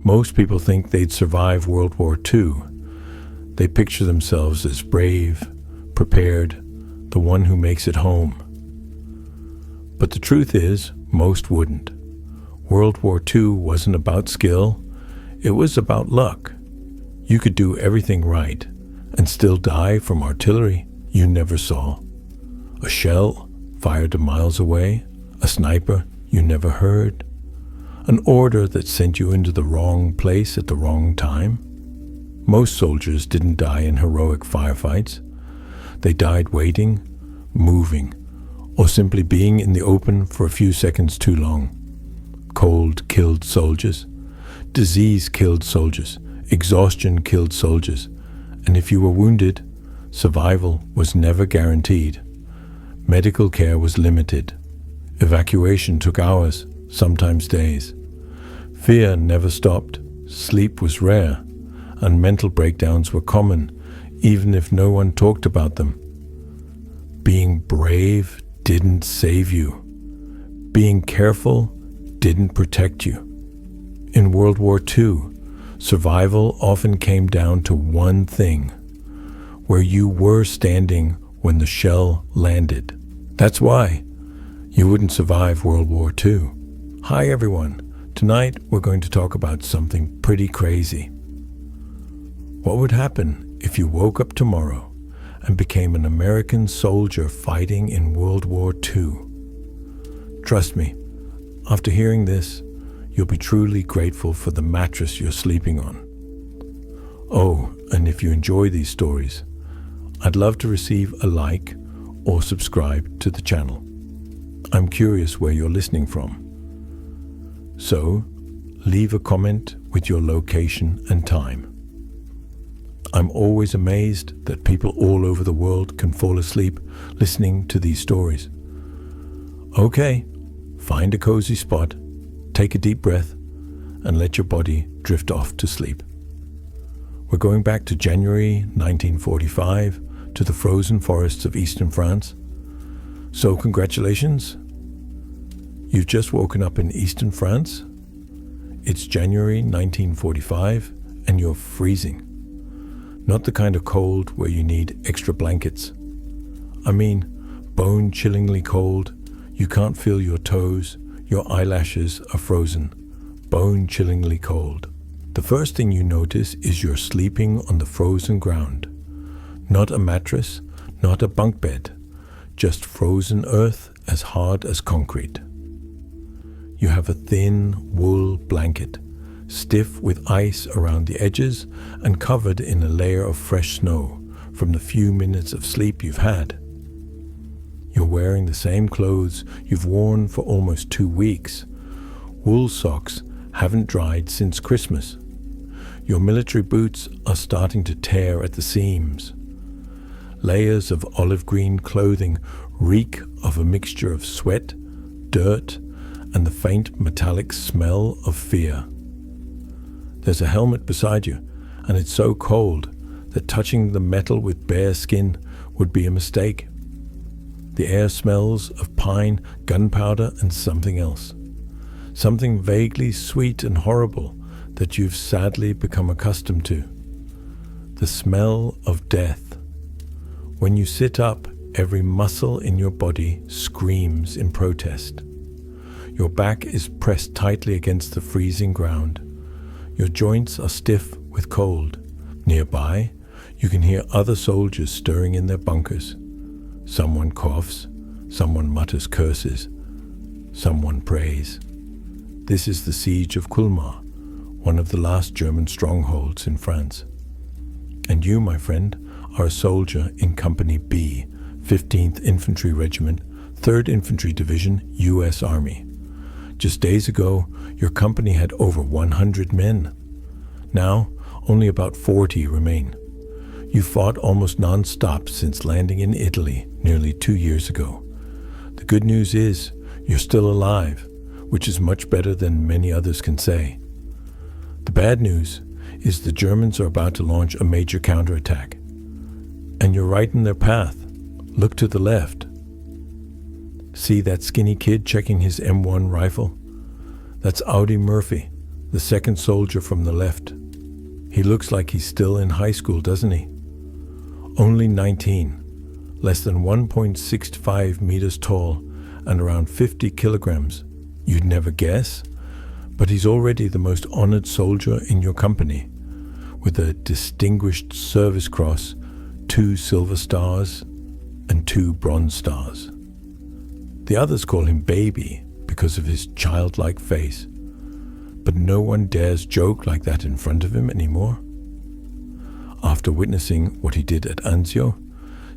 Most people think they'd survive World War II. They picture themselves as brave, prepared, the one who makes it home. But the truth is, most wouldn't. World War II wasn't about skill, it was about luck. You could do everything right and still die from artillery you never saw. A shell fired miles away, a sniper you never heard, an order that sent you into the wrong place at the wrong time. Most soldiers didn't die in heroic firefights. They died waiting, moving, or simply being in the open for a few seconds too long. Cold killed soldiers. Disease killed soldiers. Exhaustion killed soldiers. And if you were wounded, survival was never guaranteed. Medical care was limited. Evacuation took hours, sometimes days. Fear never stopped. Sleep was rare. And mental breakdowns were common, even if no one talked about them. Being brave didn't save you. Being careful didn't protect you. In World War II, survival often came down to one thing: where you were standing when the shell landed. That's why you wouldn't survive World War II. Hi everyone. Tonight we're going to talk about something pretty crazy. What would happen if you woke up tomorrow and became an American soldier fighting in World War II? Trust me, after hearing this, you'll be truly grateful for the mattress you're sleeping on. Oh, and if you enjoy these stories, I'd love to receive a like or subscribe to the channel. I'm curious where you're listening from. So, leave a comment with your location and time. I'm always amazed that people all over the world can fall asleep listening to these stories. Okay, find a cozy spot, take a deep breath, and let your body drift off to sleep. We're going back to January 1945 to the frozen forests of eastern France. So congratulations, you've just woken up in eastern France. It's January 1945 and you're freezing. Not the kind of cold where you need extra blankets. I mean, bone-chillingly cold. You can't feel your toes, your eyelashes are frozen. Bone-chillingly cold. The first thing you notice is you're sleeping on the frozen ground. Not a mattress, not a bunk bed, just frozen earth as hard as concrete. You have a thin wool blanket, stiff with ice around the edges and covered in a layer of fresh snow from the few minutes of sleep you've had. You're wearing the same clothes you've worn for almost 2 weeks. Wool socks haven't dried since Christmas. Your military boots are starting to tear at the seams. Layers of olive green clothing reek of a mixture of sweat, dirt, and the faint metallic smell of fear. There's a helmet beside you, and it's so cold that touching the metal with bare skin would be a mistake. The air smells of pine, gunpowder, and something else. Something vaguely sweet and horrible that you've sadly become accustomed to. The smell of death. When you sit up, every muscle in your body screams in protest. Your back is pressed tightly against the freezing ground. Your joints are stiff with cold. Nearby, you can hear other soldiers stirring in their bunkers. Someone coughs, someone mutters curses, someone prays. This is the siege of Colmar, one of the last German strongholds in France. And you, my friend, are a soldier in Company B, 15th Infantry Regiment, 3rd Infantry Division, U.S. Army. Just days ago, your company had over 100 men. Now, only about 40 remain. You fought almost non-stop since landing in Italy nearly 2 years ago. The good news is, you're still alive, which is much better than many others can say. The bad news is the Germans are about to launch a major counterattack. And you're right in their path. Look to the left. See that skinny kid checking his M1 rifle? That's Audie Murphy, The second soldier from the left. He looks like he's still in high school, doesn't he? Only 19, less than 1.65 meters tall and around 50 kilograms. You'd never guess, but he's already the most honored soldier in your company, with a Distinguished Service Cross, 2 silver stars, and 2 bronze stars. The others call him Baby because of his childlike face, but no one dares joke like that in front of him anymore. After witnessing what he did at Anzio,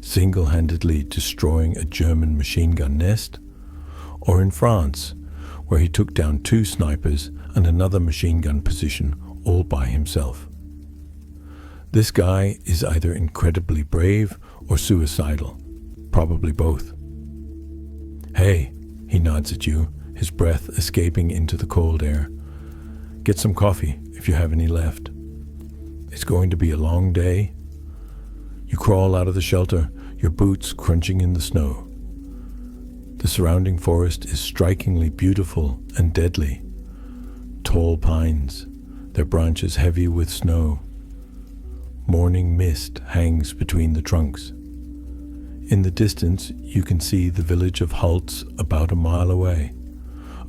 single-handedly destroying a German machine gun nest, or in France, where he took down 2 snipers and another machine gun position all by himself. This guy is either incredibly brave or suicidal, probably both. Hey, he nods at you, his breath escaping into the cold air. Get some coffee if you have any left. It's going to be a long day. You crawl out of the shelter, your boots crunching in the snow. The surrounding forest is strikingly beautiful and deadly. Tall pines, their branches heavy with snow. Morning mist hangs between the trunks. In the distance, you can see the village of Hults about a mile away,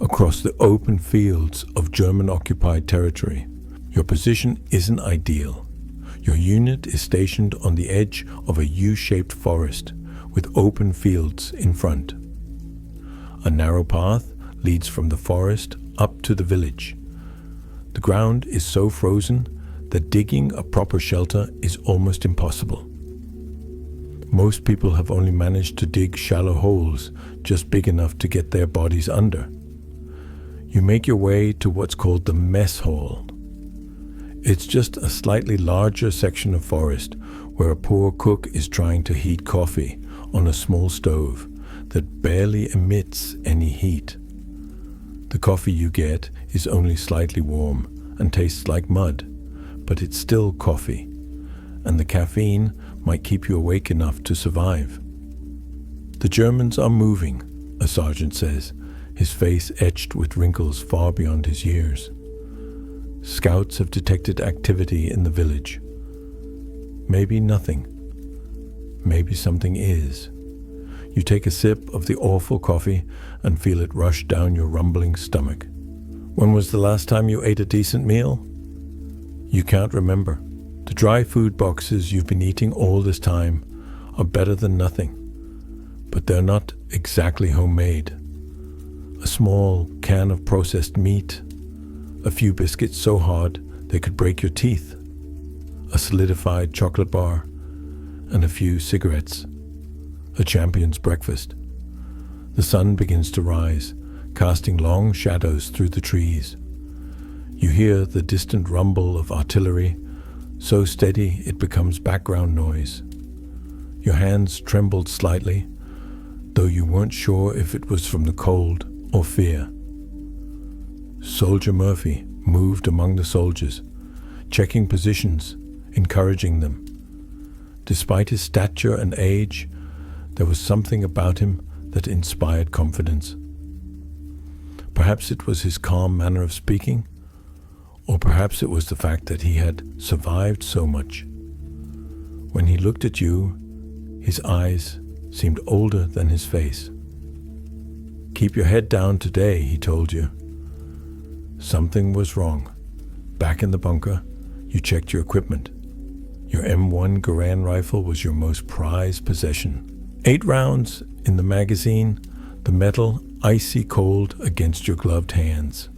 across the open fields of German-occupied territory. Your position isn't ideal. Your unit is stationed on the edge of a U-shaped forest with open fields in front. A narrow path leads from the forest up to the village. The ground is so frozen that digging a proper shelter is almost impossible. Most people have only managed to dig shallow holes just big enough to get their bodies under. You make your way to what's called the mess hall. It's just a slightly larger section of forest where a poor cook is trying to heat coffee on a small stove that barely emits any heat. The coffee you get is only slightly warm and tastes like mud, but it's still coffee, and the caffeine might keep you awake enough to survive. The Germans are moving, a sergeant says, his face etched with wrinkles far beyond his years. Scouts have detected activity in the village. Maybe nothing. Maybe something is. You take a sip of the awful coffee and feel it rush down your rumbling stomach. When was the last time you ate a decent meal? You can't remember. The dry food boxes you've been eating all this time are better than nothing, but they're not exactly homemade. A small can of processed meat, a few biscuits so hard they could break your teeth, a solidified chocolate bar, and a few cigarettes. A champion's breakfast. The sun begins to rise, casting long shadows through the trees. You hear the distant rumble of artillery, so steady it becomes background noise. Your hands trembled slightly, though you weren't sure if it was from the cold or fear. Soldier Murphy moved among the soldiers, checking positions, encouraging them. Despite his stature and age, there was something about him that inspired confidence. Perhaps it was his calm manner of speaking, or perhaps it was the fact that he had survived so much. When he looked at you, his eyes seemed older than his face. Keep your head down today, he told you. Something was wrong. Back in the bunker, you checked your equipment. Your M1 Garand rifle was your most prized possession. 8 rounds in the magazine, the metal icy cold against your gloved hands.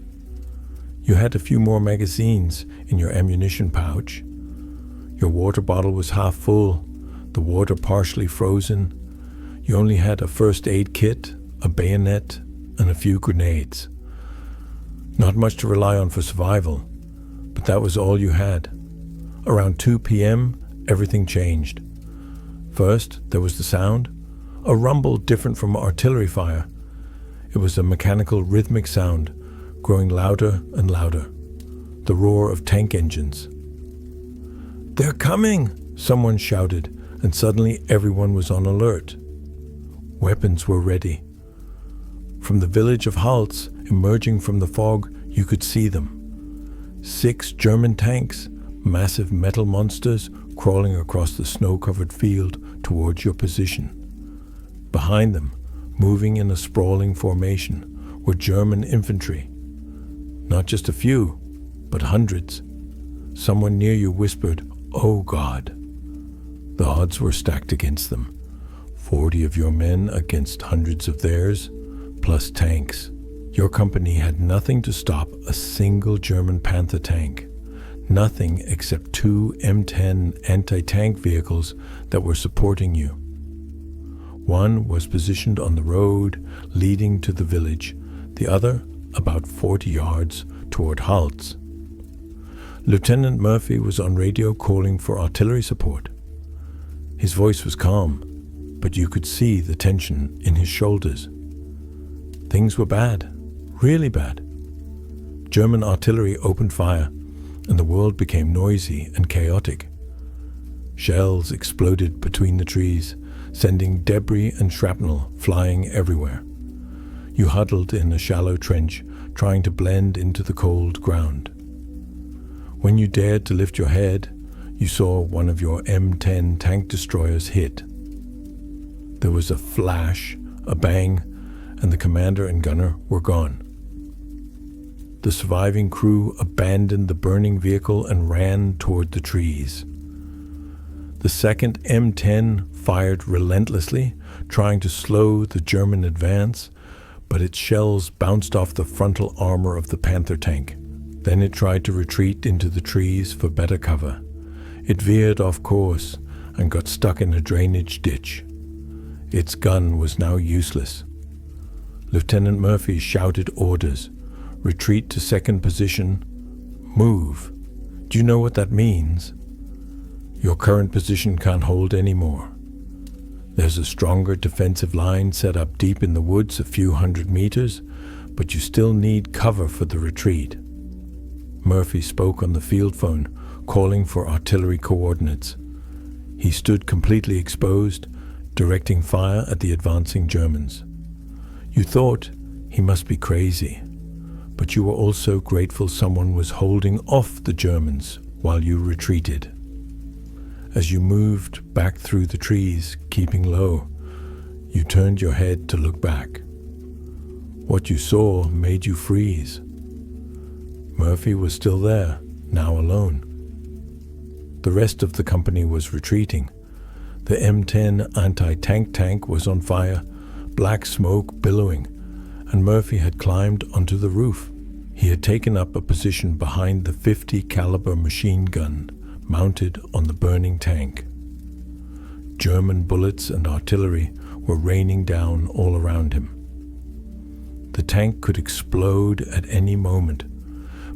You had a few more magazines in your ammunition pouch. Your water bottle was half full, the water partially frozen. You only had a first aid kit, a bayonet, and a few grenades. Not much to rely on for survival, but that was all you had. Around 2 p.m., everything changed. First, there was the sound, a rumble different from artillery fire. It was a mechanical rhythmic sound, growing louder and louder, the roar of tank engines. "They're coming!" someone shouted, and suddenly everyone was on alert. Weapons were ready. From the village of Hults, emerging from the fog, you could see them. 6 German tanks, massive metal monsters crawling across the snow-covered field towards your position. Behind them, moving in a sprawling formation, were German infantry. Not just a few, but hundreds. Someone near you whispered, "Oh God." The odds were stacked against them. 40 of your men against hundreds of theirs, plus tanks. Your company had nothing to stop a single German Panther tank. Nothing except 2 M10 anti-tank vehicles that were supporting you. One was positioned on the road leading to the village, the other about 40 yards toward Haltz. Lieutenant Murphy was on radio calling for artillery support. His voice was calm, but you could see the tension in his shoulders. Things were bad, really bad. German artillery opened fire, and the world became noisy and chaotic. Shells exploded between the trees, sending debris and shrapnel flying everywhere. You huddled in a shallow trench, trying to blend into the cold ground. When you dared to lift your head, you saw one of your M10 tank destroyers hit. There was a flash, a bang, and the commander and gunner were gone. The surviving crew abandoned the burning vehicle and ran toward the trees. The second M10 fired relentlessly, trying to slow the German advance, but its shells bounced off the frontal armor of the Panther tank. Then it tried to retreat into the trees for better cover. It veered off course and got stuck in a drainage ditch. Its gun was now useless. Lieutenant Murphy shouted orders. Retreat to second position. Move. Do you know what that means? Your current position can't hold anymore. There's a stronger defensive line set up deep in the woods a few hundred meters, but you still need cover for the retreat. Murphy spoke on the field phone, calling for artillery coordinates. He stood completely exposed, directing fire at the advancing Germans. You thought he must be crazy, but you were also grateful someone was holding off the Germans while you retreated. As you moved back through the trees, keeping low, you turned your head to look back. What you saw made you freeze. Murphy was still there, now alone. The rest of the company was retreating. The M10 anti-tank tank was on fire, black smoke billowing, and Murphy had climbed onto the roof. He had taken up a position behind the .50 caliber machine gun mounted on the burning tank. German bullets and artillery were raining down all around him. The tank could explode at any moment,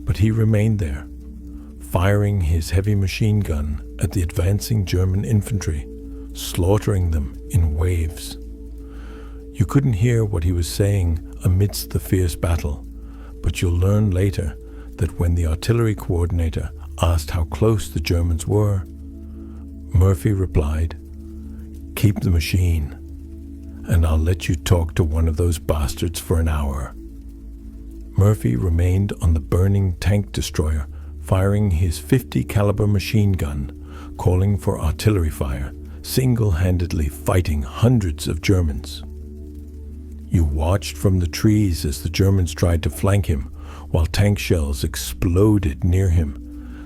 but he remained there, firing his heavy machine gun at the advancing German infantry, slaughtering them in waves. You couldn't hear what he was saying amidst the fierce battle, but you'll learn later that when the artillery coordinator asked how close the Germans were, Murphy replied, "Keep the machine, and I'll let you talk to one of those bastards for an hour." Murphy remained on the burning tank destroyer, firing his .50 caliber machine gun, calling for artillery fire, single-handedly fighting hundreds of Germans. You watched from the trees as the Germans tried to flank him, while tank shells exploded near him,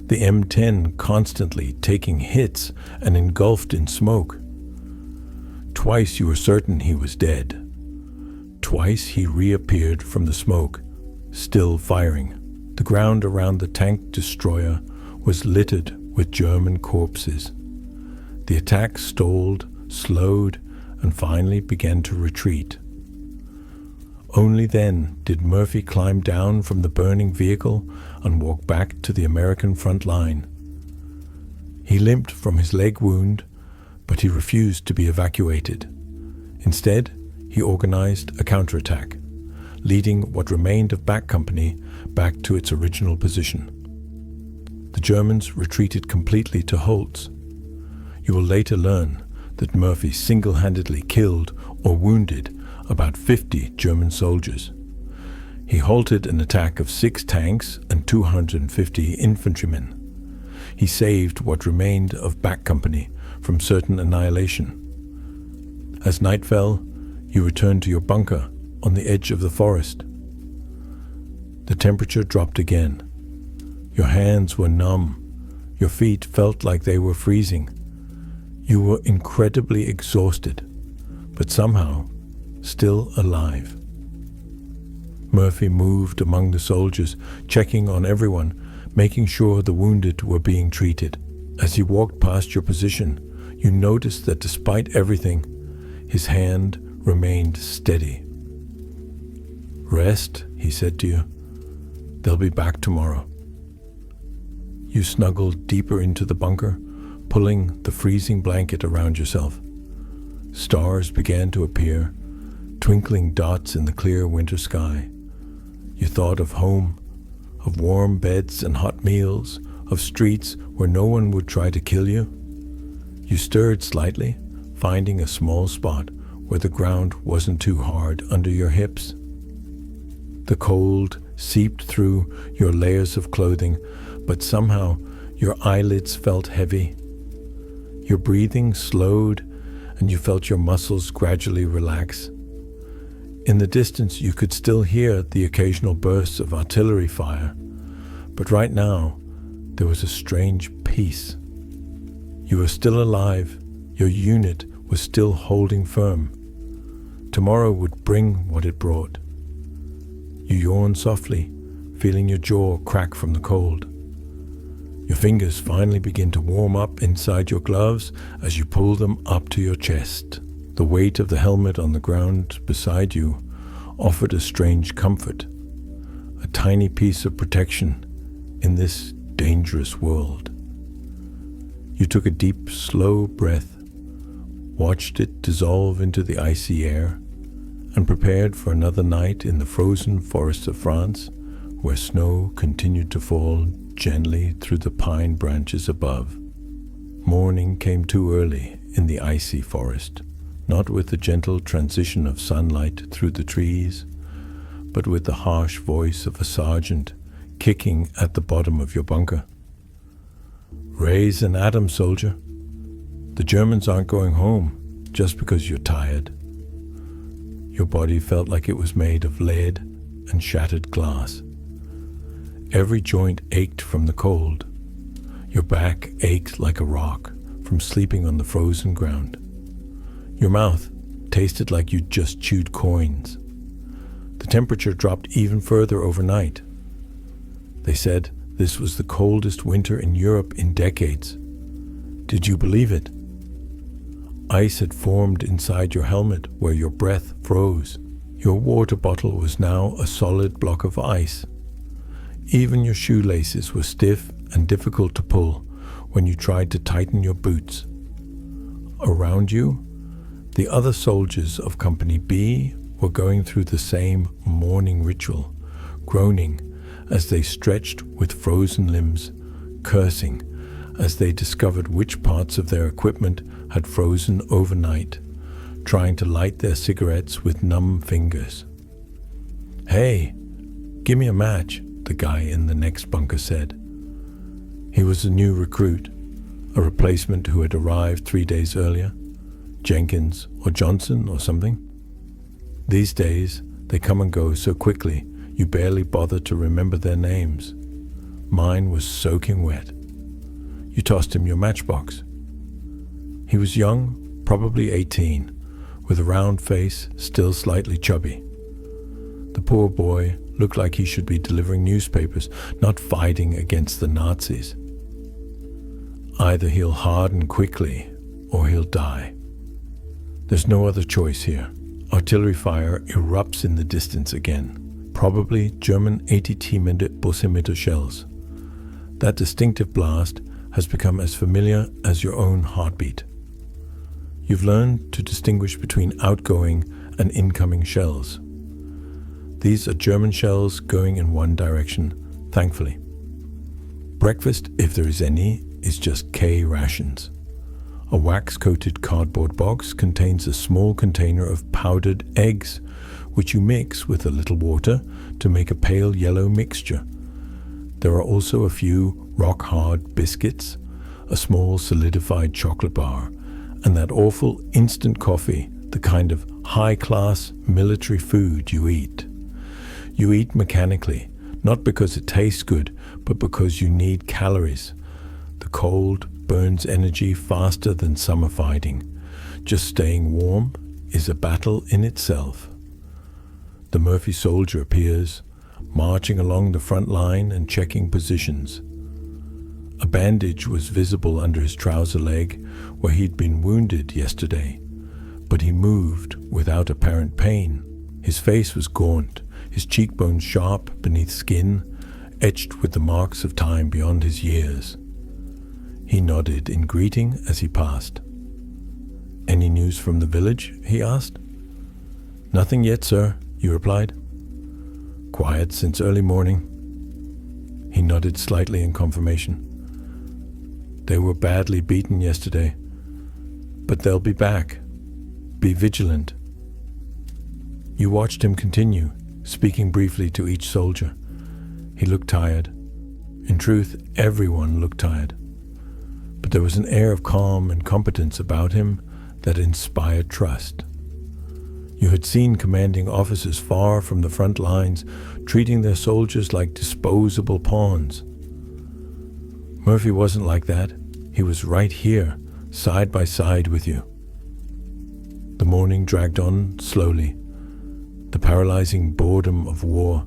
the M10 constantly taking hits and engulfed in smoke. Twice you were certain he was dead. Twice he reappeared from the smoke, still firing. The ground around the tank destroyer was littered with German corpses. The attack stalled, slowed, and finally began to retreat. Only then did Murphy climb down from the burning vehicle and walk back to the American front line. He limped from his leg wound, but he refused to be evacuated. Instead, he organized a counterattack, leading what remained of Back Company back to its original position. The Germans retreated completely to Holtz. You will later learn that Murphy single-handedly killed or wounded about 50 German soldiers. He halted an attack of 6 tanks and 250 infantrymen. He saved what remained of back company from certain annihilation. As night fell, you returned to your bunker on the edge of the forest. The temperature dropped again. Your hands were numb. Your feet felt like they were freezing. You were incredibly exhausted, but somehow still alive. Murphy moved among the soldiers, checking on everyone, making sure the wounded were being treated. As he walked past your position, you noticed that despite everything, his hand remained steady. "Rest," he said to you. "They'll be back tomorrow." You snuggled deeper into the bunker, pulling the freezing blanket around yourself. Stars began to appear, twinkling dots in the clear winter sky. You thought of home, of warm beds and hot meals, of streets where no one would try to kill you. You stirred slightly, finding a small spot where the ground wasn't too hard under your hips. The cold seeped through your layers of clothing, but somehow your eyelids felt heavy. Your breathing slowed, and you felt your muscles gradually relax. In the distance, you could still hear the occasional bursts of artillery fire, but right now, there was a strange peace. You were still alive. Your unit was still holding firm. Tomorrow would bring what it brought. You yawned softly, feeling your jaw crack from the cold. Your fingers finally begin to warm up inside your gloves as you pull them up to your chest. The weight of the helmet on the ground beside you offered a strange comfort, a tiny piece of protection in this dangerous world. You took a deep, slow breath, watched it dissolve into the icy air, and prepared for another night in the frozen forests of France, where snow continued to fall gently through the pine branches above. Morning came too early in the icy forest, not with the gentle transition of sunlight through the trees, but with the harsh voice of a sergeant kicking at the bottom of your bunker. "Raise an atom, soldier. The Germans aren't going home just because you're tired." Your body felt like it was made of lead and shattered glass. Every joint ached from the cold. Your back ached like a rock from sleeping on the frozen ground. Your mouth tasted like you'd just chewed coins. The temperature dropped even further overnight. They said this was the coldest winter in Europe in decades. Did you believe it? Ice had formed inside your helmet where your breath froze. Your water bottle was now a solid block of ice. Even your shoelaces were stiff and difficult to pull when you tried to tighten your boots. Around you, the other soldiers of Company B were going through the same morning ritual, groaning as they stretched with frozen limbs, cursing as they discovered which parts of their equipment had frozen overnight, trying to light their cigarettes with numb fingers. "Hey, give me a match," the guy in the next bunker said. He was a new recruit, a replacement who had arrived 3 days earlier, Jenkins or Johnson or something. These days, they come and go so quickly, you barely bother to remember their names. Mine was soaking wet. You tossed him your matchbox. He was young, probably 18, with a round face, still slightly chubby. The poor boy looked like he should be delivering newspapers, not fighting against the Nazis. Either he'll harden quickly, or he'll die. There's no other choice here. Artillery fire erupts in the distance again, probably German 80mm Bussemitter shells. That distinctive blast has become as familiar as your own heartbeat. You've learned to distinguish between outgoing and incoming shells. These are German shells going in one direction, thankfully. Breakfast, if there is any, is just K rations. A wax-coated cardboard box contains a small container of powdered eggs which you mix with a little water to make a pale yellow mixture. There are also a few rock-hard biscuits, a small solidified chocolate bar, and that awful instant coffee, the kind of high-class military food you eat. You eat mechanically, not because it tastes good, but because you need calories. The cold burns energy faster than summer fighting. Just staying warm is a battle in itself. The Murphy soldier appears, marching along the front line and checking positions. A bandage was visible under his trouser leg where he'd been wounded yesterday, but he moved without apparent pain. His face was gaunt, his cheekbones sharp beneath skin, etched with the marks of time beyond his years. He nodded in greeting as he passed. "Any news from the village?" he asked. "Nothing yet, sir," you replied. "Quiet since early morning." He nodded slightly in confirmation. "They were badly beaten yesterday, but they'll be back. Be vigilant." You watched him continue, speaking briefly to each soldier. He looked tired. In truth, everyone looked tired. But there was an air of calm and competence about him that inspired trust. You had seen commanding officers far from the front lines treating their soldiers like disposable pawns. Murphy wasn't like that. He was right here, side by side with you. The morning dragged on slowly, the paralyzing boredom of war,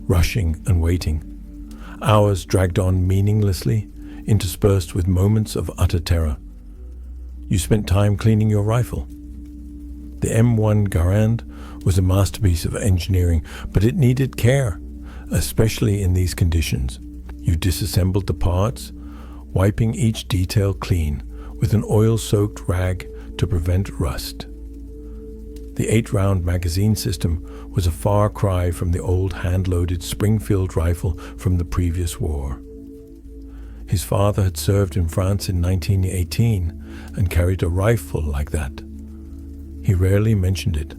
rushing and waiting. Hours dragged on meaninglessly, interspersed with moments of utter terror. You spent time cleaning your rifle. The M1 Garand was a masterpiece of engineering, but it needed care, especially in these conditions. You disassembled the parts, wiping each detail clean with an oil-soaked rag to prevent rust. The 8-round magazine system was a far cry from the old hand-loaded Springfield rifle from the previous war. His father had served in France in 1918 and carried a rifle like that. He rarely mentioned it.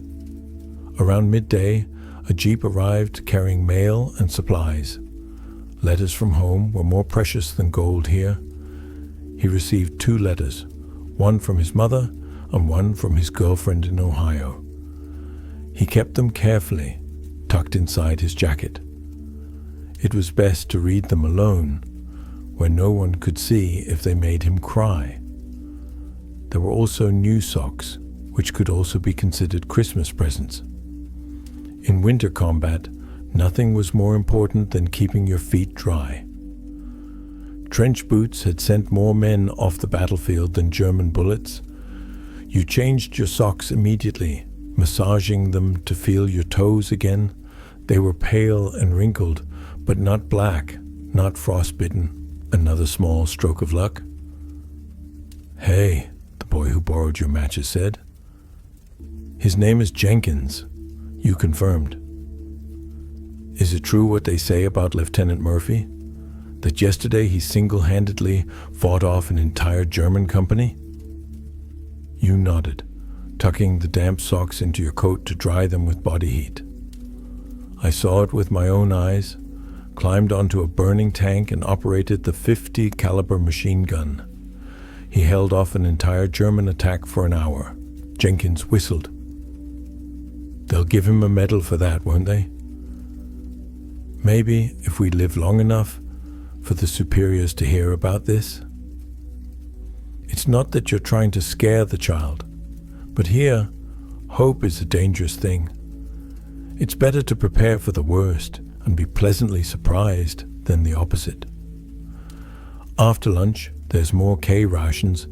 Around midday, a jeep arrived carrying mail and supplies. Letters from home were more precious than gold here. He received 2 letters, one from his mother and one from his girlfriend in Ohio. He kept them carefully, tucked inside his jacket. It was best to read them alone, where no one could see if they made him cry. There were also new socks, which could also be considered Christmas presents. In winter combat, nothing was more important than keeping your feet dry. Trench boots had sent more men off the battlefield than German bullets. You changed your socks immediately, massaging them to feel your toes again. They were pale and wrinkled, but not black, not frostbitten. Another small stroke of luck. "Hey," the boy who borrowed your matches said. "His name is Jenkins," you confirmed. "Is it true what they say about Lieutenant Murphy? That yesterday he single-handedly fought off an entire German company?" You nodded, tucking the damp socks into your coat to dry them with body heat. "I saw it with my own eyes, climbed onto a burning tank and operated the 50 caliber machine gun. He held off an entire German attack for an hour." Jenkins whistled. "They'll give him a medal for that, won't they? Maybe, if we live long enough for the superiors to hear about this." It's not that you're trying to scare the child, but here, hope is a dangerous thing. It's better to prepare for the worst and be pleasantly surprised than the opposite. After lunch, there's more K rations,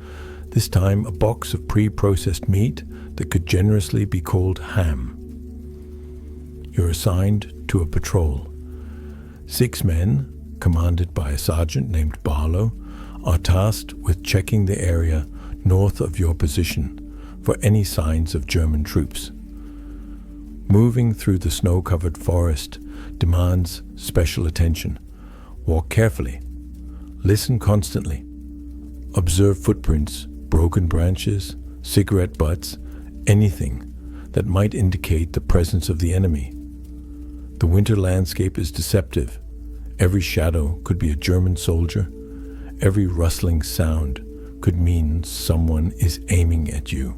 this time a box of pre-processed meat that could generously be called ham. You're assigned to a patrol. 6 men, commanded by a sergeant named Barlow, are tasked with checking the area north of your position for any signs of German troops. Moving through the snow-covered forest demands special attention. Walk carefully. Listen constantly. Observe footprints, broken branches, cigarette butts, anything that might indicate the presence of the enemy. The winter landscape is deceptive. Every shadow could be a German soldier. Every rustling sound could mean someone is aiming at you.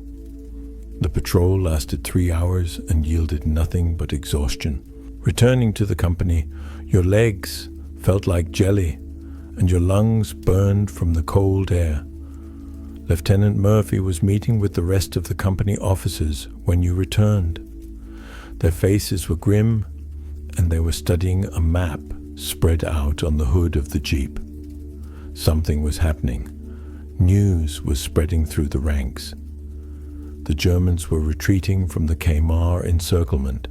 The patrol lasted 3 hours and yielded nothing but exhaustion. Returning to the company, your legs felt like jelly and your lungs burned from the cold air. Lieutenant Murphy was meeting with the rest of the company officers when you returned. Their faces were grim, and they were studying a map spread out on the hood of the Jeep. Something was happening. News was spreading through the ranks. The Germans were retreating from the Kmar encirclement.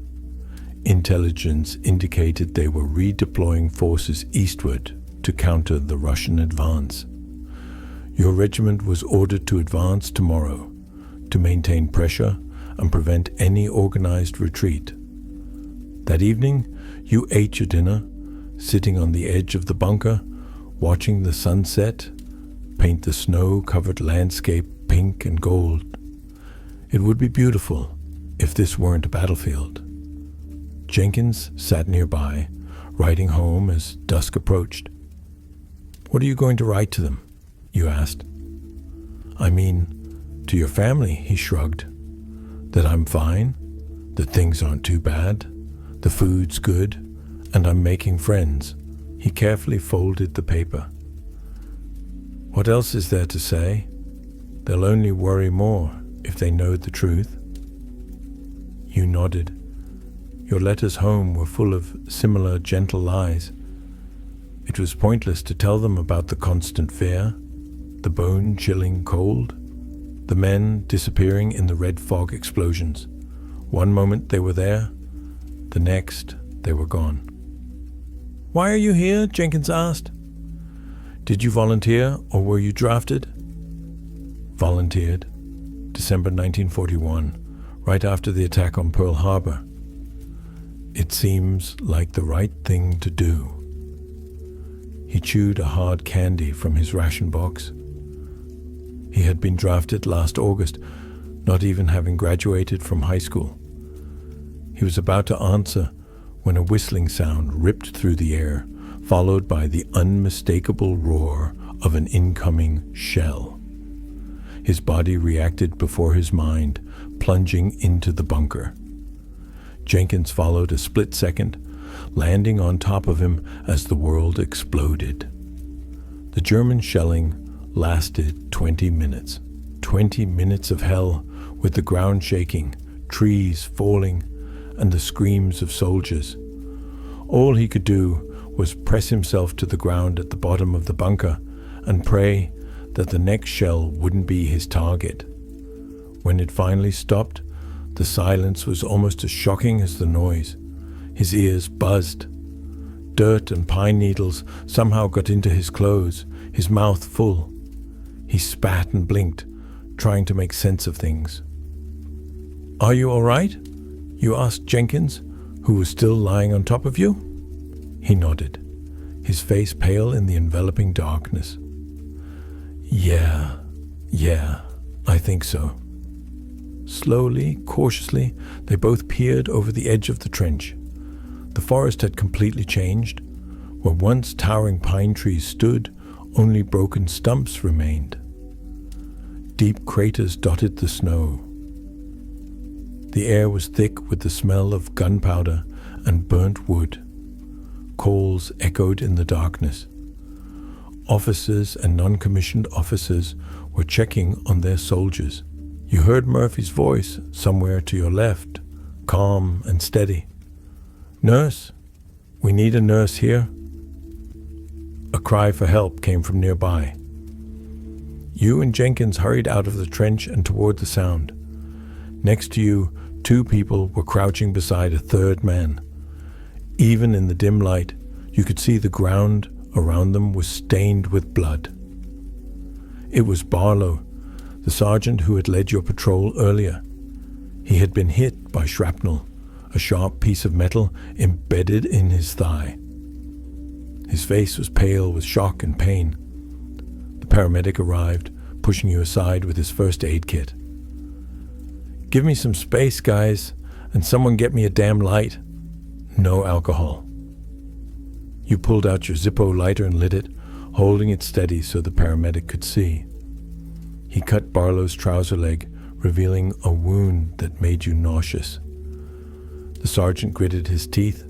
Intelligence indicated they were redeploying forces eastward to counter the Russian advance. Your regiment was ordered to advance tomorrow, to maintain pressure and prevent any organized retreat. That evening, you ate your dinner, sitting on the edge of the bunker, watching the sunset paint the snow-covered landscape pink and gold. It would be beautiful if this weren't a battlefield. Jenkins sat nearby, writing home as dusk approached. "What are you going to write to them?" you asked. "I mean, to your family," he shrugged. "That I'm fine, that things aren't too bad, the food's good, and I'm making friends." He carefully folded the paper. "What else is there to say? They'll only worry more if they know the truth." You nodded. Your letters home were full of similar gentle lies. It was pointless to tell them about the constant fear, the bone-chilling cold, the men disappearing in the red fog explosions. One moment they were there, the next they were gone. "Why are you here?" Jenkins asked. "Did you volunteer or were you drafted?" "Volunteered. December 1941, right after the attack on Pearl Harbor. It seems like the right thing to do." He chewed a hard candy from his ration box. He had been drafted last August, not even having graduated from high school. He was about to answer when a whistling sound ripped through the air, followed by the unmistakable roar of an incoming shell. His body reacted before his mind, plunging into the bunker. Jenkins followed a split second, landing on top of him as the world exploded. The German shelling lasted 20 minutes. 20 minutes of hell, with the ground shaking, trees falling, and the screams of soldiers. All he could do was press himself to the ground at the bottom of the bunker and pray that the next shell wouldn't be his target. When it finally stopped, the silence was almost as shocking as the noise. His ears buzzed. Dirt and pine needles somehow got into his clothes, his mouth full. He spat and blinked, trying to make sense of things. "Are you all right?" you asked Jenkins, who was still lying on top of you. He nodded, his face pale in the enveloping darkness. Yeah, I think so." Slowly, cautiously, they both peered over the edge of the trench. The forest had completely changed. Where once towering pine trees stood, only broken stumps remained. Deep craters dotted the snow. The air was thick with the smell of gunpowder and burnt wood. Calls echoed in the darkness. Officers and non-commissioned officers were checking on their soldiers. You heard Murphy's voice somewhere to your left, calm and steady. "Nurse, we need a nurse here." A cry for help came from nearby. You and Jenkins hurried out of the trench and toward the sound. Next to you, 2 people were crouching beside a third man. Even in the dim light, you could see the ground around them was stained with blood. It was Barlow, the sergeant who had led your patrol earlier. He had been hit by shrapnel, a sharp piece of metal embedded in his thigh. His face was pale with shock and pain. The paramedic arrived, pushing you aside with his first aid kit. Give me some space, guys, and someone get me a damn light. No alcohol. You pulled out your Zippo lighter and lit it, holding it steady so the paramedic could see. He cut Barlow's trouser leg, revealing a wound that made you nauseous. The sergeant gritted his teeth,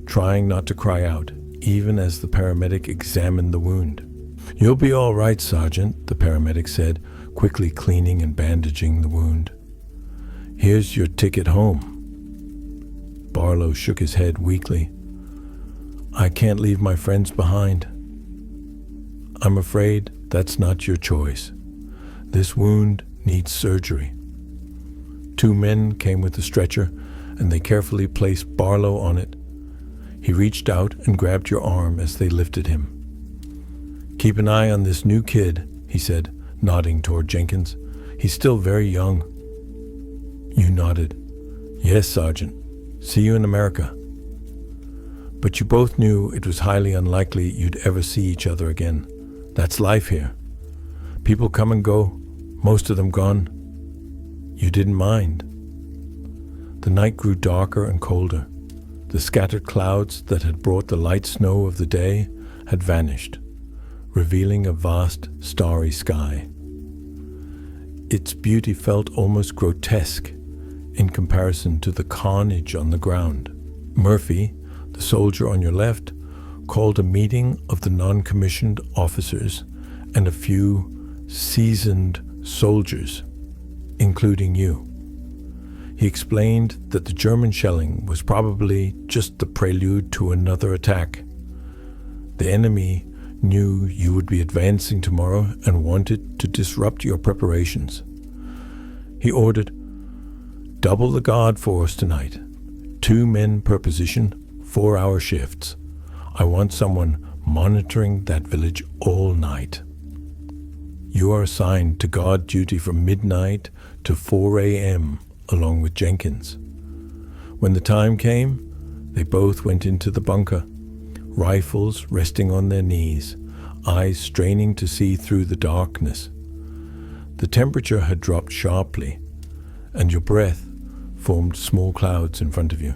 trying not to cry out, even as the paramedic examined the wound. "You'll be all right, Sergeant," the paramedic said, quickly cleaning and bandaging the wound. "Here's your ticket home." Barlow shook his head weakly. "I can't leave my friends behind." "I'm afraid that's not your choice. This wound needs surgery." 2 men came with the stretcher, and they carefully placed Barlow on it. He reached out and grabbed your arm as they lifted him. "Keep an eye on this new kid," he said, nodding toward Jenkins. "He's still very young." You nodded. "Yes, Sergeant. See you in America." But you both knew it was highly unlikely you'd ever see each other again. That's life here. People come and go, most of them gone. You didn't mind. The night grew darker and colder. The scattered clouds that had brought the light snow of the day had vanished, revealing a vast, starry sky. Its beauty felt almost grotesque in comparison to the carnage on the ground. Murphy, the soldier on your left, called a meeting of the non-commissioned officers and a few seasoned soldiers, including you. He explained that the German shelling was probably just the prelude to another attack. The enemy knew you would be advancing tomorrow and wanted to disrupt your preparations. He ordered, "Double the guard force tonight. 2 men per position, 4-hour shifts. I want someone monitoring that village all night." You are assigned to guard duty from midnight to 4 a.m. along with Jenkins. When the time came, they both went into the bunker, rifles resting on their knees, eyes straining to see through the darkness. The temperature had dropped sharply, and your breath formed small clouds in front of you.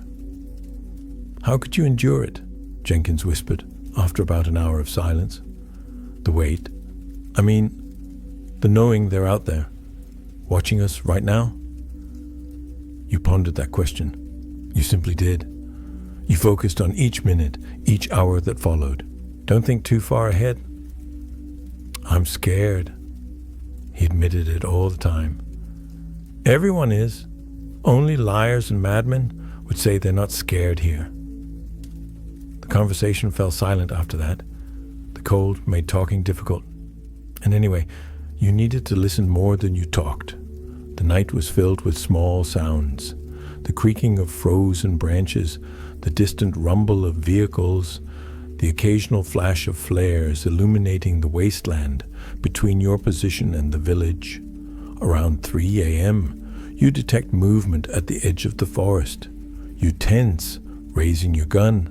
"How could you endure it?" Jenkins whispered after about an hour of silence. "The wait. I mean, the knowing they're out there, watching us right now?" You pondered that question. You simply did. You focused on each minute, each hour that followed. Don't think too far ahead. "I'm scared." He admitted it all the time. "Everyone is. Only liars and madmen would say they're not scared here." The conversation fell silent after that. The cold made talking difficult. And anyway, you needed to listen more than you talked. The night was filled with small sounds, the creaking of frozen branches, the distant rumble of vehicles, the occasional flash of flares illuminating the wasteland between your position and the village. Around 3 a.m., you detect movement at the edge of the forest. You tense, raising your gun,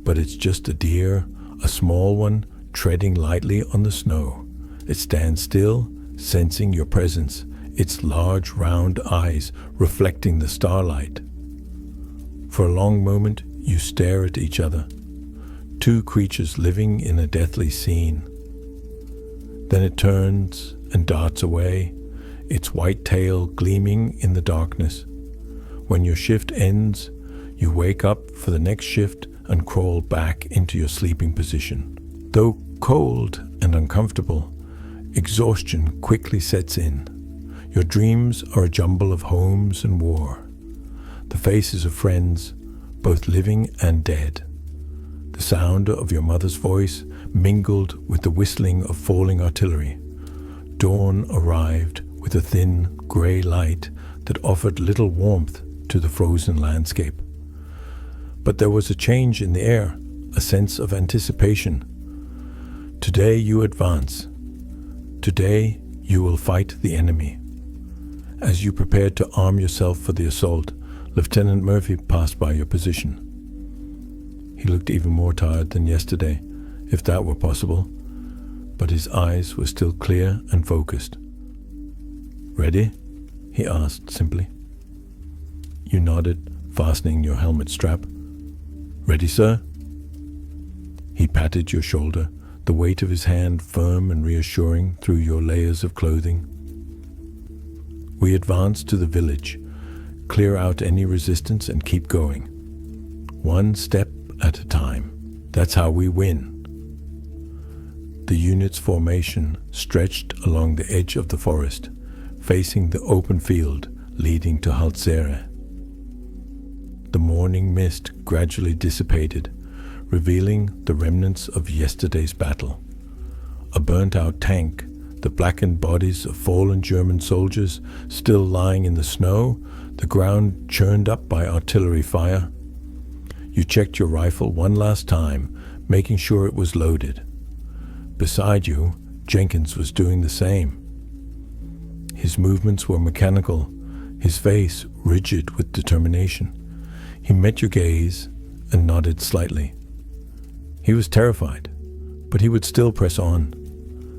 but it's just a deer, a small one, treading lightly on the snow. It stands still, sensing your presence, its large round eyes reflecting the starlight. For a long moment, you stare at each other, 2 creatures living in a deathly scene. Then it turns and darts away, its white tail gleaming in the darkness. When your shift ends, you wake up for the next shift and crawl back into your sleeping position. Though cold and uncomfortable, exhaustion quickly sets in. Your dreams are a jumble of homes and war, the faces of friends, both living and dead. The sound of your mother's voice mingled with the whistling of falling artillery. Dawn arrived with a thin, grey light that offered little warmth to the frozen landscape. But there was a change in the air, a sense of anticipation. Today you advance. Today you will fight the enemy. As you prepared to arm yourself for the assault, Lieutenant Murphy passed by your position. He looked even more tired than yesterday, if that were possible, but his eyes were still clear and focused. "Ready?" he asked simply. You nodded, fastening your helmet strap. Ready, sir? He patted your shoulder, the weight of his hand firm and reassuring through your layers of clothing. We advance to the village, clear out any resistance and keep going. One step at a time. That's how we win. The unit's formation stretched along the edge of the forest, facing the open field leading to Haltzere. The morning mist gradually dissipated, revealing the remnants of yesterday's battle. A burnt-out tank, the blackened bodies of fallen German soldiers still lying in the snow, the ground churned up by artillery fire. You checked your rifle one last time, making sure it was loaded. Beside you, Jenkins was doing the same. His movements were mechanical, his face rigid with determination. He met your gaze and nodded slightly. He was terrified, but he would still press on.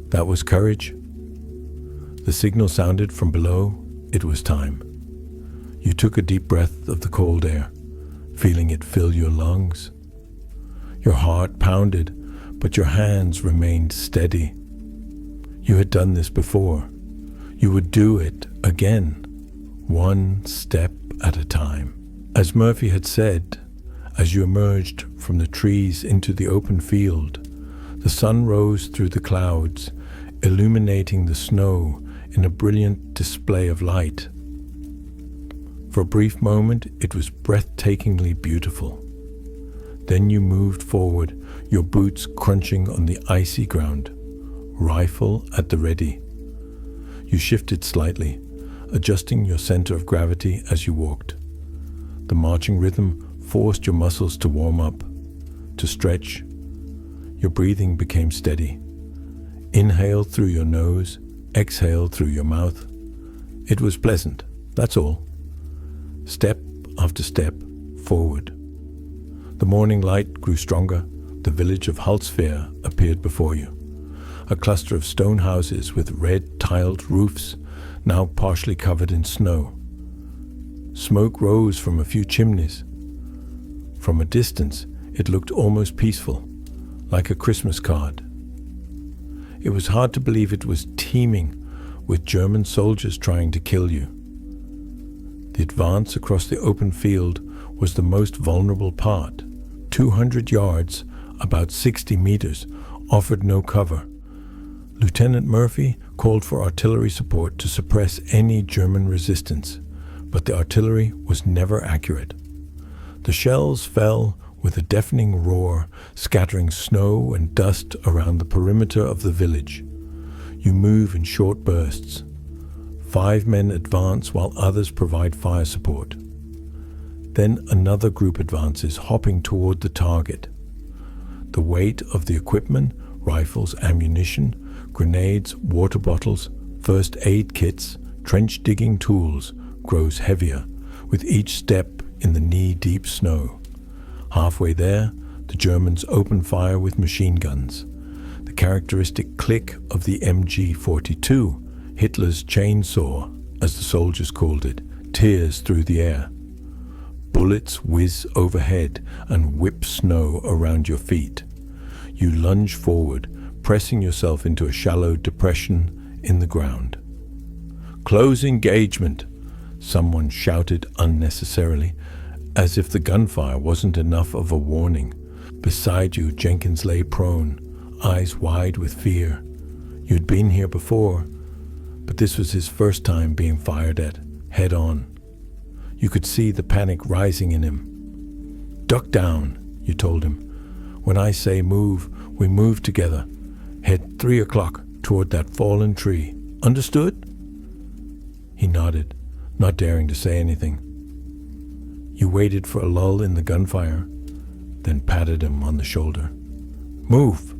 That was courage. The signal sounded from below. It was time. You took a deep breath of the cold air, feeling it fill your lungs. Your heart pounded, but your hands remained steady. You had done this before. You would do it again, one step at a time. As Murphy had said, as you emerged from the trees into the open field, the sun rose through the clouds, illuminating the snow in a brilliant display of light. For a brief moment, it was breathtakingly beautiful. Then you moved forward, your boots crunching on the icy ground, rifle at the ready. You shifted slightly, adjusting your center of gravity as you walked. The marching rhythm forced your muscles to warm up, to stretch. Your breathing became steady. Inhale through your nose, exhale through your mouth. It was pleasant, that's all. Step after step forward. The morning light grew stronger. The village of Haltzere appeared before you. A cluster of stone houses with red tiled roofs, now partially covered in snow. Smoke rose from a few chimneys. From a distance, it looked almost peaceful, like a Christmas card. It was hard to believe it was teeming with German soldiers trying to kill you. The advance across the open field was the most vulnerable part. 200 yards, about 60 meters, offered no cover. Lieutenant Murphy called for artillery support to suppress any German resistance, but the artillery was never accurate. The shells fell with a deafening roar, scattering snow and dust around the perimeter of the village. You move in short bursts. 5 men advance while others provide fire support. Then another group advances, hopping toward the target. The weight of the equipment, rifles, ammunition, grenades, water bottles, first aid kits, trench digging tools, grows heavier with each step in the knee-deep snow. Halfway there, the Germans open fire with machine guns. The characteristic click of the MG-42, Hitler's chainsaw, as the soldiers called it, tears through the air. Bullets whiz overhead and whip snow around your feet. You lunge forward, pressing yourself into a shallow depression in the ground. "Close engagement," someone shouted unnecessarily, as if the gunfire wasn't enough of a warning. Beside you, Jenkins lay prone, eyes wide with fear. You'd been here before, but this was his first time being fired at, head on. You could see the panic rising in him. "Duck down," you told him. "When I say move, we move together. Head 3 o'clock toward that fallen tree. Understood?" He nodded, not daring to say anything. You waited for a lull in the gunfire, then patted him on the shoulder. "Move!"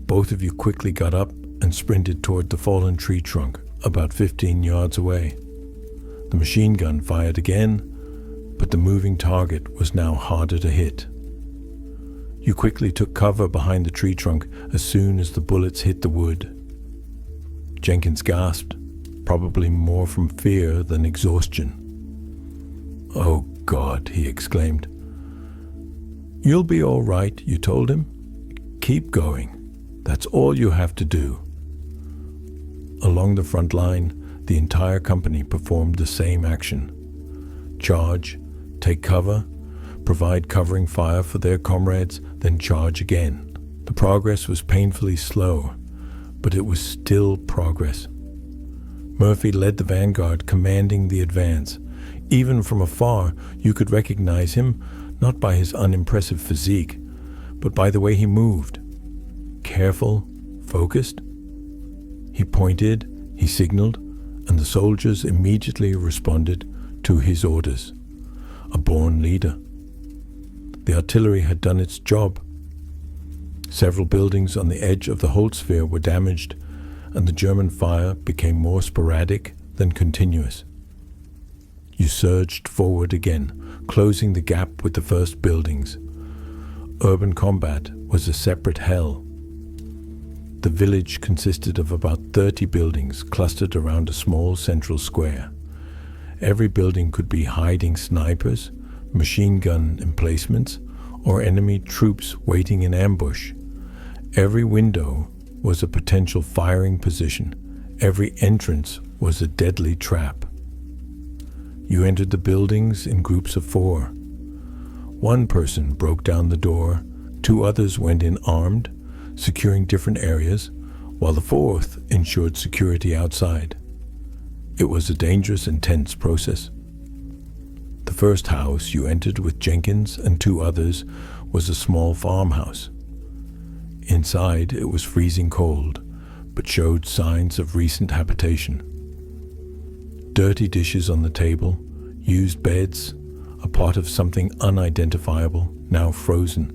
Both of you quickly got up and sprinted toward the fallen tree trunk, about 15 yards away. The machine gun fired again, but the moving target was now harder to hit. You quickly took cover behind the tree trunk as soon as the bullets hit the wood. Jenkins gasped, probably more from fear than exhaustion. "Oh, God," he exclaimed. "You'll be all right," you told him. "Keep going. That's all you have to do." Along the front line, the entire company performed the same action. Charge, take cover, provide covering fire for their comrades, then charge again. The progress was painfully slow, but it was still progress. Murphy led the vanguard, commanding the advance. Even from afar, you could recognize him, not by his unimpressive physique, but by the way he moved. Careful, focused. He pointed, he signaled, and the soldiers immediately responded to his orders. A born leader. The artillery had done its job. Several buildings on the edge of the Holzwehr were damaged, and the German fire became more sporadic than continuous. You surged forward again, closing the gap with the first buildings. Urban combat was a separate hell. The village consisted of about 30 buildings clustered around a small central square. Every building could be hiding snipers, machine gun emplacements, or enemy troops waiting in ambush. Every window was a potential firing position. Every entrance was a deadly trap. You entered the buildings in groups of 4. One person broke down the door, 2 others went in armed, securing different areas, while the 4th ensured security outside. It was a dangerous and tense process. The first house you entered with Jenkins and 2 others was a small farmhouse. Inside, it was freezing cold, but showed signs of recent habitation. Dirty dishes on the table, used beds, a pot of something unidentifiable, now frozen,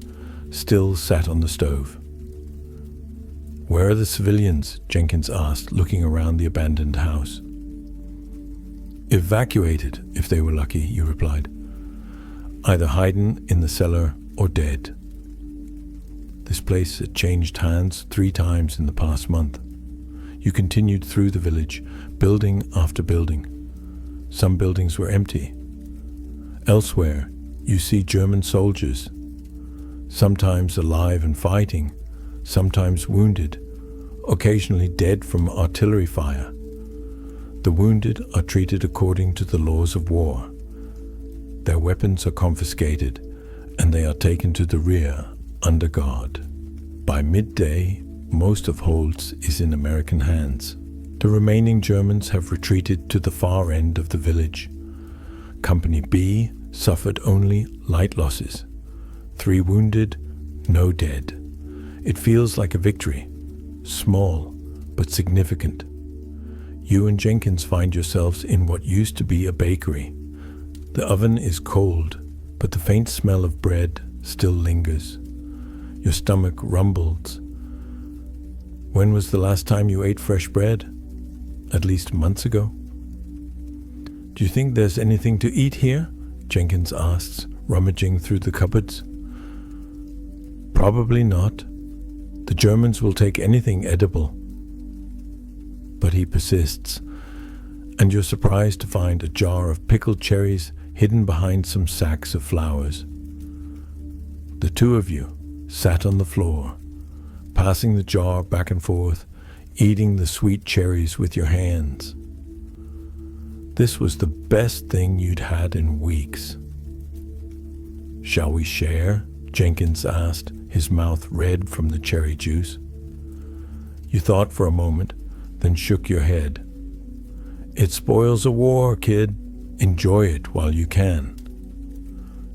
still sat on the stove. "Where are the civilians?" Jenkins asked, looking around the abandoned house. "Evacuated, if they were lucky," you replied. "Either hiding in the cellar or dead." This place had changed hands 3 times in the past month. You continued through the village, building after building. Some buildings were empty. Elsewhere, you see German soldiers, sometimes alive and fighting, sometimes wounded, occasionally dead from artillery fire. The wounded are treated according to the laws of war. Their weapons are confiscated, and they are taken to the rear under guard. By midday, most of Holtz is in American hands. The remaining Germans have retreated to the far end of the village. Company B suffered only light losses. 3 wounded, no dead. It feels like a victory, small but significant. You and Jenkins find yourselves in what used to be a bakery. The oven is cold, but the faint smell of bread still lingers. Your stomach rumbles. When was the last time you ate fresh bread? At least months ago? "Do you think there's anything to eat here?" Jenkins asks, rummaging through the cupboards. "Probably not. The Germans will take anything edible." But he persists, and you're surprised to find a jar of pickled cherries hidden behind some sacks of flowers. The 2 of you sat on the floor, passing the jar back and forth, eating the sweet cherries with your hands. This was the best thing you'd had in weeks. "Shall we share?" Jenkins asked, his mouth red from the cherry juice. You thought for a moment, then shook your head. "It spoils a war, kid. Enjoy it while you can."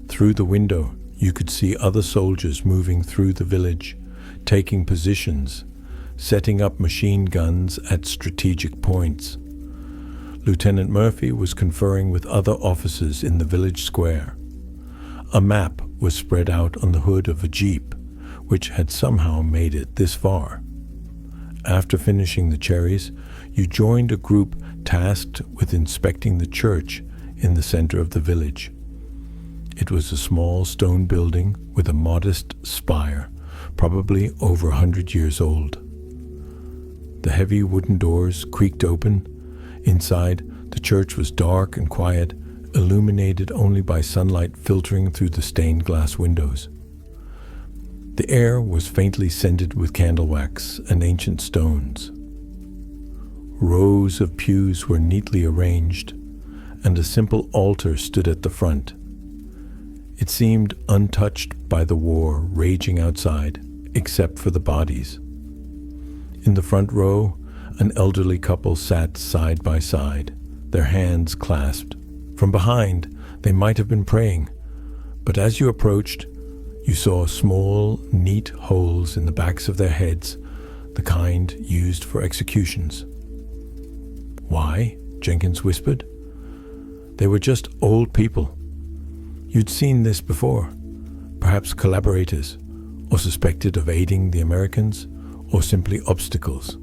Through the window, you could see other soldiers moving through the village, taking positions, setting up machine guns at strategic points. Lieutenant Murphy was conferring with other officers in the village square. A map was spread out on the hood of a jeep, which had somehow made it this far. After finishing the cherries, you joined a group tasked with inspecting the church in the center of the village. It was a small stone building with a modest spire, probably over 100 years old. The heavy wooden doors creaked open. Inside, the church was dark and quiet, illuminated only by sunlight filtering through the stained glass windows. The air was faintly scented with candle wax and ancient stones. Rows of pews were neatly arranged, and a simple altar stood at the front. It seemed untouched by the war raging outside, except for the bodies. In the front row, an elderly couple sat side by side, their hands clasped. From behind, they might have been praying, but as you approached, you saw small, neat holes in the backs of their heads, the kind used for executions. "Why?" Jenkins whispered. "They were just old people. You'd seen this before, perhaps collaborators, or suspected of aiding the Americans, or simply obstacles.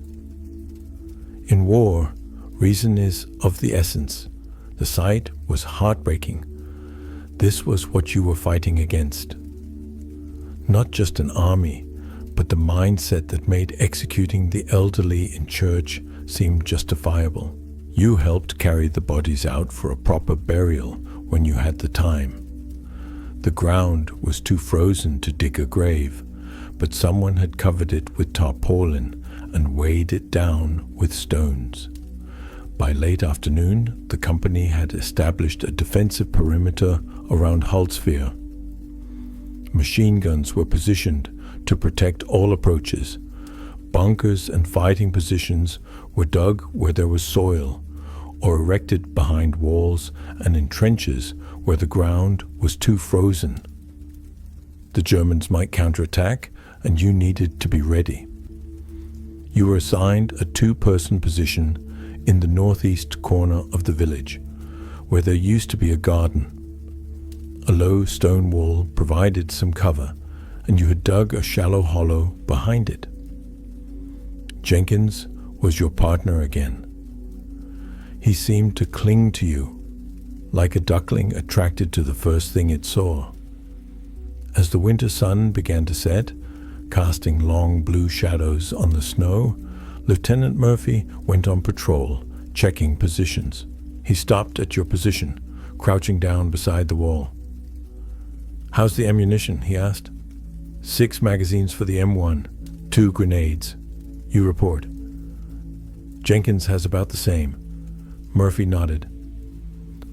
In war, reason is of the essence. The sight was heartbreaking. This was what you were fighting against. Not just an army, but the mindset that made executing the elderly in church seem justifiable. You helped carry the bodies out for a proper burial when you had the time. The ground was too frozen to dig a grave, but someone had covered it with tarpaulin and weighed it down with stones. By late afternoon, the company had established a defensive perimeter around Hullsphere. Machine guns were positioned to protect all approaches. Bunkers and fighting positions were dug where there was soil, or erected behind walls and in trenches where the ground was too frozen. The Germans might counterattack, and you needed to be ready. You were assigned a two-person position in the northeast corner of the village, where there used to be a garden. A low stone wall provided some cover, and you had dug a shallow hollow behind it. Jenkins was your partner again. He seemed to cling to you, like a duckling attracted to the first thing it saw. As the winter sun began to set, casting long blue shadows on the snow, Lieutenant Murphy went on patrol, checking positions. He stopped at your position, crouching down beside the wall. "How's the ammunition?" he asked. 6 magazines for the M1, 2 grenades. You report. Jenkins has about the same. Murphy nodded.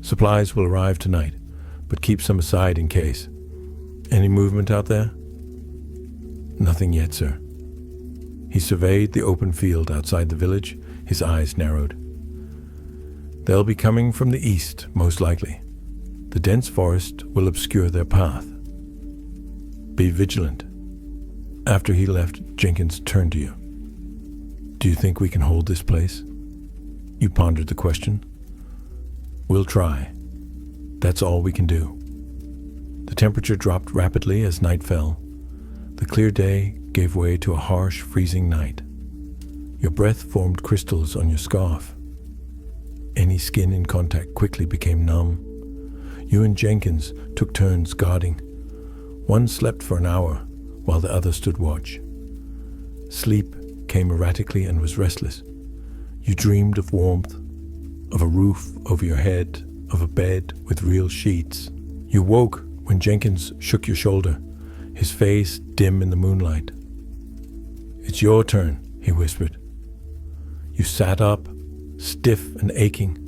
"Supplies will arrive tonight, but keep some aside in case. Any movement out there?" "Nothing yet, sir." He surveyed the open field outside the village, his eyes narrowed. "They'll be coming from the east, most likely. The dense forest will obscure their path. Be vigilant." After he left, Jenkins turned to you. "Do you think we can hold this place?" You pondered the question. "We'll try. That's all we can do." The temperature dropped rapidly as night fell. The clear day gave way to a harsh, freezing night. Your breath formed crystals on your scarf. Any skin in contact quickly became numb. You and Jenkins took turns guarding. One slept for an hour, while the other stood watch. Sleep came erratically and was restless. You dreamed of warmth, of a roof over your head, of a bed with real sheets. You woke when Jenkins shook your shoulder, his face dim in the moonlight. "It's your turn," he whispered. You sat up, stiff and aching.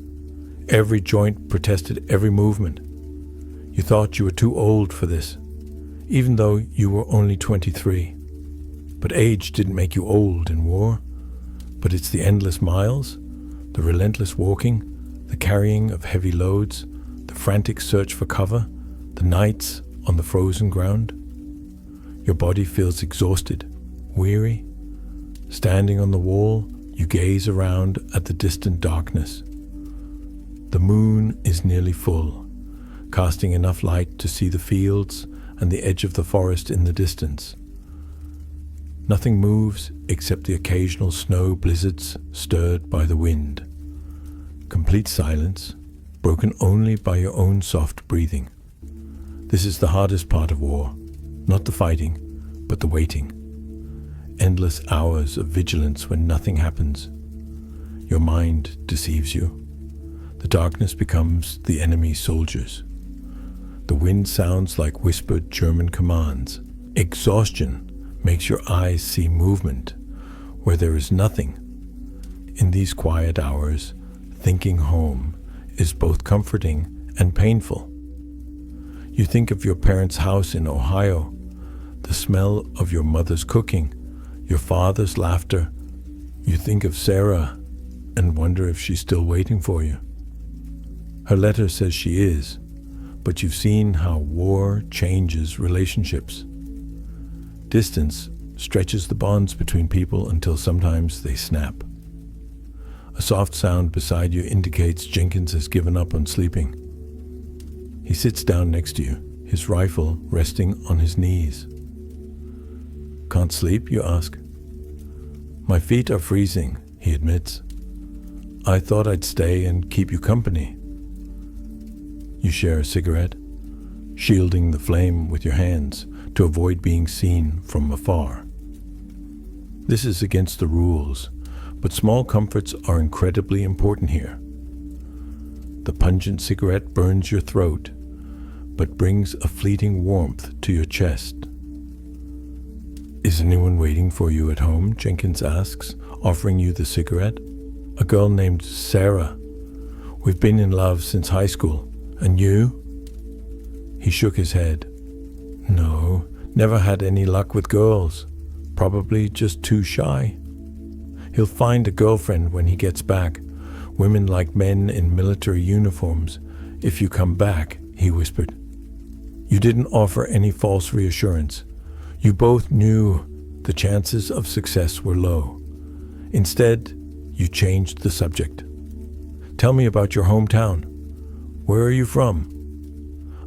Every joint protested every movement. You thought you were too old for this, even though you were only 23. But age didn't make you old in war. But it's the endless miles, the relentless walking, the carrying of heavy loads, the frantic search for cover, the nights on the frozen ground. Your body feels exhausted, weary. Standing on the wall, you gaze around at the distant darkness. The moon is nearly full, casting enough light to see the fields and the edge of the forest in the distance. Nothing moves except the occasional snow blizzards stirred by the wind. Complete silence, broken only by your own soft breathing. This is the hardest part of war, not the fighting, but the waiting. Endless hours of vigilance when nothing happens. Your mind deceives you. The darkness becomes the enemy's soldiers. The wind sounds like whispered German commands. Exhaustion makes your eyes see movement where there is nothing. In these quiet hours, thinking home is both comforting and painful. You think of your parents' house in Ohio, the smell of your mother's cooking, your father's laughter. You think of Sarah and wonder if she's still waiting for you. Her letter says she is, but you've seen how war changes relationships. Distance stretches the bonds between people until sometimes they snap. A soft sound beside you indicates Jenkins has given up on sleeping. He sits down next to you, his rifle resting on his knees. "Can't sleep?" you ask. "My feet are freezing," he admits. "I thought I'd stay and keep you company." You share a cigarette, shielding the flame with your hands to avoid being seen from afar. This is against the rules, but small comforts are incredibly important here. The pungent cigarette burns your throat, but brings a fleeting warmth to your chest. "Is anyone waiting for you at home?" Jenkins asks, offering you the cigarette. "A girl named Sarah. We've been in love since high school. And you?" He shook his head. "No, never had any luck with girls. Probably just too shy. He'll find a girlfriend when he gets back. Women like men in military uniforms. If you come back," he whispered. You didn't offer any false reassurance. You both knew the chances of success were low. Instead, you changed the subject. "Tell me about your hometown. Where are you from?"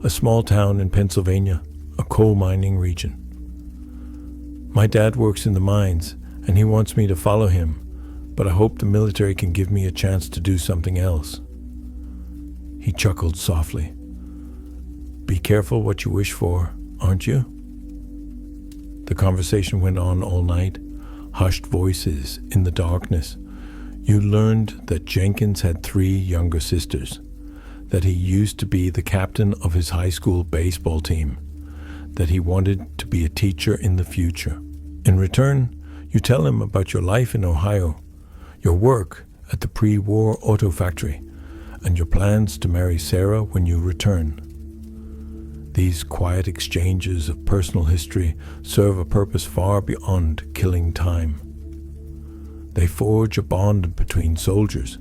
"A small town in Pennsylvania, a coal mining region. My dad works in the mines, and he wants me to follow him, but I hope the military can give me a chance to do something else." He chuckled softly. "Be careful what you wish for, aren't you?" The conversation went on all night, hushed voices in the darkness. You learned that Jenkins had 3 younger sisters, that he used to be the captain of his high school baseball team, that he wanted to be a teacher in the future. In return, you tell him about your life in Ohio, your work at the pre-war auto factory, and your plans to marry Sarah when you return. These quiet exchanges of personal history serve a purpose far beyond killing time. They forge a bond between soldiers,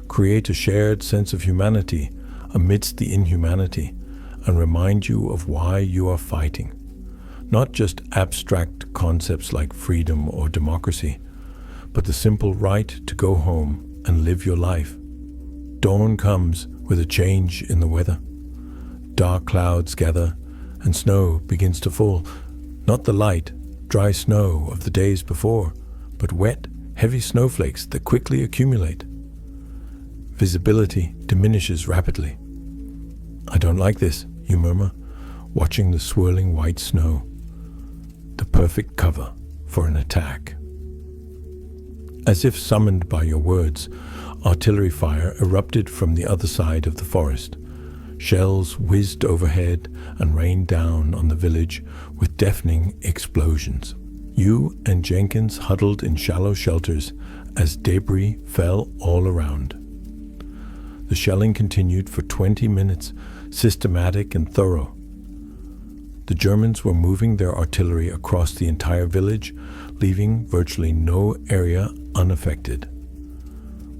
create a shared sense of humanity amidst the inhumanity, and remind you of why you are fighting. Not just abstract concepts like freedom or democracy, but the simple right to go home and live your life. Dawn comes with a change in the weather. Dark clouds gather, and snow begins to fall. Not the light, dry snow of the days before, but wet, heavy snowflakes that quickly accumulate. Visibility diminishes rapidly. "I don't like this," you murmur, watching the swirling white snow. The perfect cover for an attack. As if summoned by your words, artillery fire erupted from the other side of the forest. Shells whizzed overhead and rained down on the village with deafening explosions. You and Jenkins huddled in shallow shelters as debris fell all around. The shelling continued for 20 minutes, systematic and thorough. The Germans were moving their artillery across the entire village, leaving virtually no area unaffected.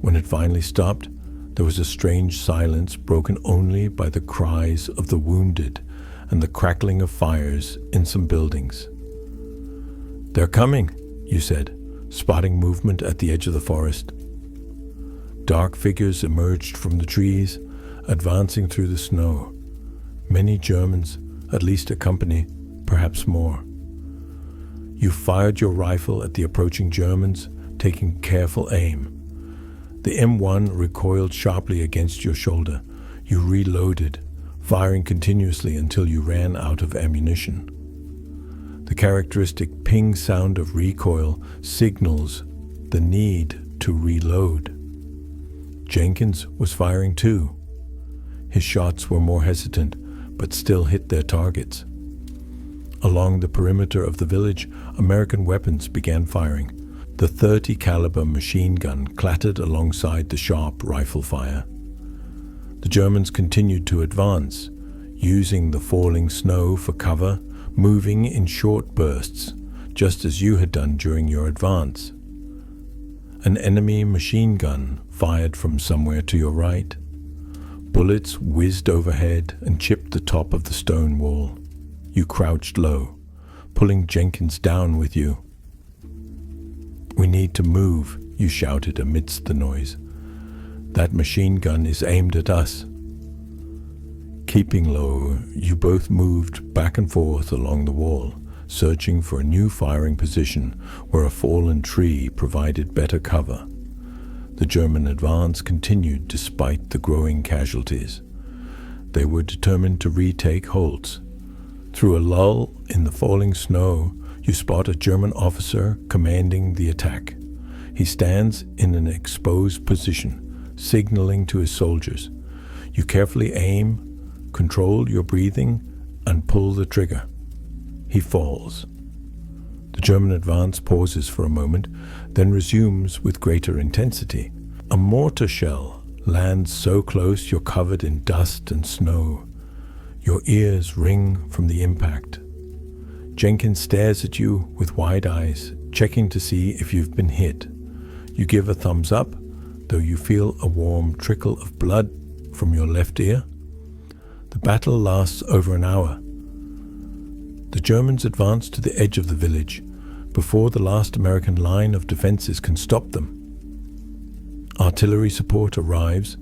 When it finally stopped, there was a strange silence broken only by the cries of the wounded and the crackling of fires in some buildings. "They're coming," you said, spotting movement at the edge of the forest. Dark figures emerged from the trees, advancing through the snow. Many Germans, at least a company, perhaps more. You fired your rifle at the approaching Germans, taking careful aim. The M1 recoiled sharply against your shoulder. You reloaded, firing continuously until you ran out of ammunition. The characteristic ping sound of recoil signals the need to reload. Jenkins was firing too. His shots were more hesitant, but still hit their targets. Along the perimeter of the village, American weapons began firing. The .30 caliber machine gun clattered alongside the sharp rifle fire. The Germans continued to advance, using the falling snow for cover, moving in short bursts, just as you had done during your advance. An enemy machine gun fired from somewhere to your right. Bullets whizzed overhead and chipped the top of the stone wall. You crouched low, pulling Jenkins down with you. "We need to move," you shouted amidst the noise. "That machine gun is aimed at us." Keeping low, you both moved back and forth along the wall, searching for a new firing position where a fallen tree provided better cover. The German advance continued despite the growing casualties. They were determined to retake Holtz. Through a lull in the falling snow, you spot a German officer commanding the attack. He stands in an exposed position, signaling to his soldiers. You carefully aim, control your breathing, and pull the trigger. He falls. The German advance pauses for a moment, then resumes with greater intensity. A mortar shell lands so close you're covered in dust and snow. Your ears ring from the impact. Jenkins stares at you with wide eyes, checking to see if you've been hit. You give a thumbs up, though you feel a warm trickle of blood from your left ear. The battle lasts over an hour. The Germans advance to the edge of the village before the last American line of defenses can stop them. Artillery support arrives,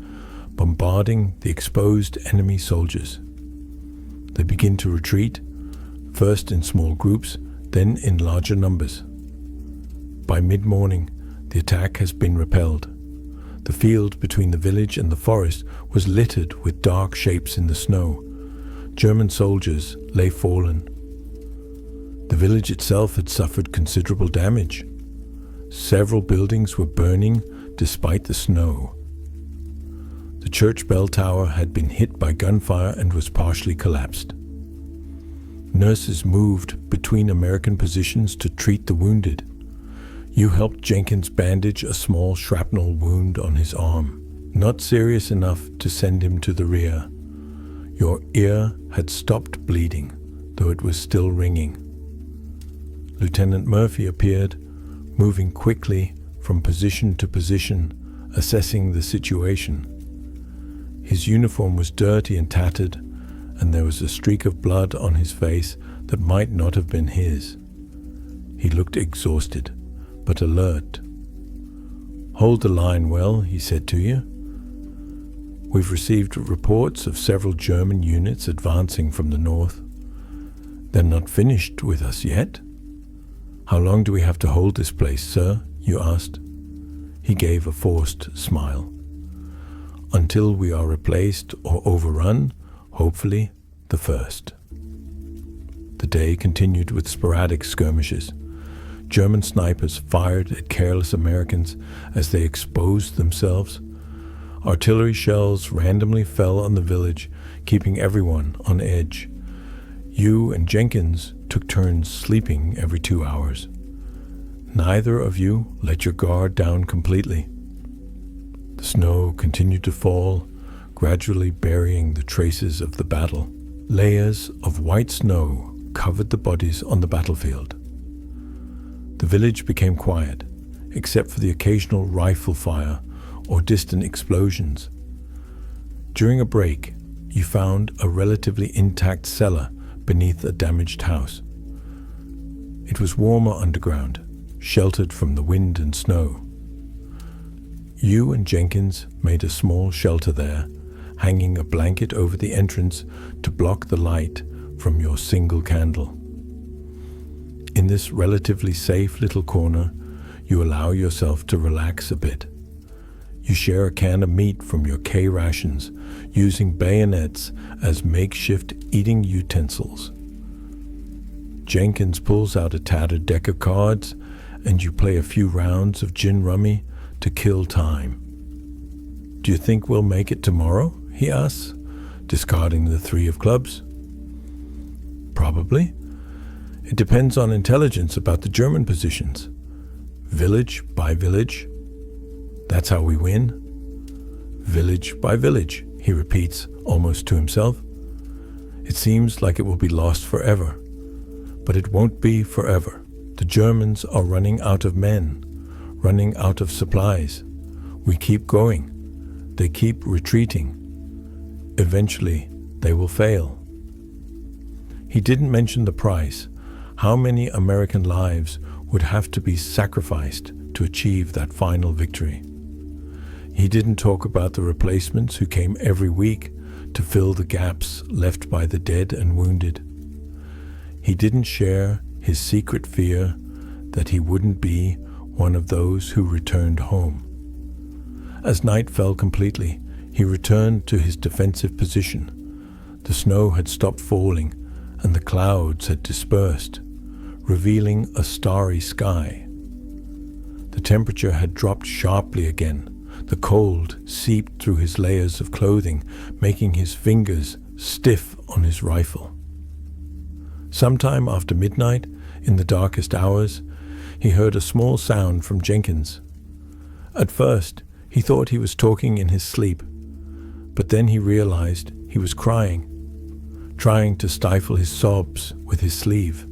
bombarding the exposed enemy soldiers. They begin to retreat, first in small groups, then in larger numbers. By mid-morning, the attack has been repelled. The field between the village and the forest was littered with dark shapes in the snow. German soldiers lay fallen. The village itself had suffered considerable damage. Several buildings were burning despite the snow. The church bell tower had been hit by gunfire and was partially collapsed. Nurses moved between American positions to treat the wounded. You helped Jenkins bandage a small shrapnel wound on his arm, not serious enough to send him to the rear. Your ear had stopped bleeding, though it was still ringing. Lieutenant Murphy appeared, moving quickly from position to position, assessing the situation. His uniform was dirty and tattered, and there was a streak of blood on his face that might not have been his. He looked exhausted, but alert. "Hold the line well," he said to you. "We've received reports of several German units advancing from the north. They're not finished with us yet." "How long do we have to hold this place, sir?" you asked. He gave a forced smile. "Until we are replaced or overrun, hopefully the first." The day continued with sporadic skirmishes. German snipers fired at careless Americans as they exposed themselves. Artillery shells randomly fell on the village, keeping everyone on edge. You and Jenkins took turns sleeping every 2 hours. Neither of you let your guard down completely. The snow continued to fall, gradually burying the traces of the battle. Layers of white snow covered the bodies on the battlefield. The village became quiet, except for the occasional rifle fire or distant explosions. During a break, you found a relatively intact cellar beneath a damaged house. It was warmer underground, sheltered from the wind and snow. You and Jenkins made a small shelter there, hanging a blanket over the entrance to block the light from your single candle. In this relatively safe little corner, you allow yourself to relax a bit. You share a can of meat from your K rations, using bayonets as makeshift eating utensils. Jenkins pulls out a tattered deck of cards, and you play a few rounds of gin rummy to kill time. Do you think we'll make it tomorrow? He asks, discarding the 3 of clubs. Probably. It depends on intelligence about the German positions. Village by village. That's how we win. Village by village, he repeats, almost to himself. It seems like it will be lost forever. But it won't be forever. The Germans are running out of men, running out of supplies. We keep going. They keep retreating. Eventually, they will fail. He didn't mention the price. How many American lives would have to be sacrificed to achieve that final victory? He didn't talk about the replacements who came every week to fill the gaps left by the dead and wounded. He didn't share his secret fear that he wouldn't be one of those who returned home. As night fell completely, he returned to his defensive position. The snow had stopped falling and the clouds had dispersed, revealing a starry sky. The temperature had dropped sharply again. The cold seeped through his layers of clothing, making his fingers stiff on his rifle. Sometime after midnight, in the darkest hours, he heard a small sound from Jenkins. At first, he thought he was talking in his sleep, but then he realized he was crying, trying to stifle his sobs with his sleeve.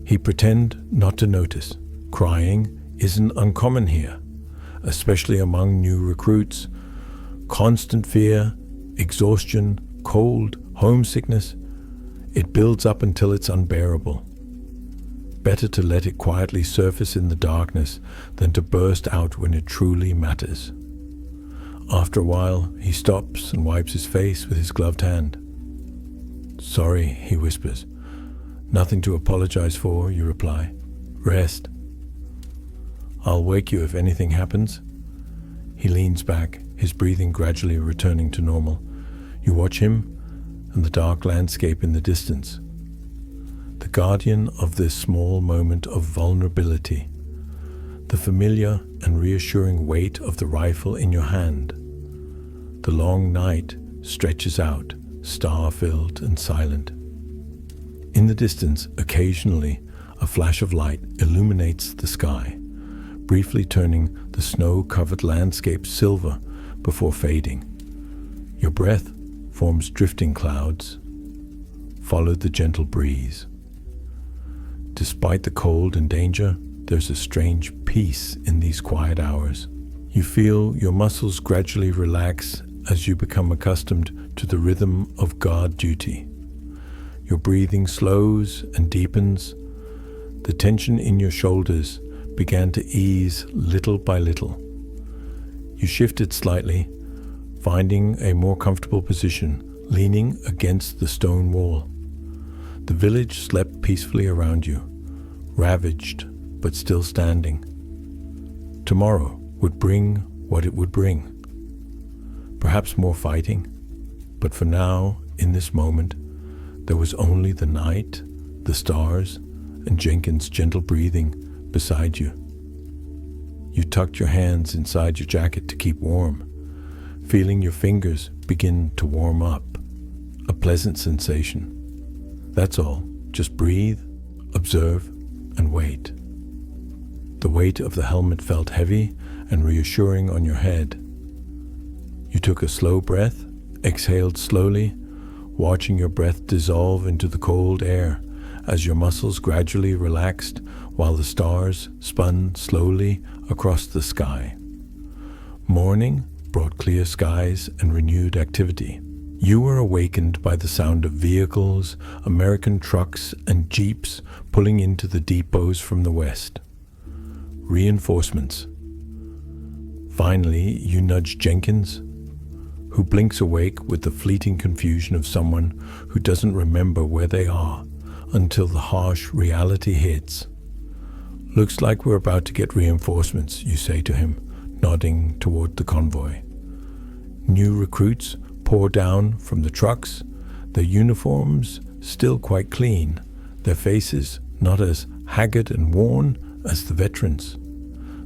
He pretended not to notice. Crying isn't uncommon here, especially among new recruits. Constant fear, exhaustion, cold, homesickness, it builds up until it's unbearable. Better to let it quietly surface in the darkness than to burst out when it truly matters. After a while, he stops and wipes his face with his gloved hand. "Sorry," he whispers. "Nothing to apologize for," you reply. "Rest. I'll wake you if anything happens." He leans back, his breathing gradually returning to normal. You watch him and the dark landscape in the distance. The guardian of this small moment of vulnerability, the familiar and reassuring weight of the rifle in your hand. The long night stretches out, star-filled and silent. In the distance, occasionally, a flash of light illuminates the sky, briefly turning the snow-covered landscape silver before fading. Your breath forms drifting clouds. Follow the gentle breeze. Despite the cold and danger, there's a strange peace in these quiet hours. You feel your muscles gradually relax as you become accustomed to the rhythm of guard duty. Your breathing slows and deepens. The tension in your shoulders began to ease little by little. You shifted slightly, finding a more comfortable position, leaning against the stone wall. The village slept peacefully around you, ravaged but still standing. Tomorrow would bring what it would bring. Perhaps more fighting, but for now, in this moment, there was only the night, the stars, and Jenkins' gentle breathing beside you. You tucked your hands inside your jacket to keep warm, feeling your fingers begin to warm up. A pleasant sensation. That's all. Just breathe, observe, and wait. The weight of the helmet felt heavy and reassuring on your head. You took a slow breath, exhaled slowly, watching your breath dissolve into the cold air as your muscles gradually relaxed while the stars spun slowly across the sky. Morning brought clear skies and renewed activity. You were awakened by the sound of vehicles, American trucks and jeeps pulling into the depots from the west. Reinforcements. Finally, you nudge Jenkins, who blinks awake with the fleeting confusion of someone who doesn't remember where they are until the harsh reality hits. "Looks like we're about to get reinforcements," you say to him, nodding toward the convoy. New recruits pour down from the trucks, their uniforms still quite clean, their faces not as haggard and worn as the veterans.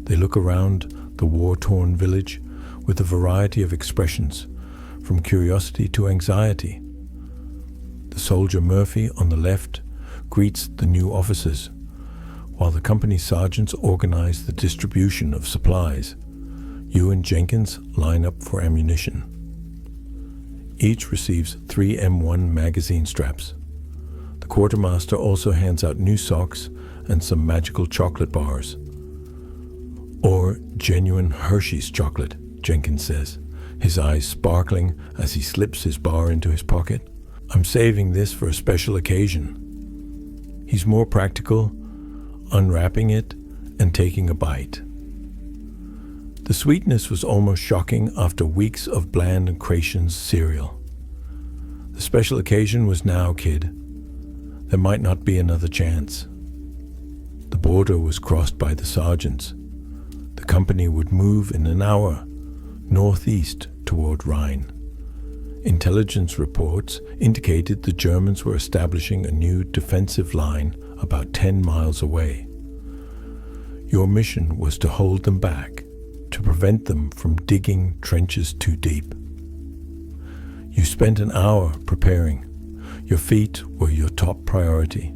They look around the war-torn village with a variety of expressions, from curiosity to anxiety. The soldier Murphy on the left greets the new officers, while the company sergeants organize the distribution of supplies. You and Jenkins line up for ammunition. Each receives 3 M1 magazine straps. The quartermaster also hands out new socks and some magical chocolate bars. Or genuine Hershey's chocolate, Jenkins says, his eyes sparkling as he slips his bar into his pocket. I'm saving this for a special occasion. He's more practical, unwrapping it and taking a bite. The sweetness was almost shocking after weeks of bland and Creation's cereal. The special occasion was now, kid. There might not be another chance. The border was crossed by the sergeants. The company would move in an hour northeast toward Rhine. Intelligence reports indicated the Germans were establishing a new defensive line about 10 miles away. Your mission was to hold them back, to prevent them from digging trenches too deep. You spent an hour preparing. Your feet were your top priority.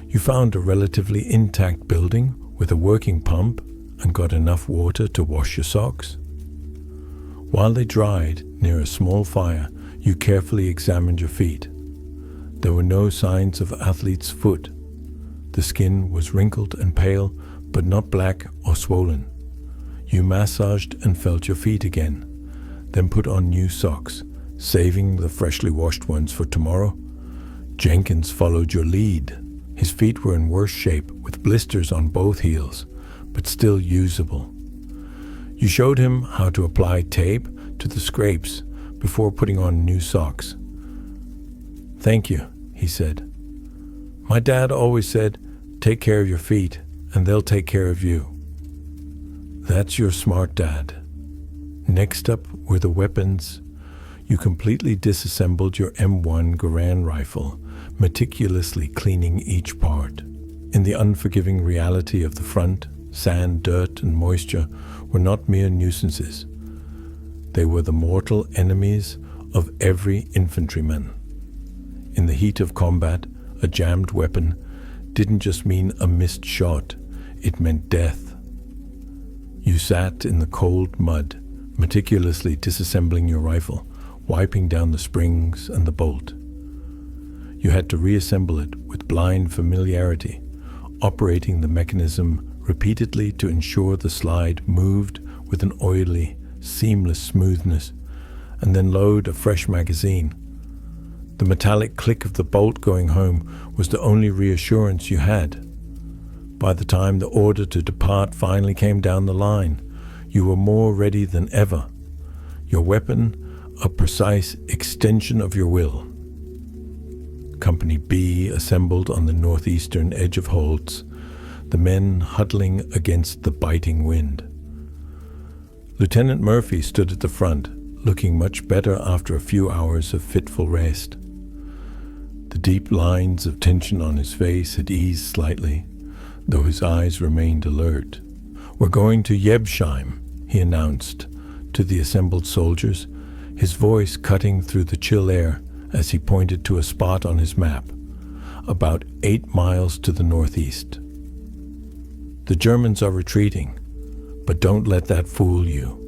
You found a relatively intact building with a working pump and got enough water to wash your socks. While they dried near a small fire, you carefully examined your feet. There were no signs of athlete's foot. The skin was wrinkled and pale, but not black or swollen. You massaged and felt your feet again, then put on new socks, saving the freshly washed ones for tomorrow. Jenkins followed your lead. His feet were in worse shape, with blisters on both heels, but still usable. You showed him how to apply tape to the scrapes before putting on new socks. "Thank you," he said. "My dad always said, take care of your feet, and they'll take care of you." That's your smart dad. Next up were the weapons. You completely disassembled your M1 Garand rifle, meticulously cleaning each part. In the unforgiving reality of the front, sand, dirt, and moisture were not mere nuisances. They were the mortal enemies of every infantryman. In the heat of combat, a jammed weapon didn't just mean a missed shot, it meant death. You sat in the cold mud, meticulously disassembling your rifle, wiping down the springs and the bolt. You had to reassemble it with blind familiarity, operating the mechanism repeatedly to ensure the slide moved with an oily, seamless smoothness, and then load a fresh magazine. The metallic click of the bolt going home was the only reassurance you had. By the time the order to depart finally came down the line, you were more ready than ever. Your weapon, a precise extension of your will. Company B assembled on the northeastern edge of Holtz, the men huddling against the biting wind. Lieutenant Murphy stood at the front, looking much better after a few hours of fitful rest. The deep lines of tension on his face had eased slightly, though his eyes remained alert. "We're going to Jebsheim," he announced to the assembled soldiers, his voice cutting through the chill air as he pointed to a spot on his map, about 8 miles to the northeast. "The Germans are retreating, but don't let that fool you.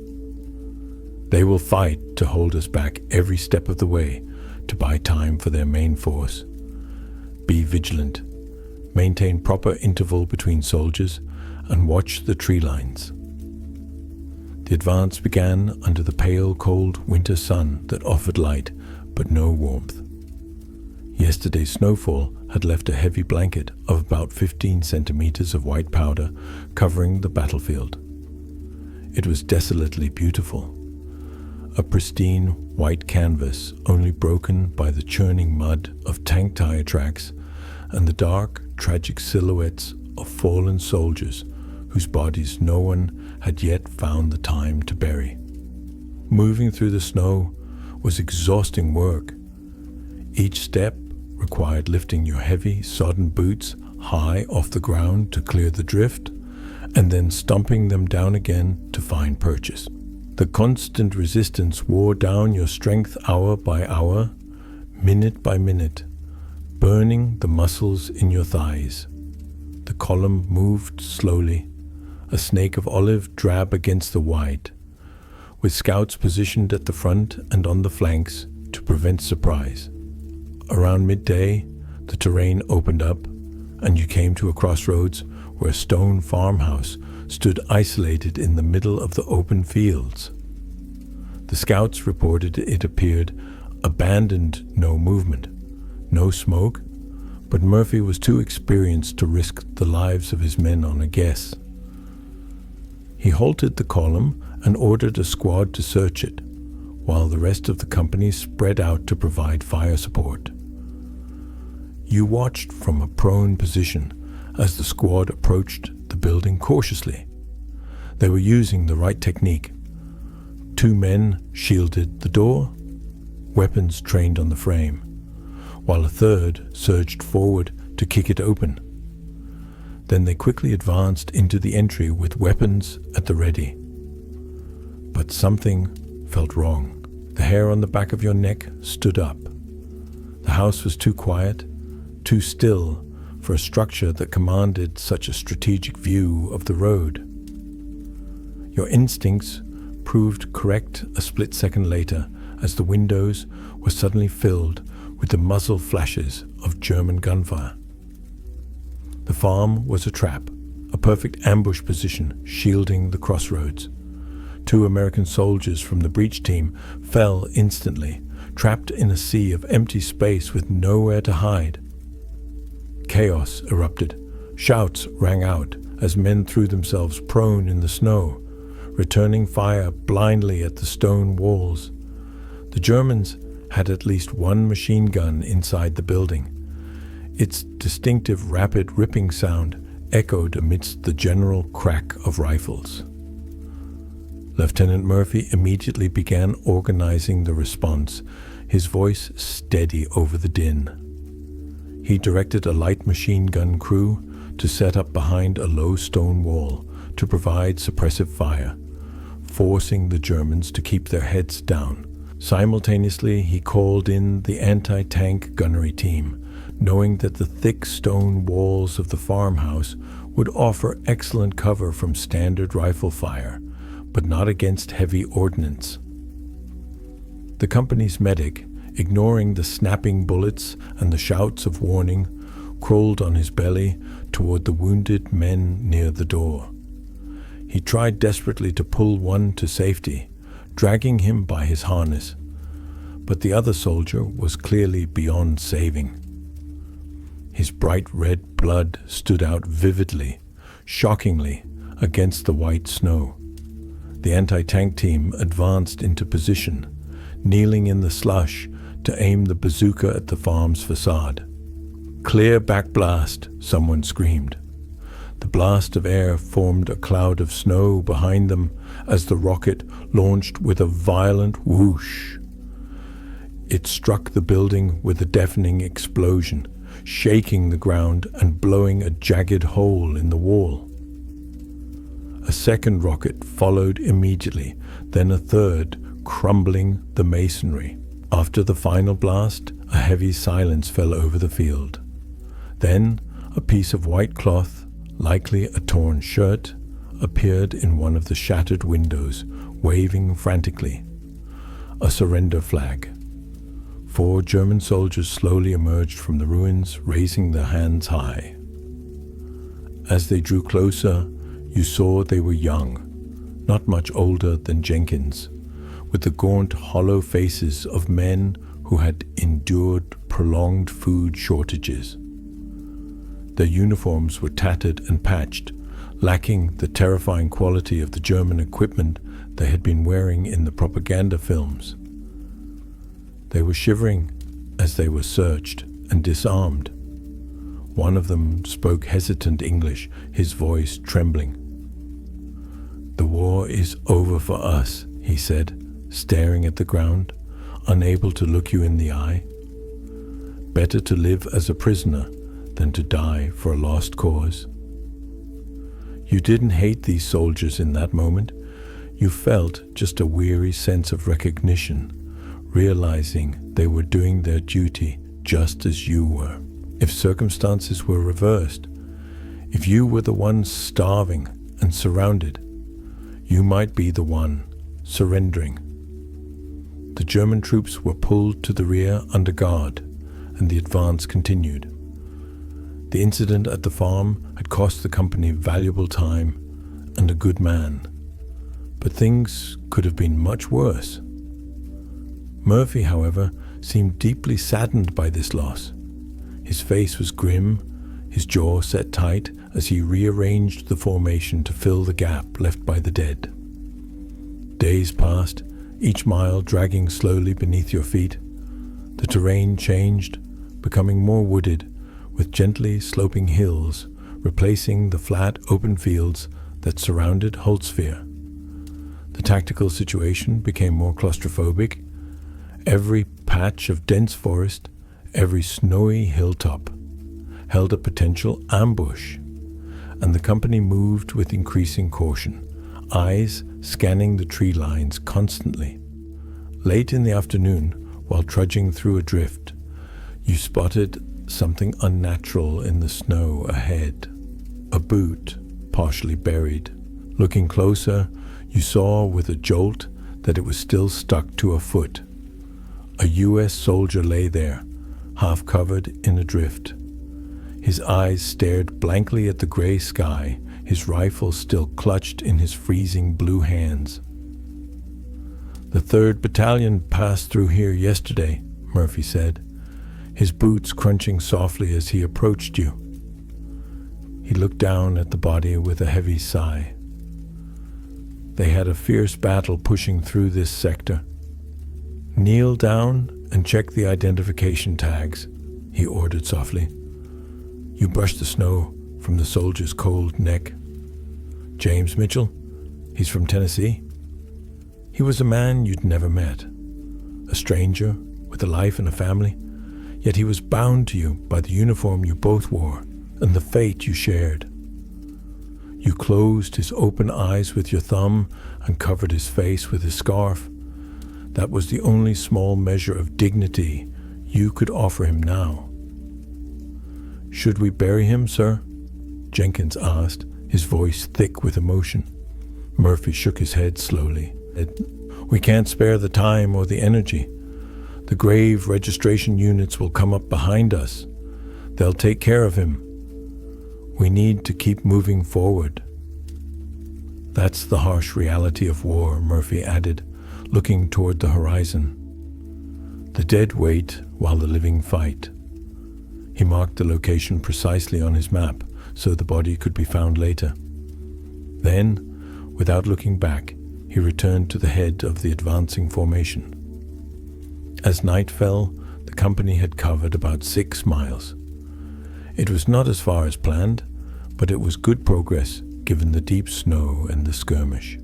They will fight to hold us back every step of the way to buy time for their main force. Be vigilant, maintain proper interval between soldiers, and watch the tree lines." The advance began under the pale, cold winter sun that offered light, but no warmth. Yesterday's snowfall had left a heavy blanket of about 15 centimeters of white powder covering the battlefield. It was desolately beautiful. A pristine white canvas only broken by the churning mud of tank tire tracks and the dark, tragic silhouettes of fallen soldiers whose bodies no one had yet found the time to bury. Moving through the snow was exhausting work. Each step required lifting your heavy, sodden boots high off the ground to clear the drift, and then stomping them down again to find purchase. The constant resistance wore down your strength hour by hour, minute by minute, burning the muscles in your thighs. The column moved slowly, a snake of olive drab against the white, with scouts positioned at the front and on the flanks to prevent surprise. Around midday, the terrain opened up, and you came to a crossroads where a stone farmhouse stood isolated in the middle of the open fields. The scouts reported it appeared abandoned, no movement, no smoke, but Murphy was too experienced to risk the lives of his men on a guess. He halted the column and ordered a squad to search it, while the rest of the company spread out to provide fire support. You watched from a prone position as the squad approached the building cautiously. They were using the right technique. 2 men shielded the door, weapons trained on the frame, while a third surged forward to kick it open. Then they quickly advanced into the entry with weapons at the ready. But something felt wrong. The hair on the back of your neck stood up. The house was too quiet, too still for a structure that commanded such a strategic view of the road. Your instincts proved correct a split second later as the windows were suddenly filled with the muzzle flashes of German gunfire. The farm was a trap, a perfect ambush position shielding the crossroads. 2 American soldiers from the breach team fell instantly, trapped in a sea of empty space with nowhere to hide. Chaos erupted. Shouts rang out as men threw themselves prone in the snow, returning fire blindly at the stone walls. The Germans had at least 1 machine gun inside the building. Its distinctive rapid ripping sound echoed amidst the general crack of rifles. Lieutenant Murphy immediately began organizing the response, his voice steady over the din. He directed a light machine gun crew to set up behind a low stone wall to provide suppressive fire, forcing the Germans to keep their heads down. Simultaneously, he called in the anti-tank gunnery team, knowing that the thick stone walls of the farmhouse would offer excellent cover from standard rifle fire, but not against heavy ordnance. The company's medic, ignoring the snapping bullets and the shouts of warning, crawled on his belly toward the wounded men near the door. He tried desperately to pull one to safety, dragging him by his harness, but the other soldier was clearly beyond saving. His bright red blood stood out vividly, shockingly, against the white snow. The anti-tank team advanced into position, kneeling in the slush to aim the bazooka at the farm's facade. "Clear back blast," someone screamed. The blast of air formed a cloud of snow behind them as the rocket launched with a violent whoosh. It struck the building with a deafening explosion, shaking the ground and blowing a jagged hole in the wall. A second rocket followed immediately, then a third, crumbling the masonry. After the final blast, a heavy silence fell over the field. Then a piece of white cloth, likely a torn shirt, appeared in one of the shattered windows, waving frantically. A surrender flag. 4 German soldiers slowly emerged from the ruins, raising their hands high. As they drew closer, you saw they were young, not much older than Jenkins, with the gaunt, hollow faces of men who had endured prolonged food shortages. Their uniforms were tattered and patched, lacking the terrifying quality of the German equipment they had been wearing in the propaganda films. They were shivering as they were searched and disarmed. One of them spoke hesitant English, his voice trembling. "The war is over for us," he said, staring at the ground, unable to look you in the eye. "Better to live as a prisoner than to die for a lost cause." You didn't hate these soldiers in that moment. You felt just a weary sense of recognition, realizing they were doing their duty just as you were. If circumstances were reversed, if you were the one starving and surrounded, you might be the one surrendering. The German troops were pulled to the rear under guard, and the advance continued. The incident at the farm had cost the company valuable time and a good man, but things could have been much worse. Murphy, however, seemed deeply saddened by this loss. His face was grim, his jaw set tight as he rearranged the formation to fill the gap left by the dead. Days passed, each mile dragging slowly beneath your feet. The terrain changed, becoming more wooded, with gently sloping hills replacing the flat open fields that surrounded Holzfear. The tactical situation became more claustrophobic. Every patch of dense forest, every snowy hilltop, held a potential ambush, and the company moved with increasing caution, eyes scanning the tree lines constantly. Late in the afternoon, while trudging through a drift, you spotted something unnatural in the snow ahead. A boot, partially buried. Looking closer, you saw with a jolt that it was still stuck to a foot. A U.S. soldier lay there, half covered in a drift. His eyes stared blankly at the gray sky, his rifle still clutched in his freezing blue hands. "The 3rd Battalion passed through here yesterday," Murphy said, his boots crunching softly as he approached you. He looked down at the body with a heavy sigh. "They had a fierce battle pushing through this sector. Kneel down and check the identification tags," he ordered softly. You brushed the snow from the soldier's cold neck. "James Mitchell? He's from Tennessee?" He was a man you'd never met, a stranger with a life and a family, yet he was bound to you by the uniform you both wore and the fate you shared. You closed his open eyes with your thumb and covered his face with his scarf. That was the only small measure of dignity you could offer him now. "Should we bury him, sir?" Jenkins asked, his voice thick with emotion. Murphy shook his head slowly. "We can't spare the time or the energy. The grave registration units will come up behind us. They'll take care of him. We need to keep moving forward." "That's the harsh reality of war," Murphy added, looking toward the horizon. "The dead wait while the living fight." He marked the location precisely on his map so the body could be found later. Then, without looking back, he returned to the head of the advancing formation. As night fell, the company had covered about 6 miles. It was not as far as planned, but it was good progress given the deep snow and the skirmish.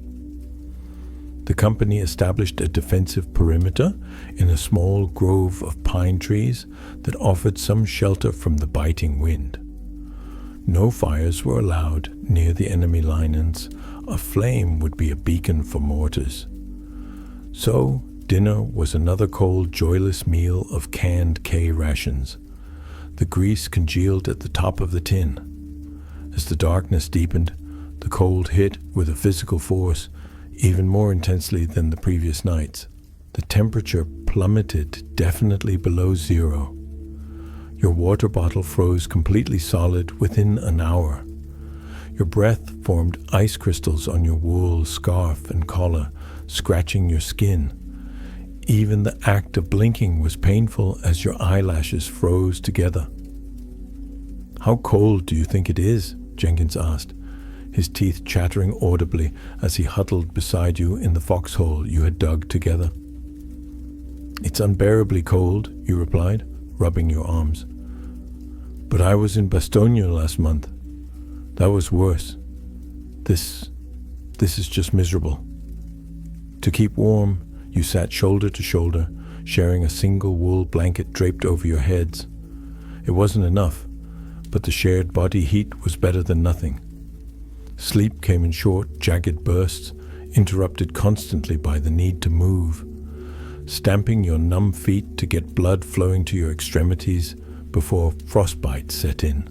The company established a defensive perimeter in a small grove of pine trees that offered some shelter from the biting wind. No fires were allowed near the enemy lines. A flame would be a beacon for mortars. So, dinner was another cold, joyless meal of canned K rations. The grease congealed at the top of the tin. As the darkness deepened, the cold hit with a physical force even more intensely than the previous nights. The temperature plummeted definitely below 0. Your water bottle froze completely solid within an hour. Your breath formed ice crystals on your wool, scarf, and collar, scratching your skin. Even the act of blinking was painful as your eyelashes froze together. "How cold do you think it is?" Jenkins asked, his teeth chattering audibly as he huddled beside you in the foxhole you had dug together. "It's unbearably cold," you replied, rubbing your arms. "But I was in Bastogne last month. That was worse. This is just miserable." To keep warm, you sat shoulder to shoulder, sharing a single wool blanket draped over your heads. It wasn't enough, but the shared body heat was better than nothing. Sleep came in short, jagged bursts, interrupted constantly by the need to move, stamping your numb feet to get blood flowing to your extremities before frostbite set in.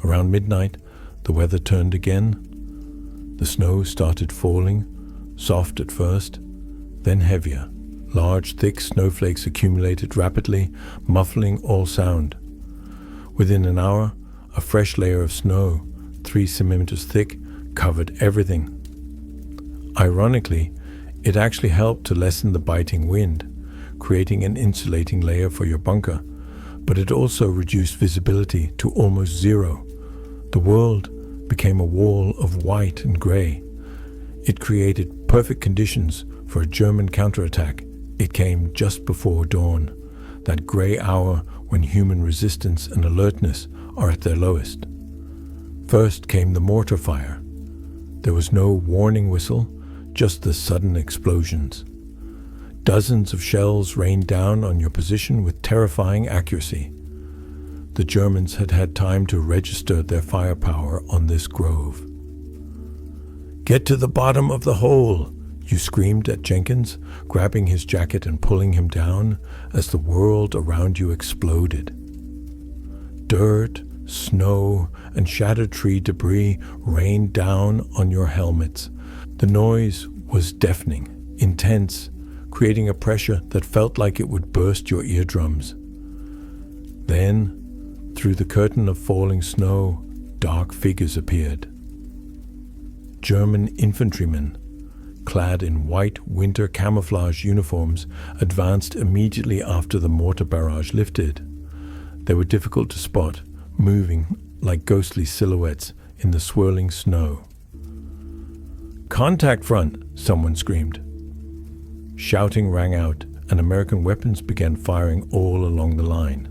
Around midnight, the weather turned again. The snow started falling, soft at first, then heavier. Large, thick snowflakes accumulated rapidly, muffling all sound. Within an hour, a fresh layer of snow, 3 centimeters thick, covered everything. Ironically, it actually helped to lessen the biting wind, creating an insulating layer for your bunker, but it also reduced visibility to almost zero. The world became a wall of white and gray. It created perfect conditions for a German counterattack. It came just before dawn, that gray hour when human resistance and alertness are at their lowest. First came the mortar fire. There was no warning whistle, just the sudden explosions. Dozens of shells rained down on your position with terrifying accuracy. The Germans had had time to register their firepower on this grove. "Get to the bottom of the hole!" you screamed at Jenkins, grabbing his jacket and pulling him down as the world around you exploded. Dirt, snow, and shattered tree debris rained down on your helmets. The noise was deafening, intense, creating a pressure that felt like it would burst your eardrums. Then, through the curtain of falling snow, dark figures appeared. German infantrymen, clad in white winter camouflage uniforms, advanced immediately after the mortar barrage lifted. They were difficult to spot, moving like ghostly silhouettes in the swirling snow. "Contact front!" someone screamed. Shouting rang out, and American weapons began firing all along the line.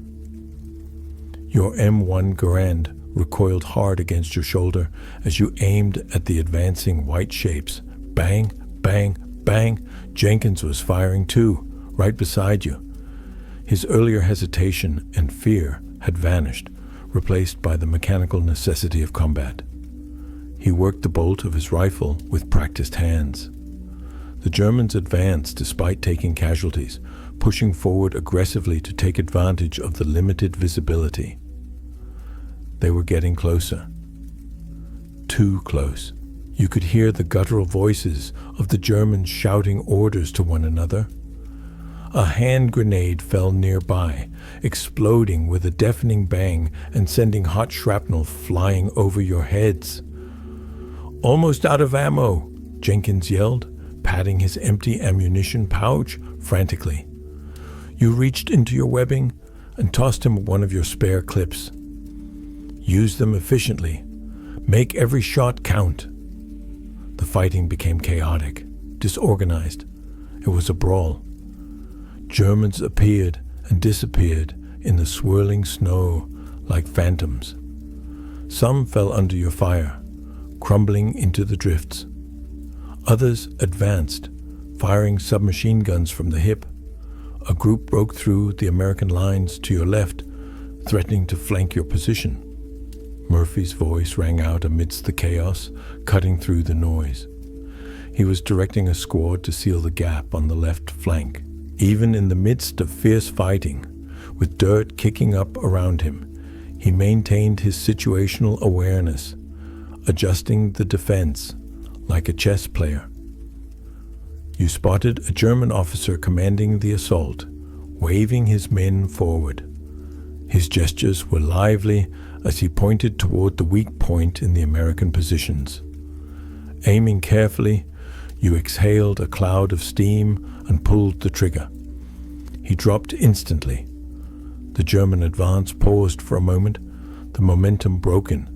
Your M1 Garand recoiled hard against your shoulder as you aimed at the advancing white shapes. Bang, bang, bang! Jenkins was firing too, right beside you. His earlier hesitation and fear had vanished, replaced by the mechanical necessity of combat. He worked the bolt of his rifle with practiced hands. The Germans advanced despite taking casualties, pushing forward aggressively to take advantage of the limited visibility. They were getting closer. Too close. You could hear the guttural voices of the Germans shouting orders to one another. A hand grenade fell nearby, exploding with a deafening bang and sending hot shrapnel flying over your heads. "Almost out of ammo," Jenkins yelled, patting his empty ammunition pouch frantically. You reached into your webbing and tossed him one of your spare clips. Use them efficiently. Make every shot count. The fighting became chaotic, disorganized. It was a brawl. Germans appeared and disappeared in the swirling snow like phantoms. Some fell under your fire, crumbling into the drifts. Others advanced, firing submachine guns from the hip. A group broke through the American lines to your left, threatening to flank your position. Murphy's voice rang out amidst the chaos, cutting through the noise. He was directing a squad to seal the gap on the left flank. Even in the midst of fierce fighting, with dirt kicking up around him, he maintained his situational awareness, adjusting the defense like a chess player. You spotted a German officer commanding the assault, waving his men forward. His gestures were lively as he pointed toward the weak point in the American positions. Aiming carefully, you exhaled a cloud of steam and pulled the trigger. He dropped instantly. The German advance paused for a moment, the momentum broken,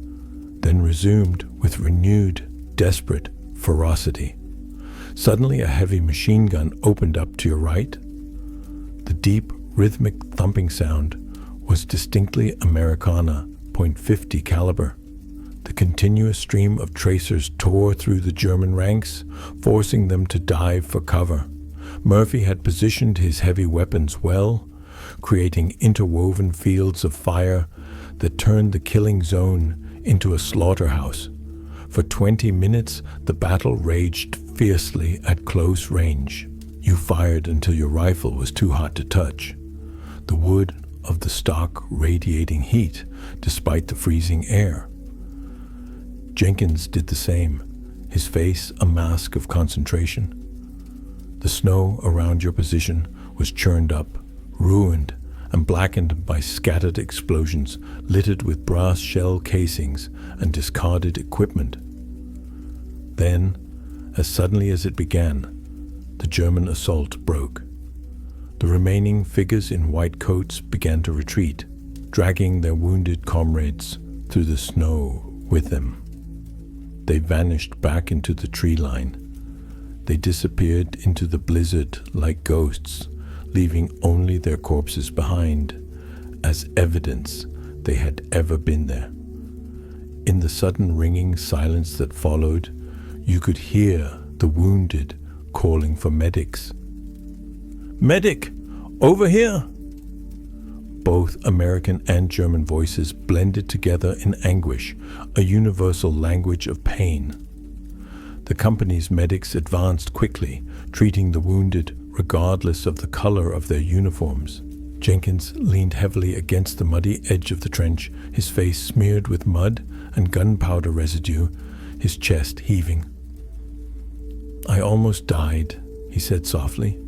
then resumed with renewed, desperate ferocity. Suddenly, a heavy machine gun opened up to your right. The deep, rhythmic thumping sound was distinctly Americana .50 caliber. The continuous stream of tracers tore through the German ranks, forcing them to dive for cover. Murphy had positioned his heavy weapons well, creating interwoven fields of fire that turned the killing zone into a slaughterhouse. For 20 minutes, the battle raged fiercely at close range. You fired until your rifle was too hot to touch, the wood of the stock radiating heat despite the freezing air. Jenkins did the same, his face a mask of concentration. The snow around your position was churned up, ruined, and blackened by scattered explosions littered with brass shell casings and discarded equipment. Then, as suddenly as it began, the German assault broke. The remaining figures in white coats began to retreat, dragging their wounded comrades through the snow with them. They vanished back into the tree line. They disappeared into the blizzard like ghosts, leaving only their corpses behind, as evidence they had ever been there. In the sudden ringing silence that followed, you could hear the wounded calling for medics. "Medic! Over here!" Both American and German voices blended together in anguish, a universal language of pain. The company's medics advanced quickly, treating the wounded regardless of the color of their uniforms. Jenkins leaned heavily against the muddy edge of the trench, his face smeared with mud and gunpowder residue, his chest heaving. "I almost died," he said softly,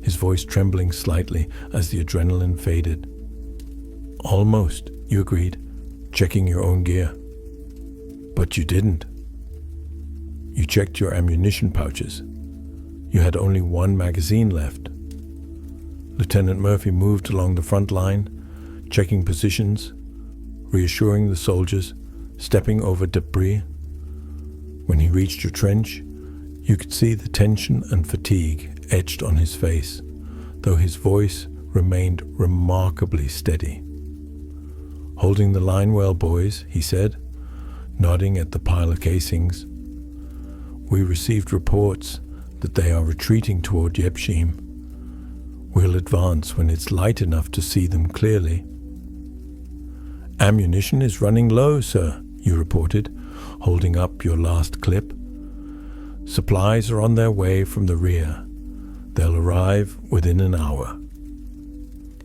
his voice trembling slightly as the adrenaline faded. "Almost," you agreed, checking your own gear. "But you didn't. You checked your ammunition pouches. You had only one magazine left." Lieutenant Murphy moved along the front line, checking positions, reassuring the soldiers, stepping over debris. When he reached your trench, you could see the tension and fatigue etched on his face, though his voice remained remarkably steady. "Holding the line well, boys," he said, nodding at the pile of casings. "We received reports that they are retreating toward Yebshim. We'll advance when it's light enough to see them clearly." "Ammunition is running low, sir," you reported, holding up your last clip. "Supplies are on their way from the rear. They'll arrive within an hour."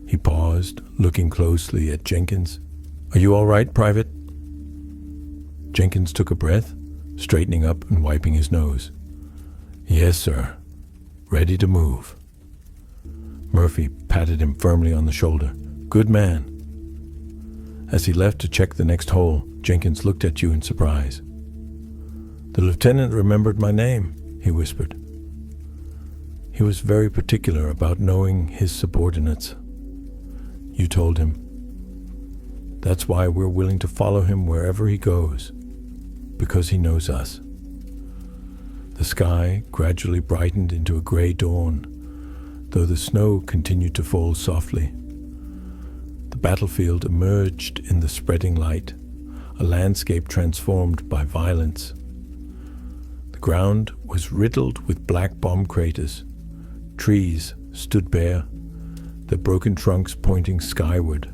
He paused, looking closely at Jenkins. "Are you all right, Private?" Jenkins took a breath, straightening up and wiping his nose. "Yes, sir. Ready to move." Murphy patted him firmly on the shoulder. "Good man." As he left to check the next hole, Jenkins looked at you in surprise. "The lieutenant remembered my name," he whispered. He was very particular about knowing his subordinates. You told him. "That's why we're willing to follow him wherever he goes, because he knows us." The sky gradually brightened into a gray dawn, though the snow continued to fall softly. The battlefield emerged in the spreading light, a landscape transformed by violence. The ground was riddled with black bomb craters. Trees stood bare, their broken trunks pointing skyward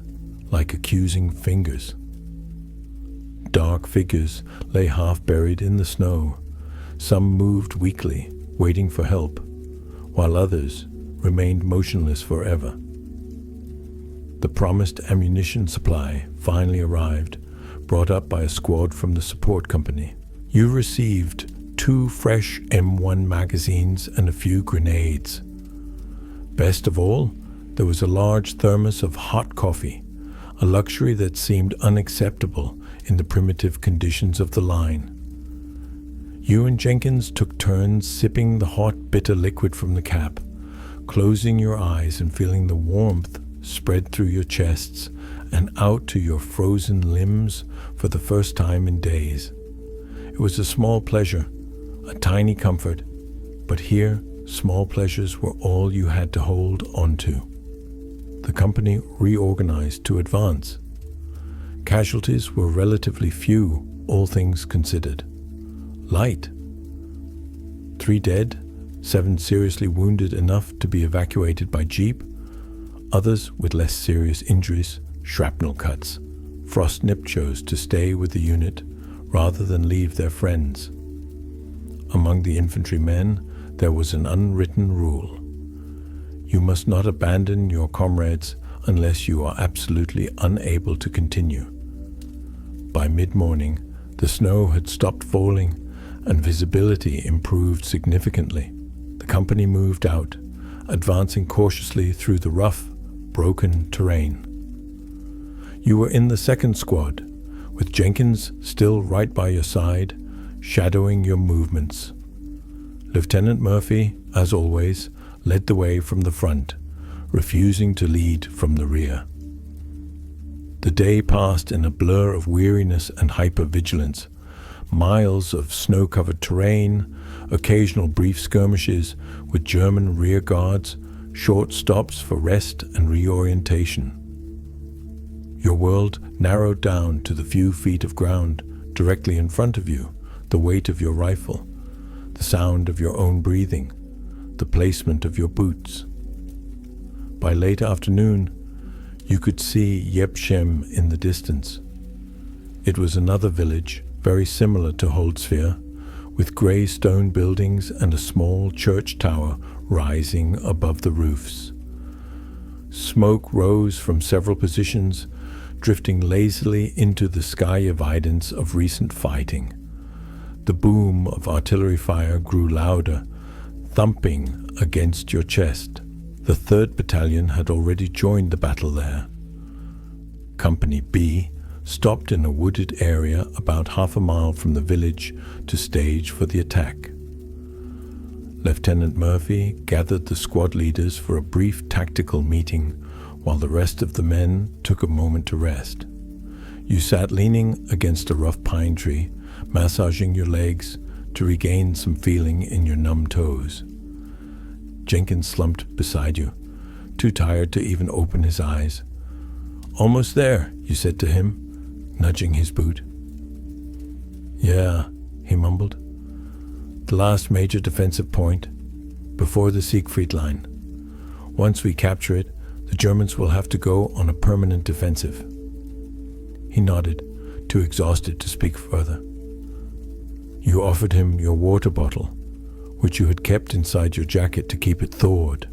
like accusing fingers. Dark figures lay half buried in the snow. Some moved weakly, waiting for help, while others remained motionless forever. The promised ammunition supply finally arrived, brought up by a squad from the support company. You received 2 fresh M1 magazines and a few grenades. Best of all, there was a large thermos of hot coffee, a luxury that seemed unacceptable in the primitive conditions of the line. You and Jenkins took turns sipping the hot, bitter liquid from the cap, closing your eyes and feeling the warmth spread through your chests and out to your frozen limbs for the first time in days. It was a small pleasure, a tiny comfort, but here, small pleasures were all you had to hold onto. The company reorganized to advance. Casualties were relatively few, all things considered. Light. 3 dead, 7 seriously wounded enough to be evacuated by jeep, others with less serious injuries, shrapnel cuts. Frostnip chose to stay with the unit, rather than leave their friends. Among the infantrymen, there was an unwritten rule. You must not abandon your comrades unless you are absolutely unable to continue. By mid-morning, the snow had stopped falling and visibility improved significantly. The company moved out, advancing cautiously through the rough, broken terrain. You were in the second squad, with Jenkins still right by your side, shadowing your movements. Lieutenant Murphy, as always, led the way from the front, refusing to lead from the rear. The day passed in a blur of weariness and hypervigilance. Miles of snow-covered terrain, occasional brief skirmishes with German rear guards, short stops for rest and reorientation. Your world narrowed down to the few feet of ground directly in front of you, the weight of your rifle, the sound of your own breathing, the placement of your boots. By late afternoon, you could see Yebshem in the distance. It was another village, very similar to Holzfir, with grey stone buildings and a small church tower rising above the roofs. Smoke rose from several positions, drifting lazily into the sky evidence of recent fighting. The boom of artillery fire grew louder, thumping against your chest. The 3rd Battalion had already joined the battle there. Company B stopped in a wooded area about half a mile from the village to stage for the attack. Lieutenant Murphy gathered the squad leaders for a brief tactical meeting while the rest of the men took a moment to rest. You sat leaning against a rough pine tree, massaging your legs to regain some feeling in your numb toes. Jenkins slumped beside you, too tired to even open his eyes. "Almost there," you said to him, nudging his boot. "Yeah," he mumbled. "The last major defensive point, before the Siegfried Line. Once we capture it, the Germans will have to go on a permanent defensive." He nodded, too exhausted to speak further. You offered him your water bottle, which you had kept inside your jacket to keep it thawed.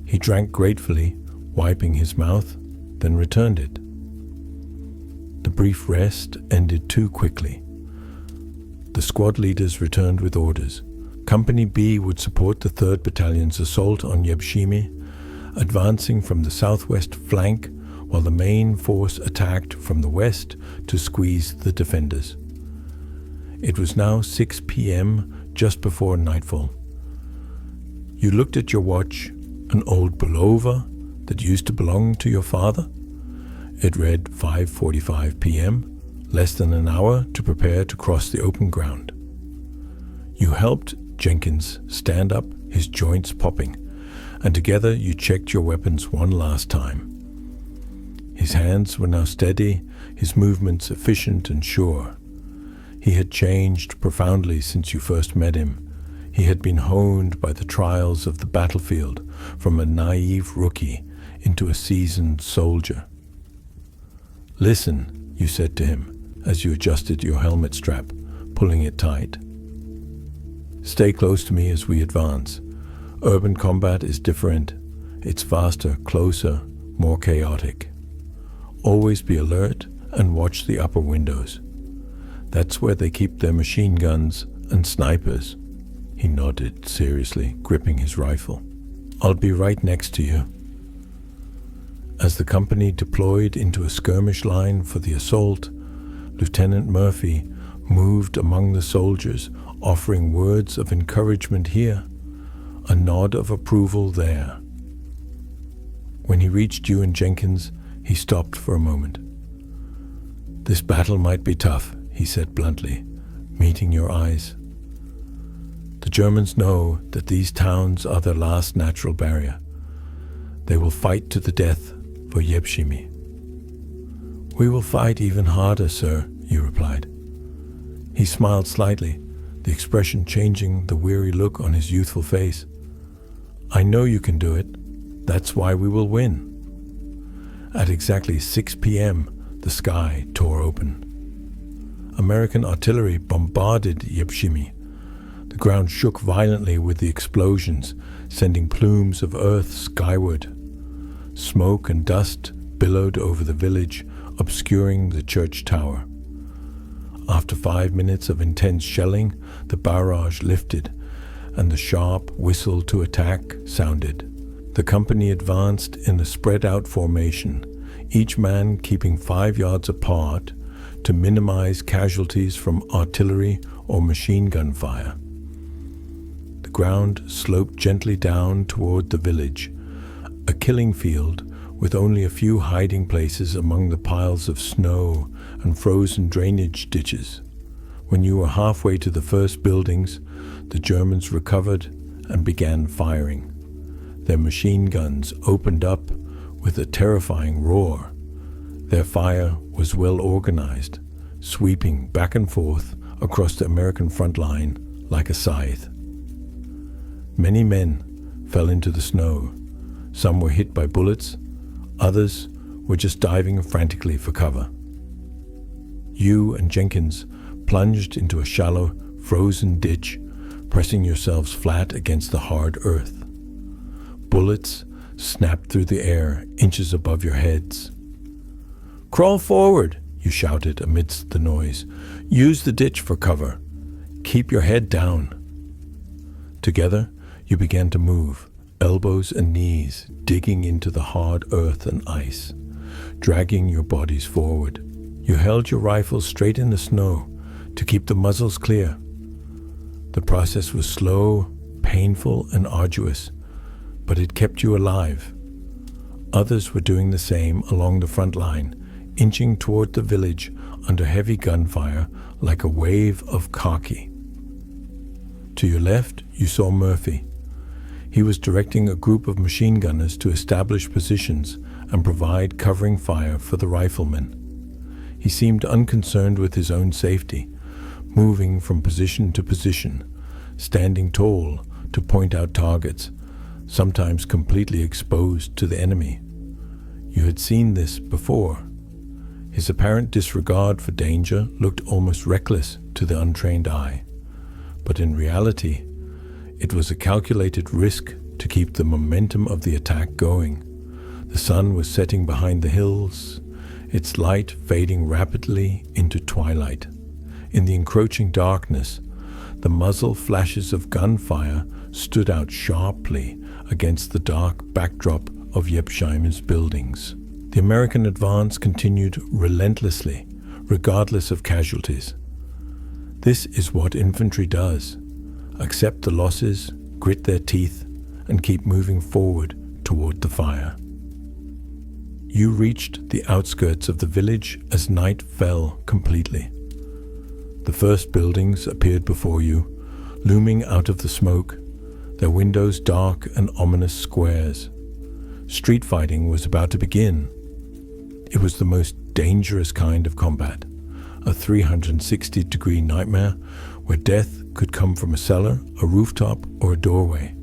He drank gratefully, wiping his mouth, then returned it. The brief rest ended too quickly. The squad leaders returned with orders. Company B would support the 3rd Battalion's assault on Yebshimi, advancing from the southwest flank while the main force attacked from the west to squeeze the defenders. It was now 6 p.m., just before nightfall. You looked at your watch, an old Bulova that used to belong to your father. It read 5:45 p.m., less than an hour to prepare to cross the open ground. You helped Jenkins stand up, his joints popping, and together you checked your weapons one last time. His hands were now steady, his movements efficient and sure. He had changed profoundly since you first met him. He had been honed by the trials of the battlefield from a naive rookie into a seasoned soldier. "Listen," you said to him as you adjusted your helmet strap, pulling it tight. "Stay close to me as we advance. Urban combat is different. It's faster, closer, more chaotic. Always be alert and watch the upper windows. That's where they keep their machine guns and snipers." He nodded seriously, gripping his rifle. "I'll be right next to you." As the company deployed into a skirmish line for the assault, Lieutenant Murphy moved among the soldiers, offering words of encouragement here, a nod of approval there. When he reached you and Jenkins, he stopped for a moment. "This battle might be tough," he said bluntly, meeting your eyes. "The Germans know that these towns are their last natural barrier. They will fight to the death for Yebshimi." "We will fight even harder, sir," you replied. He smiled slightly, the expression changing the weary look on his youthful face. "I know you can do it. That's why we will win." At exactly 6 p.m., the sky tore open. American artillery bombarded Yepshimi. The ground shook violently with the explosions, sending plumes of earth skyward. Smoke and dust billowed over the village, obscuring the church tower. After 5 minutes of intense shelling, the barrage lifted, and the sharp whistle to attack sounded. The company advanced in a spread-out formation, each man keeping 5 yards apart to minimize casualties from artillery or machine gun fire. The ground sloped gently down toward the village, a killing field with only a few hiding places among the piles of snow and frozen drainage ditches. When you were halfway to the first buildings, the Germans recovered and began firing. Their machine guns opened up with a terrifying roar. Their fire was well organized, sweeping back and forth across the American front line like a scythe. Many men fell into the snow. Some were hit by bullets, others were just diving frantically for cover. You and Jenkins plunged into a shallow, frozen ditch, pressing yourselves flat against the hard earth. Bullets snapped through the air inches above your heads. "Crawl forward," you shouted amidst the noise. "Use the ditch for cover. Keep your head down." Together, you began to move, elbows and knees digging into the hard earth and ice, dragging your bodies forward. You held your rifles straight in the snow to keep the muzzles clear. The process was slow, painful, and arduous, but it kept you alive. Others were doing the same along the front line, inching toward the village under heavy gunfire like a wave of khaki. To your left, you saw Murphy. He was directing a group of machine gunners to establish positions and provide covering fire for the riflemen. He seemed unconcerned with his own safety, moving from position to position, standing tall to point out targets, sometimes completely exposed to the enemy. You had seen this before. His apparent disregard for danger looked almost reckless to the untrained eye, but in reality, it was a calculated risk to keep the momentum of the attack going. The sun was setting behind the hills, its light fading rapidly into twilight. In the encroaching darkness, the muzzle flashes of gunfire stood out sharply against the dark backdrop of Yepsheimer's buildings. The American advance continued relentlessly, regardless of casualties. This is what infantry does: accept the losses, grit their teeth, and keep moving forward toward the fire. You reached the outskirts of the village as night fell completely. The first buildings appeared before you, looming out of the smoke, their windows dark and ominous squares. Street fighting was about to begin. It was the most dangerous kind of combat, a 360-degree nightmare where death could come from a cellar, a rooftop, or a doorway.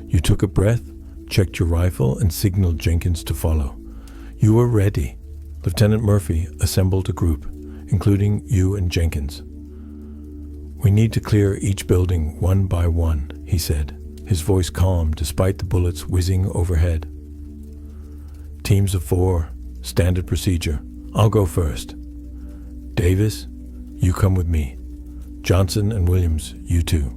You took a breath, checked your rifle, and signaled Jenkins to follow. You were ready. Lieutenant Murphy assembled a group, including you and Jenkins. "We need to clear each building one by one," he said, his voice calm despite the bullets whizzing overhead. "Teams of 4, standard procedure. I'll go first. Davis, you come with me. Johnson and Williams, you too."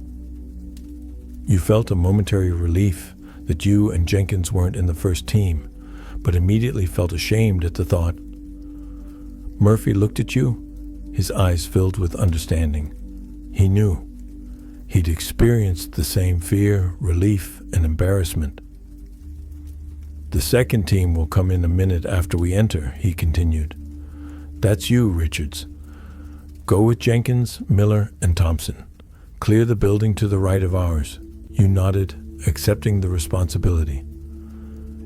You felt a momentary relief that you and Jenkins weren't in the first team, but immediately felt ashamed at the thought. Murphy looked at you, his eyes filled with understanding. He knew. He'd experienced the same fear, relief, and embarrassment. "The second team will come in a minute after we enter," he continued. "That's you, Richards. Go with Jenkins, Miller, and Thompson. Clear the building to the right of ours." You nodded, accepting the responsibility.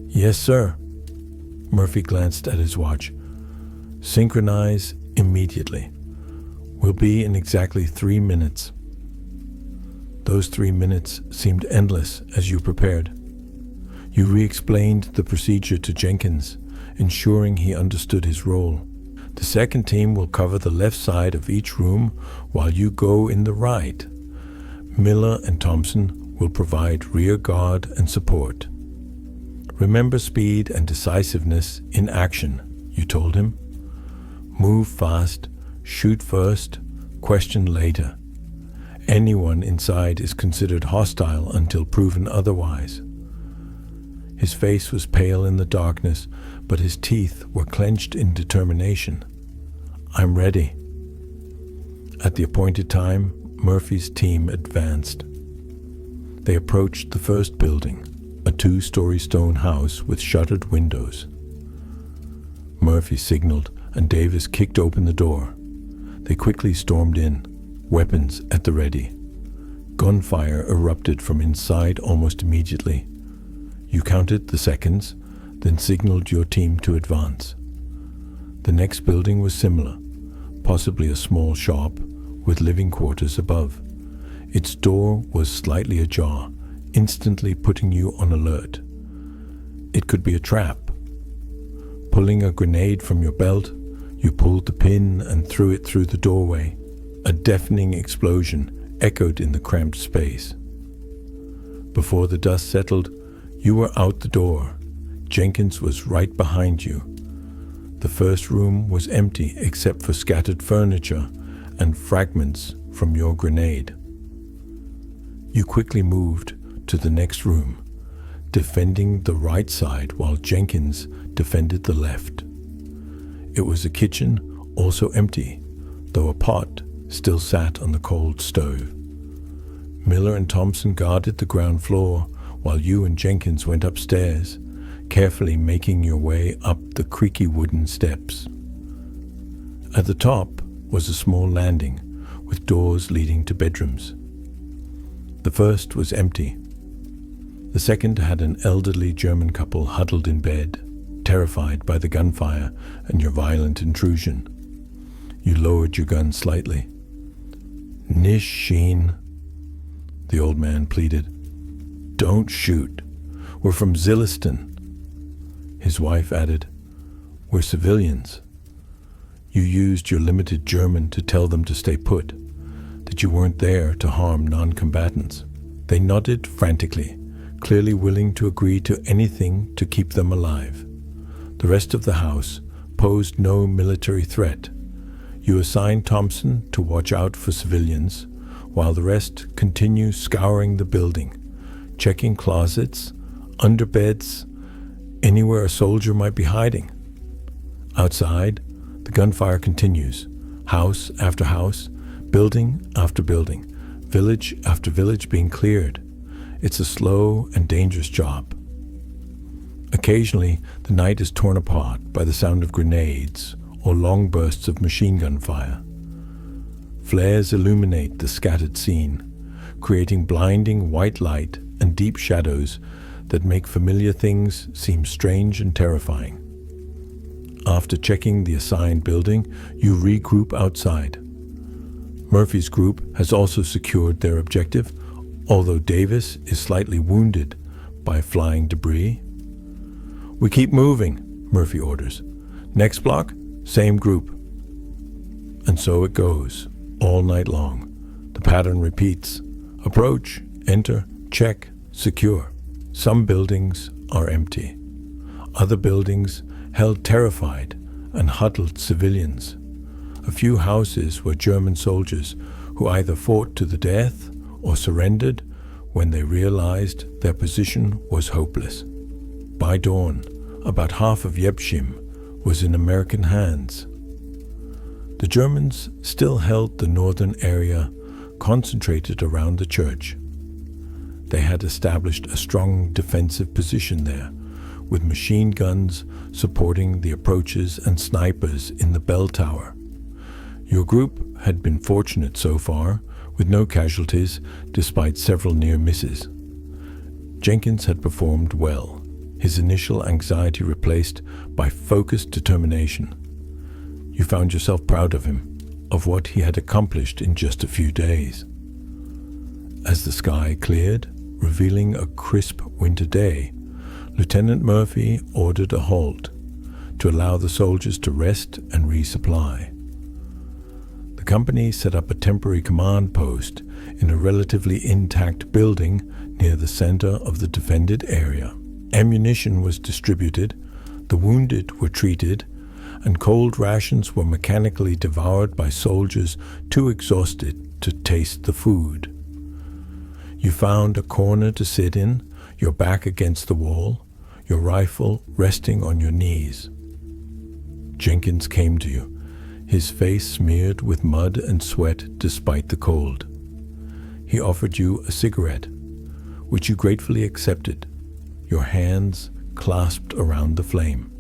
"Yes, sir." Murphy glanced at his watch. "Synchronize immediately. We'll be in exactly 3 minutes." Those 3 minutes seemed endless as you prepared. You re-explained the procedure to Jenkins, ensuring he understood his role. The second team will cover the left side of each room while you go in the right. Miller and Thompson will provide rear guard and support. Remember speed and decisiveness in action, you told him. Move fast, shoot first, question later. Anyone inside is considered hostile until proven otherwise. His face was pale in the darkness, but his teeth were clenched in determination. I'm ready. At the appointed time, Murphy's team advanced. They approached the first building, a 2-story stone house with shuttered windows. Murphy signaled, and Davis kicked open the door. They quickly stormed in, weapons at the ready. Gunfire erupted from inside almost immediately. You counted the seconds, then signaled your team to advance. The next building was similar, possibly a small shop with living quarters above. Its door was slightly ajar, instantly putting you on alert. It could be a trap. Pulling a grenade from your belt, you pulled the pin and threw it through the doorway. A deafening explosion echoed in the cramped space. Before the dust settled, you were out the door. Jenkins was right behind you. The first room was empty except for scattered furniture and fragments from your grenade. You quickly moved to the next room, defending the right side while Jenkins defended the left. It was a kitchen, also empty, though a pot still sat on the cold stove. Miller and Thompson guarded the ground floor while you and Jenkins went upstairs, carefully making your way up the creaky wooden steps. At the top was a small landing with doors leading to bedrooms. The first was empty. The second had an elderly German couple huddled in bed, terrified by the gunfire and your violent intrusion. You lowered your gun slightly. "Nicht Sheen," the old man pleaded. "Don't shoot. We're from Zilliston." His wife added, "We're civilians." You used your limited German to tell them to stay put, that you weren't there to harm non-combatants. They nodded frantically, clearly willing to agree to anything to keep them alive. The rest of the house posed no military threat. You assigned Thompson to watch out for civilians, while the rest continue scouring the building, checking closets, under beds, anywhere a soldier might be hiding. Outside, the gunfire continues, house after house, building after building, village after village being cleared. It's a slow and dangerous job. Occasionally, the night is torn apart by the sound of grenades or long bursts of machine gun fire. Flares illuminate the scattered scene, creating blinding white light and deep shadows that make familiar things seem strange and terrifying. After checking the assigned building, you regroup outside. Murphy's group has also secured their objective, although Davis is slightly wounded by flying debris. "We keep moving," Murphy orders. "Next block, same group." And so it goes, all night long. The pattern repeats. Approach, enter, check, secure. Some buildings are empty. Other buildings held terrified and huddled civilians. A few houses were German soldiers who either fought to the death or surrendered when they realized their position was hopeless. By dawn, about half of Yebshim was in American hands. The Germans still held the northern area, concentrated around the church. They had established a strong defensive position there, with machine guns supporting the approaches and snipers in the bell tower. Your group had been fortunate so far, with no casualties despite several near misses. Jenkins had performed well, his initial anxiety replaced by focused determination. You found yourself proud of him, of what he had accomplished in just a few days. As the sky cleared, revealing a crisp winter day, Lieutenant Murphy ordered a halt. to allow the soldiers to rest and resupply. The company set up a temporary command post in a relatively intact building near the center of the defended area. Ammunition was distributed, the wounded were treated, and cold rations were mechanically devoured by soldiers too exhausted to taste the food. You found a corner to sit in, your back against the wall, your rifle resting on your knees. Jenkins came to you, his face smeared with mud and sweat despite the cold. He offered you a cigarette, which you gratefully accepted, your hands clasped around the flame.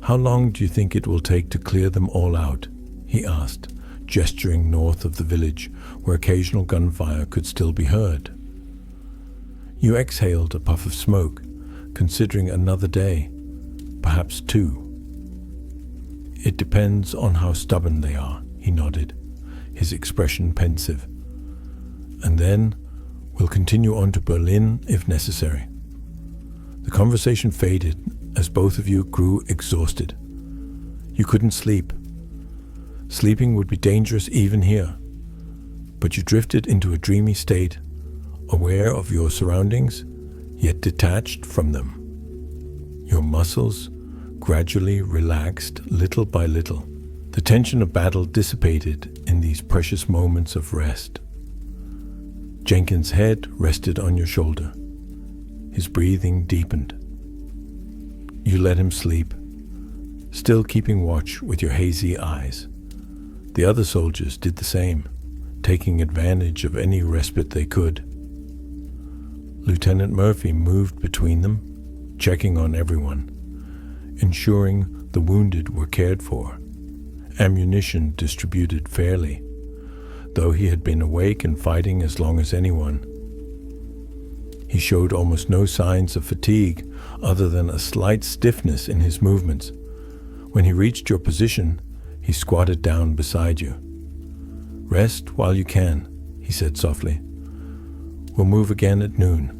"How long do you think it will take to clear them all out?" he asked, gesturing north of the village, where occasional gunfire could still be heard. You exhaled a puff of smoke, considering another day, perhaps 2. "It depends on how stubborn they are," he nodded, his expression pensive. "And then we'll continue on to Berlin if necessary." The conversation faded as both of you grew exhausted. You couldn't sleep. Sleeping would be dangerous even here, but you drifted into a dreamy state, aware of your surroundings, yet detached from them. Your muscles gradually relaxed little by little. The tension of battle dissipated in these precious moments of rest. Jenkins' head rested on your shoulder. His breathing deepened. You let him sleep, still keeping watch with your hazy eyes. The other soldiers did the same, taking advantage of any respite they could. Lieutenant Murphy moved between them, checking on everyone, ensuring the wounded were cared for, ammunition distributed fairly, though he had been awake and fighting as long as anyone. He showed almost no signs of fatigue other than a slight stiffness in his movements. When he reached your position, he squatted down beside you. "Rest while you can," he said softly. "We'll move again at noon."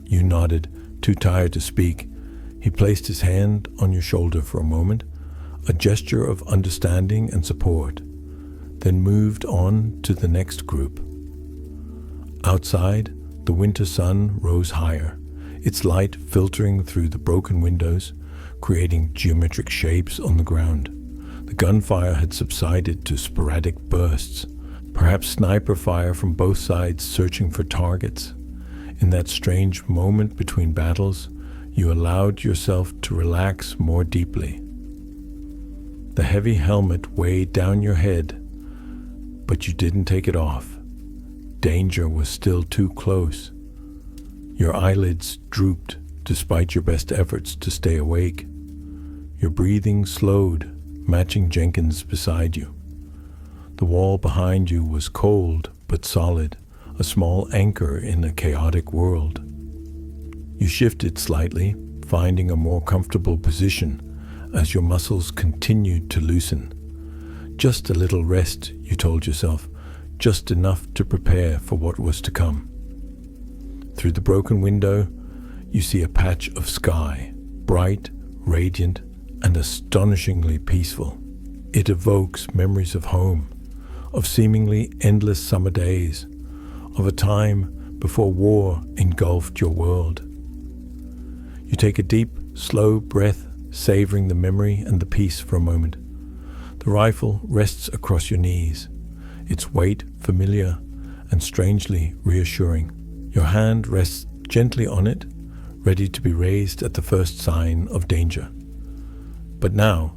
You nodded, too tired to speak. He placed his hand on your shoulder for a moment, a gesture of understanding and support, then moved on to the next group. Outside, the winter sun rose higher, its light filtering through the broken windows, creating geometric shapes on the ground. The gunfire had subsided to sporadic bursts, perhaps sniper fire from both sides searching for targets. In that strange moment between battles, you allowed yourself to relax more deeply. The heavy helmet weighed down your head, but you didn't take it off. Danger was still too close. Your eyelids drooped despite your best efforts to stay awake. Your breathing slowed, matching Jenkins beside you. The wall behind you was cold but solid, a small anchor in a chaotic world. You shifted slightly, finding a more comfortable position as your muscles continued to loosen. Just a little rest, you told yourself, just enough to prepare for what was to come. Through the broken window, you see a patch of sky, bright, radiant, and astonishingly peaceful. It evokes memories of home, of seemingly endless summer days, of a time before war engulfed your world. You take a deep, slow breath, savoring the memory and the peace for a moment. The rifle rests across your knees, its weight familiar and strangely reassuring. Your hand rests gently on it, ready to be raised at the first sign of danger. But now,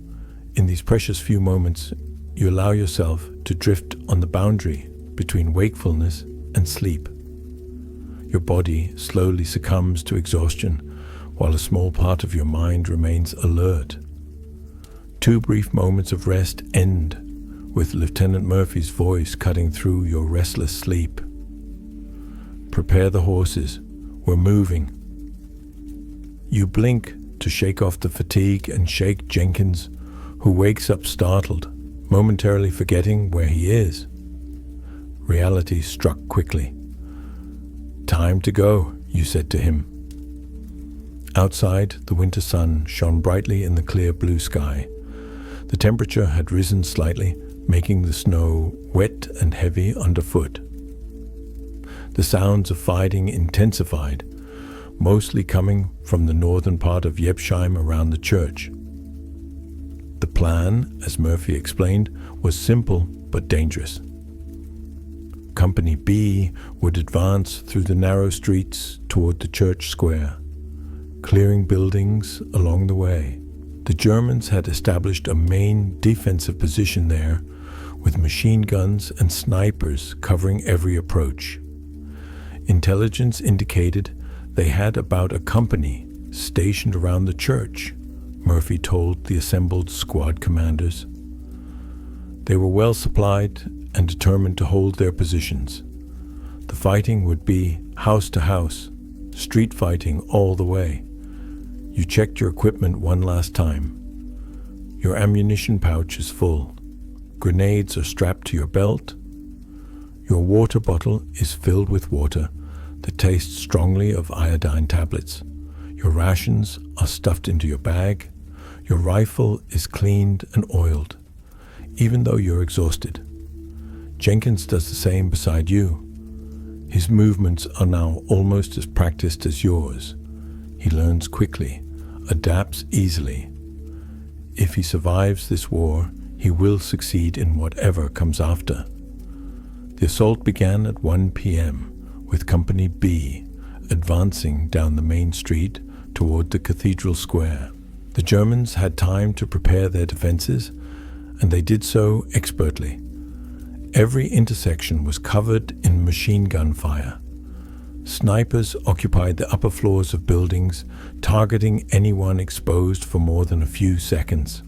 in these precious few moments, you allow yourself to drift on the boundary between wakefulness and sleep. Your body slowly succumbs to exhaustion, while a small part of your mind remains alert. 2 brief moments of rest end with Lieutenant Murphy's voice cutting through your restless sleep. "Prepare the horses. We're moving." You blink to shake off the fatigue and shake Jenkins, who wakes up startled, momentarily forgetting where he is. Reality struck quickly. "Time to go," you said to him. Outside, the winter sun shone brightly in the clear blue sky. The temperature had risen slightly, making the snow wet and heavy underfoot. The sounds of fighting intensified, mostly coming from the northern part of Jepsheim around the church. The plan, as Murphy explained, was simple but dangerous. Company B would advance through the narrow streets toward the church square, clearing buildings along the way. The Germans had established a main defensive position there, with machine guns and snipers covering every approach. Intelligence indicated they had about a company stationed around the church, Murphy told the assembled squad commanders. They were well supplied and determined to hold their positions. The fighting would be house to house, street fighting all the way. You checked your equipment one last time. Your ammunition pouch is full. Grenades are strapped to your belt. Your water bottle is filled with water that tastes strongly of iodine tablets. Your rations are stuffed into your bag. Your rifle is cleaned and oiled, even though you're exhausted. Jenkins does the same beside you. His movements are now almost as practiced as yours. He learns quickly, adapts easily. If he survives this war, he will succeed in whatever comes after. The assault began at 1 p.m., with Company B advancing down the main street toward the cathedral square. The Germans had time to prepare their defenses, and they did so expertly. Every intersection was covered in machine gun fire. Snipers occupied the upper floors of buildings, targeting anyone exposed for more than a few seconds.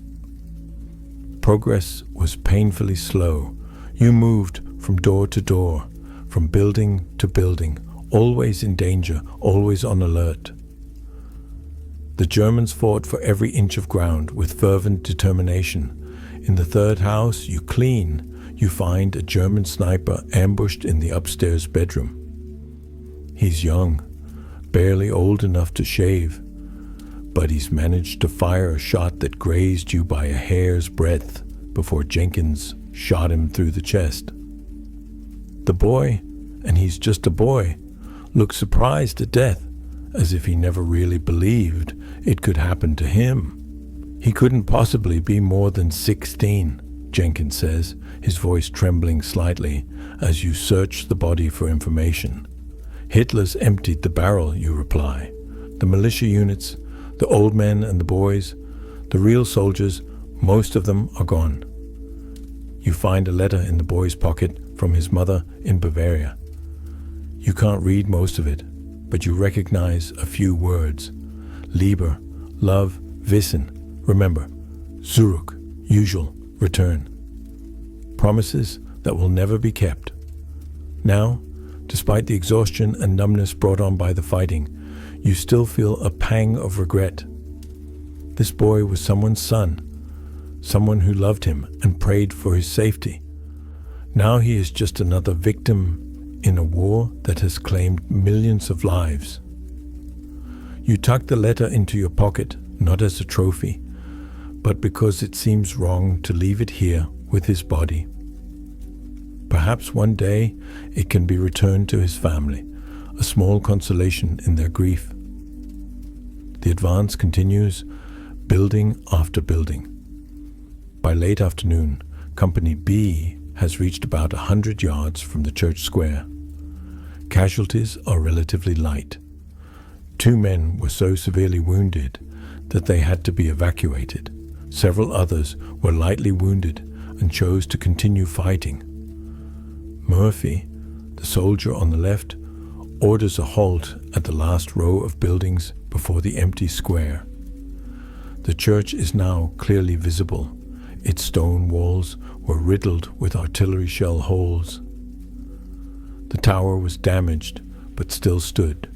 Progress was painfully slow. You moved from door to door, from building to building, always in danger, always on alert. The Germans fought for every inch of ground with fervent determination. In the third house you find a German sniper ambushed in the upstairs bedroom. He's young, barely old enough to shave, but he's managed to fire a shot that grazed you by a hair's breadth before Jenkins shot him through the chest. The boy, and he's just a boy, looked surprised to death, as if he never really believed it could happen to him. He couldn't possibly be more than 16, Jenkins says, his voice trembling slightly as you search the body for information. Hitler's emptied the barrel, you reply. The militia units, the old men and the boys, the real soldiers, most of them are gone. You find a letter in the boy's pocket from his mother in Bavaria. You can't read most of it, but you recognize a few words. Liebe, love, wissen, remember, zurück, usual, return. Promises that will never be kept. Now, despite the exhaustion and numbness brought on by the fighting, you still feel a pang of regret. This boy was someone's son, someone who loved him and prayed for his safety. Now he is just another victim in a war that has claimed millions of lives. You tuck the letter into your pocket, not as a trophy, but because it seems wrong to leave it here with his body. Perhaps one day it can be returned to his family, a small consolation in their grief. The advance continues, building after building. By late afternoon, Company B has reached about 100 yards from the church square. Casualties are relatively light. 2 men were so severely wounded that they had to be evacuated. Several others were lightly wounded and chose to continue fighting. Murphy, the soldier on the left, orders a halt at the last row of buildings before the empty square. The church is now clearly visible. Its stone walls were riddled with artillery shell holes. The tower was damaged, but still stood.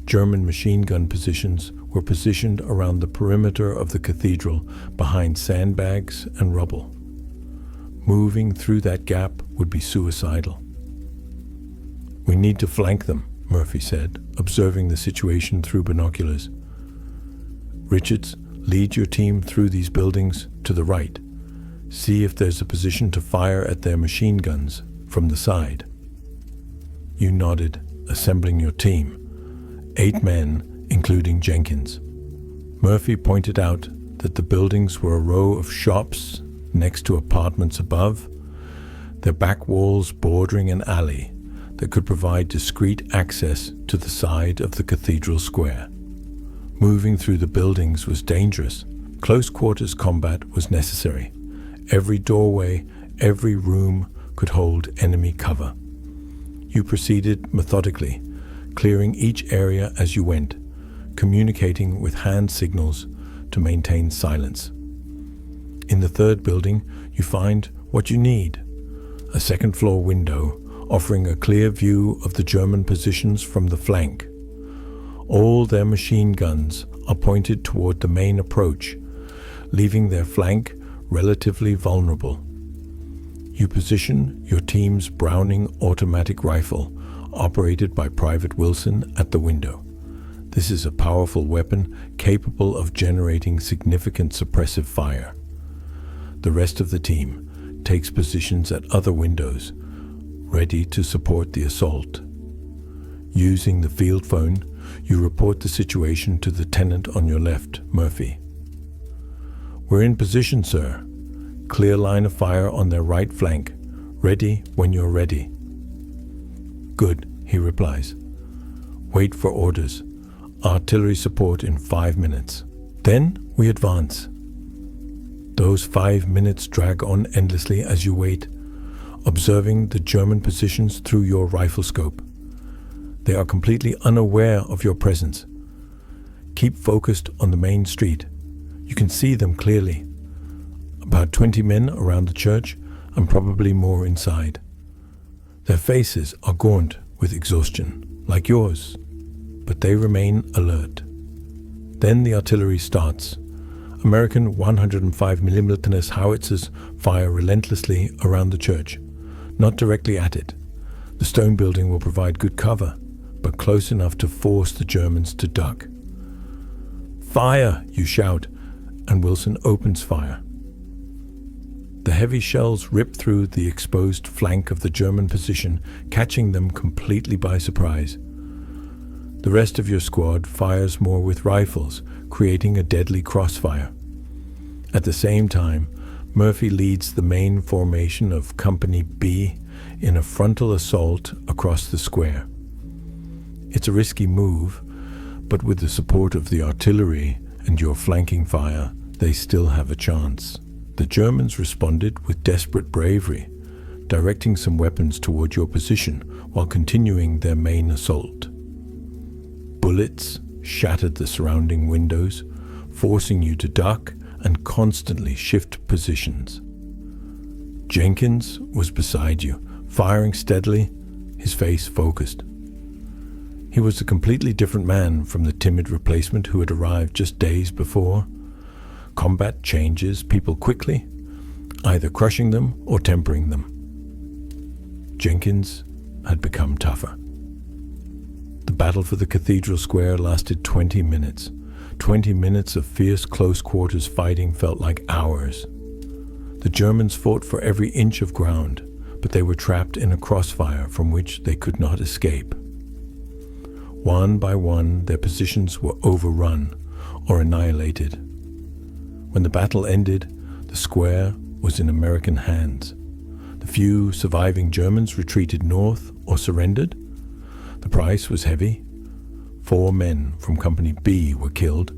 German machine gun positions were positioned around the perimeter of the cathedral behind sandbags and rubble. Moving through that gap would be suicidal. "We need to flank them," Murphy said, observing the situation through binoculars. Richards, lead your team through these buildings to the right. See if there's a position to fire at their machine guns from the side. You nodded, assembling your team. 8 men, including Jenkins. Murphy pointed out that the buildings were a row of shops next to apartments above, their back walls bordering an alley that could provide discreet access to the side of the cathedral square. Moving through the buildings was dangerous. Close quarters combat was necessary. Every doorway, every room could hold enemy cover. You proceeded methodically, clearing each area as you went, communicating with hand signals to maintain silence. In the third building, you find what you need: a second-floor window offering a clear view of the German positions from the flank. All their machine guns are pointed toward the main approach, leaving their flank relatively vulnerable. You position your team's Browning automatic rifle, operated by Private Wilson, at the window. This is a powerful weapon capable of generating significant suppressive fire. The rest of the team takes positions at other windows, ready to support the assault. Using the field phone, you report the situation to the tenant on your left, Murphy. "We're in position, sir. Clear line of fire on their right flank. Ready when you're ready." "Good," he replies. "Wait for orders. Artillery support in 5 minutes. Then we advance." Those 5 minutes drag on endlessly as you wait, observing the German positions through your rifle scope. They are completely unaware of your presence. Keep focused on the main street. You can see them clearly. About 20 men around the church, and probably more inside. Their faces are gaunt with exhaustion, like yours, but they remain alert. Then the artillery starts. American 105mm howitzers fire relentlessly around the church, not directly at it. The stone building will provide good cover, but close enough to force the Germans to duck. "Fire!" you shout, and Wilson opens fire. The heavy shells rip through the exposed flank of the German position, catching them completely by surprise. The rest of your squad fires more with rifles, creating a deadly crossfire. At the same time, Murphy leads the main formation of Company B in a frontal assault across the square. It's a risky move, but with the support of the artillery and your flanking fire, they still have a chance. The Germans responded with desperate bravery, directing some weapons toward your position while continuing their main assault. Bullets shattered the surrounding windows, forcing you to duck and constantly shift positions. Jenkins was beside you, firing steadily, his face focused. He was a completely different man from the timid replacement who had arrived just days before. Combat changes people quickly, either crushing them or tempering them. Jenkins had become tougher. The battle for the cathedral square lasted 20 minutes. 20 minutes of fierce close-quarters fighting felt like hours. The Germans fought for every inch of ground, but they were trapped in a crossfire from which they could not escape. One by one, their positions were overrun or annihilated. When the battle ended, the square was in American hands. The few surviving Germans retreated north or surrendered. The price was heavy. 4 men from Company B were killed,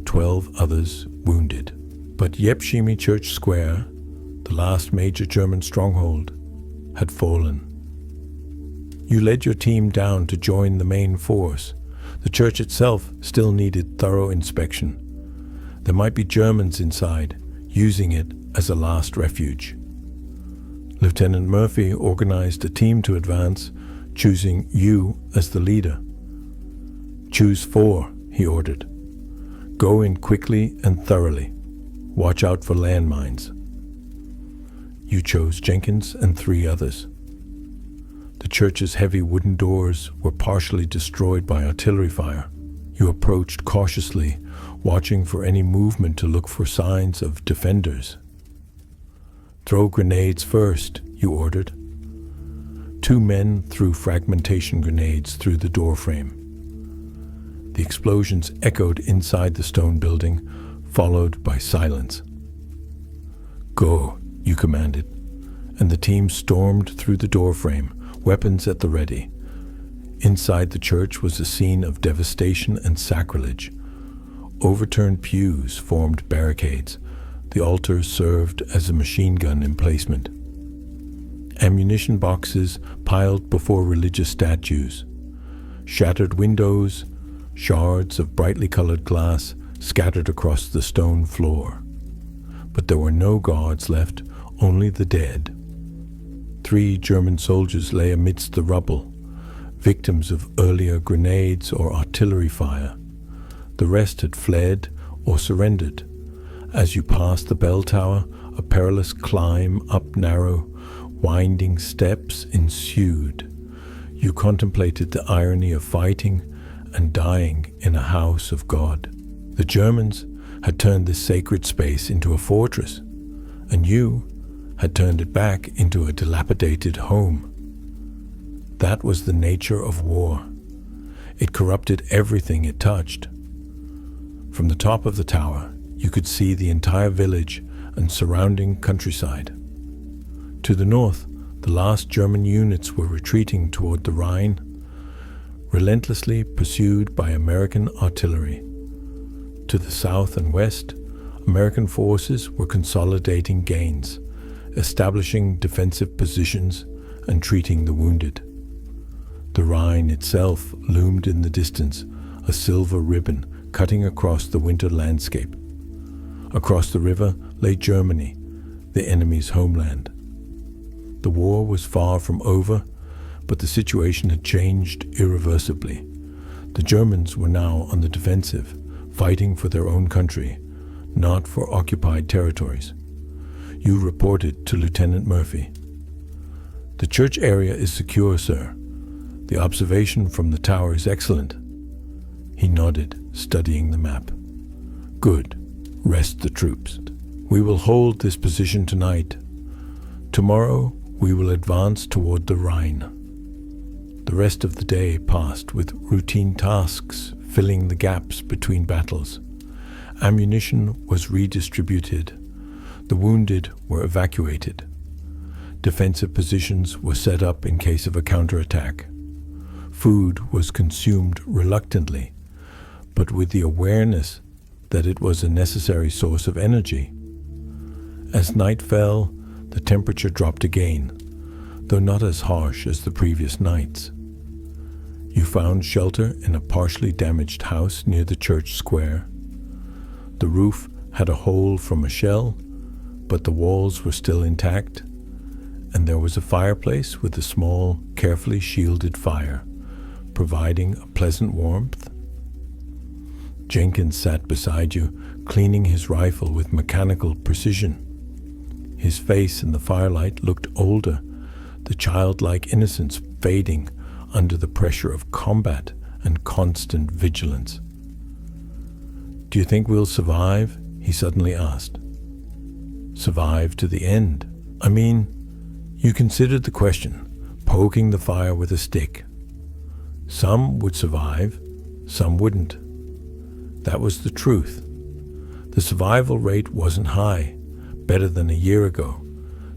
12 others wounded. But Yepshimi Church Square, the last major German stronghold, had fallen. You led your team down to join the main force. The church itself still needed thorough inspection. There might be Germans inside, using it as a last refuge. Lieutenant Murphy organized a team to advance, choosing you as the leader. "Choose 4, he ordered. "Go in quickly and thoroughly. Watch out for landmines." You chose Jenkins and 3 others. The church's heavy wooden doors were partially destroyed by artillery fire. You approached cautiously, watching for any movement to look for signs of defenders. "Throw grenades first," you ordered. 2 men threw fragmentation grenades through the doorframe. The explosions echoed inside the stone building, followed by silence. "Go," you commanded, and the team stormed through the doorframe, weapons at the ready. Inside the church was a scene of devastation and sacrilege. Overturned pews formed barricades. The altar served as a machine gun emplacement. Ammunition boxes piled before religious statues. Shattered windows, shards of brightly colored glass scattered across the stone floor. But there were no guards left, only the dead. 3 German soldiers lay amidst the rubble, victims of earlier grenades or artillery fire. The rest had fled or surrendered. As you passed the bell tower, a perilous climb up narrow, winding steps ensued. You contemplated the irony of fighting and dying in a house of God. The Germans had turned this sacred space into a fortress, and you had turned it back into a dilapidated home. That was the nature of war. It corrupted everything it touched. From the top of the tower, you could see the entire village and surrounding countryside. To the north, the last German units were retreating toward the Rhine, relentlessly pursued by American artillery. To the south and west, American forces were consolidating gains, establishing defensive positions and treating the wounded. The Rhine itself loomed in the distance, a silver ribbon cutting across the winter landscape. Across the river lay Germany, the enemy's homeland. The war was far from over, but the situation had changed irreversibly. The Germans were now on the defensive, fighting for their own country, not for occupied territories. You reported to Lieutenant Murphy. "The church area is secure, sir. The observation from the tower is excellent." He nodded, studying the map. "Good. Rest the troops. We will hold this position tonight. Tomorrow we will advance toward the Rhine." The rest of the day passed with routine tasks filling the gaps between battles. Ammunition was redistributed. The wounded were evacuated. Defensive positions were set up in case of a counterattack. Food was consumed reluctantly, but with the awareness that it was a necessary source of energy. As night fell, the temperature dropped again, though not as harsh as the previous nights. You found shelter in a partially damaged house near the church square. The roof had a hole from a shell, but the walls were still intact, and there was a fireplace with a small, carefully shielded fire, providing a pleasant warmth. Jenkins sat beside you, cleaning his rifle with mechanical precision. His face in the firelight looked older, the childlike innocence fading under the pressure of combat and constant vigilance. "Do you think we'll survive?" he suddenly asked. "Survive to the end? I mean," you considered the question, poking the fire with a stick. "Some would survive, some wouldn't. That was the truth. The survival rate wasn't high, better than a year ago.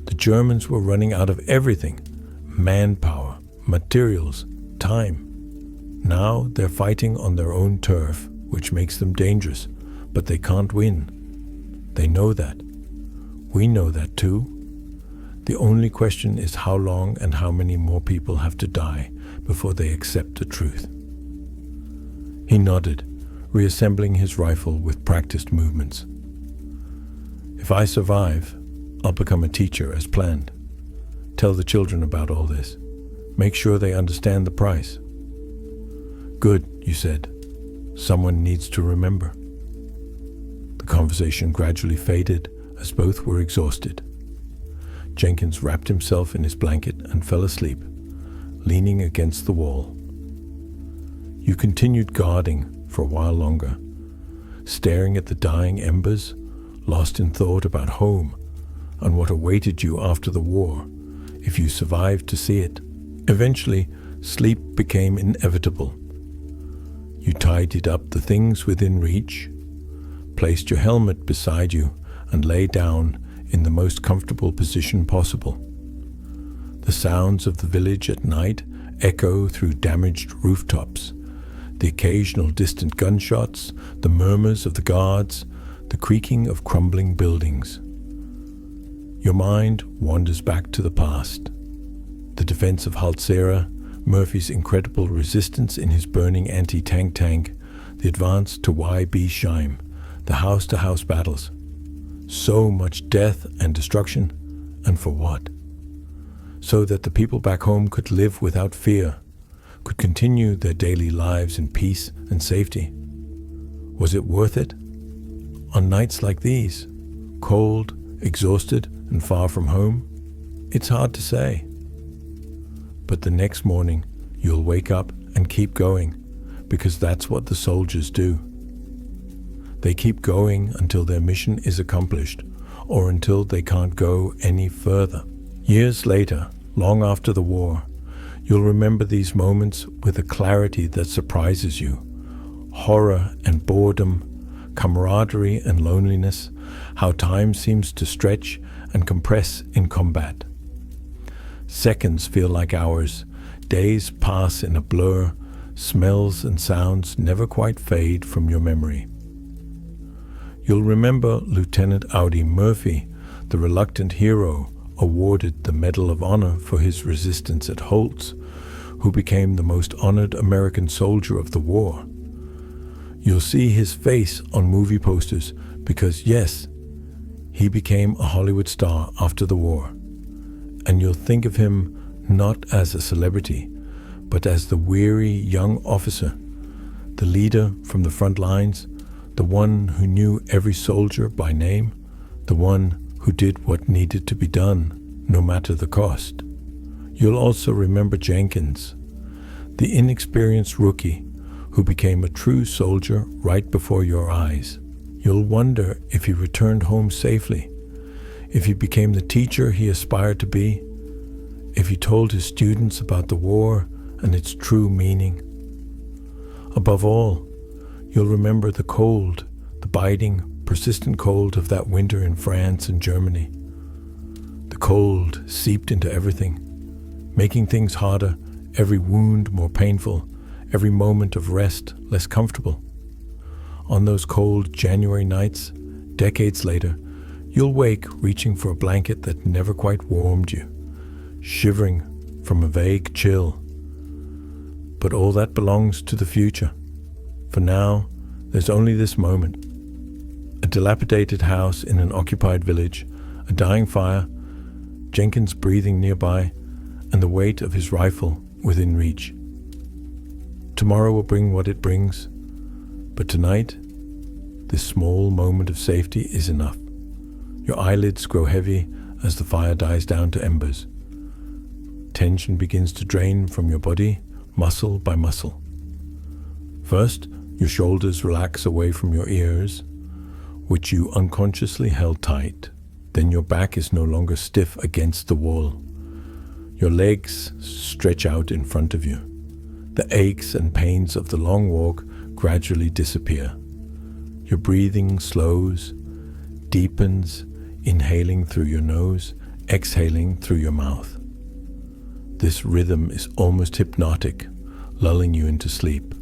The Germans were running out of everything: manpower, materials, time. Now they're fighting on their own turf, which makes them dangerous, but they can't win. They know that. We know that too. The only question is how long and how many more people have to die before they accept the truth." He nodded, reassembling his rifle with practiced movements. "If I survive, I'll become a teacher as planned. Tell the children about all this. Make sure they understand the price." "Good," you said. "Someone needs to remember." The conversation gradually faded as both were exhausted. Jenkins wrapped himself in his blanket and fell asleep, leaning against the wall. You continued guarding for a while longer, staring at the dying embers, lost in thought about home and what awaited you after the war, if you survived to see it. Eventually, sleep became inevitable. You tidied up the things within reach, placed your helmet beside you, and lay down in the most comfortable position possible. The sounds of the village at night echo through damaged rooftops. The occasional distant gunshots, the murmurs of the guards, the creaking of crumbling buildings. Your mind wanders back to the past. The defense of Haltzera, Murphy's incredible resistance in his burning anti-tank tank, the advance to YB Scheim, the house-to-house battles. So much death and destruction, and for what? So that the people back home could live without fear, could continue their daily lives in peace and safety. Was it worth it? On nights like these, cold, exhausted, and far from home, it's hard to say. But the next morning, you'll wake up and keep going, because that's what the soldiers do. They keep going until their mission is accomplished, or until they can't go any further. Years later, long after the war, you'll remember these moments with a clarity that surprises you. Horror and boredom, camaraderie and loneliness, how time seems to stretch and compress in combat. Seconds feel like hours, days pass in a blur, smells and sounds never quite fade from your memory. You'll remember Lieutenant Audi Murphy, the reluctant hero awarded the Medal of Honor for his resistance at Holtz, who became the most honored American soldier of the war. You'll see his face on movie posters because, yes, he became a Hollywood star after the war. And you'll think of him not as a celebrity, but as the weary young officer, the leader from the front lines, the one who knew every soldier by name, the one who did what needed to be done, no matter the cost. You'll also remember Jenkins, the inexperienced rookie who became a true soldier right before your eyes. You'll wonder if he returned home safely, if he became the teacher he aspired to be, if he told his students about the war and its true meaning. Above all, you'll remember the cold, the biting, persistent cold of that winter in France and Germany. The cold seeped into everything, making things harder, every wound more painful, every moment of rest less comfortable. On those cold January nights, decades later, you'll wake reaching for a blanket that never quite warmed you, shivering from a vague chill. But all that belongs to the future. For now, there's only this moment. A dilapidated house in an occupied village, a dying fire, Jenkins breathing nearby, and the weight of his rifle within reach. Tomorrow will bring what it brings, but tonight, this small moment of safety is enough. Your eyelids grow heavy as the fire dies down to embers. Tension begins to drain from your body, muscle by muscle. First, your shoulders relax away from your ears, which you unconsciously held tight. Then your back is no longer stiff against the wall. Your legs stretch out in front of you. The aches and pains of the long walk gradually disappear. Your breathing slows, deepens, inhaling through your nose, exhaling through your mouth. This rhythm is almost hypnotic, lulling you into sleep.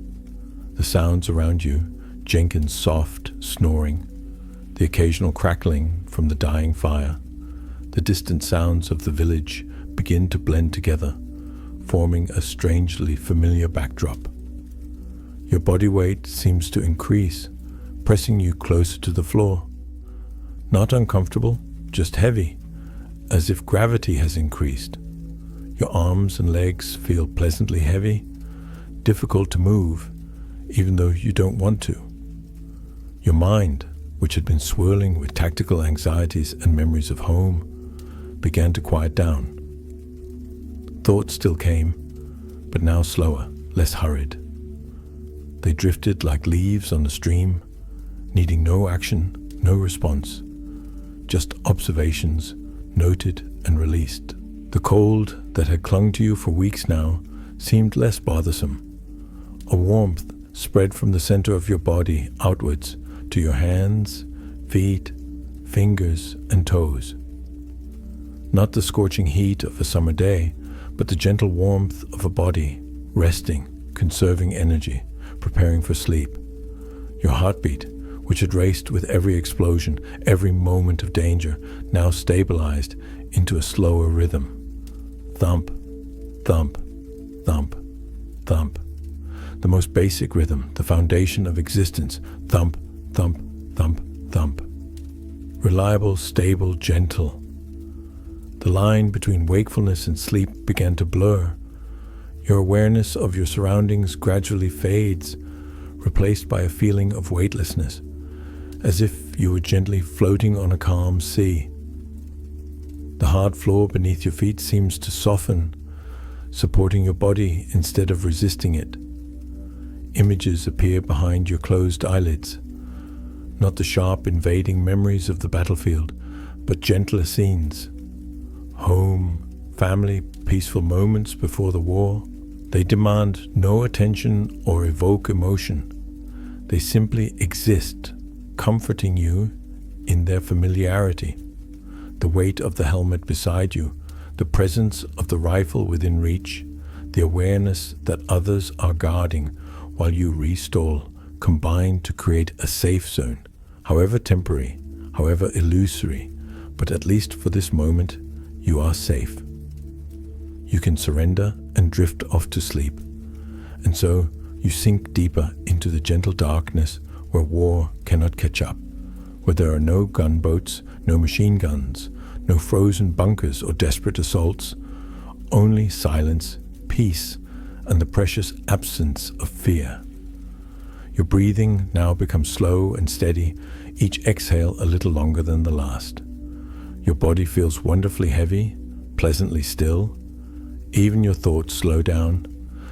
The sounds around you, Jenkins' soft snoring, the occasional crackling from the dying fire, the distant sounds of the village begin to blend together, forming a strangely familiar backdrop. Your body weight seems to increase, pressing you closer to the floor. Not uncomfortable, just heavy, as if gravity has increased. Your arms and legs feel pleasantly heavy, difficult to move, even though you don't want to. Your mind, which had been swirling with tactical anxieties and memories of home, began to quiet down. Thoughts still came, but now slower, less hurried. They drifted like leaves on a stream, needing no action, no response, just observations noted and released. The cold that had clung to you for weeks now seemed less bothersome. A warmth spread from the center of your body outwards to your hands, feet, fingers, and toes. Not the scorching heat of a summer day, but the gentle warmth of a body, resting, conserving energy, preparing for sleep. Your heartbeat, which had raced with every explosion, every moment of danger, now stabilized into a slower rhythm. Thump, thump, thump, thump. The most basic rhythm, the foundation of existence. Thump, thump, thump, thump. Reliable, stable, gentle. The line between wakefulness and sleep began to blur. Your awareness of your surroundings gradually fades, replaced by a feeling of weightlessness, as if you were gently floating on a calm sea. The hard floor beneath your feet seems to soften, supporting your body instead of resisting it. Images appear behind your closed eyelids, not the sharp invading memories of the battlefield, but gentler scenes. Home, family, peaceful moments before the war. They demand no attention or evoke emotion. They simply exist, comforting you in their familiarity. The weight of the helmet beside you, the presence of the rifle within reach, the awareness that others are guarding while you restall, combine to create a safe zone, however temporary, however illusory, but at least for this moment, you are safe. You can surrender and drift off to sleep. And so you sink deeper into the gentle darkness where war cannot catch up, where there are no gunboats, no machine guns, no frozen bunkers or desperate assaults, only silence, peace, and the precious absence of fear. Your breathing now becomes slow and steady, each exhale a little longer than the last. Your body feels wonderfully heavy, pleasantly still. Even your thoughts slow down,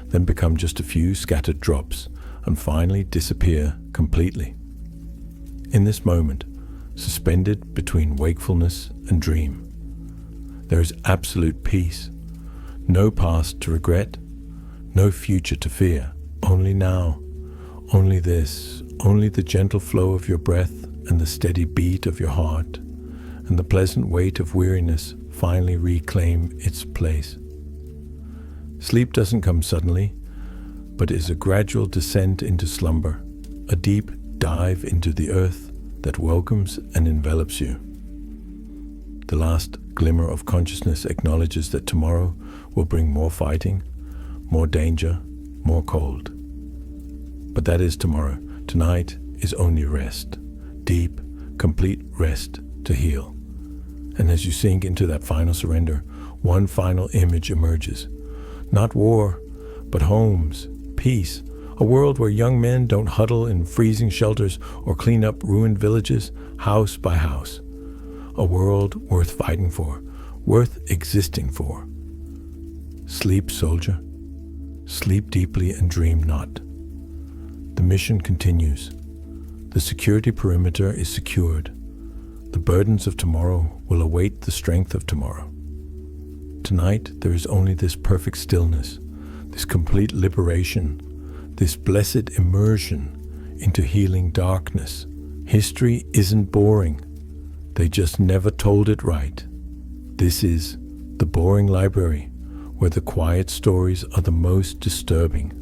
then become just a few scattered drops, and finally disappear completely. In this moment, suspended between wakefulness and dream, there is absolute peace. No past to regret, no future to fear, only now, only this, only the gentle flow of your breath and the steady beat of your heart, and the pleasant weight of weariness finally reclaim its place. Sleep doesn't come suddenly, but is a gradual descent into slumber, a deep dive into the earth that welcomes and envelops you. The last glimmer of consciousness acknowledges that tomorrow will bring more fighting, more danger, more cold. But that is tomorrow. Tonight is only rest, deep, complete rest to heal. And as you sink into that final surrender, one final image emerges. Not war, but homes, peace, a world where young men don't huddle in freezing shelters or clean up ruined villages, house by house. A world worth fighting for, worth existing for. Sleep, soldier. Sleep deeply and dream not. The mission continues. The security perimeter is secured. The burdens of tomorrow will await the strength of tomorrow. Tonight there is only this perfect stillness, this complete liberation, this blessed immersion into healing darkness. History isn't boring. They just never told it right. This is the boring library, where the quiet stories are the most disturbing.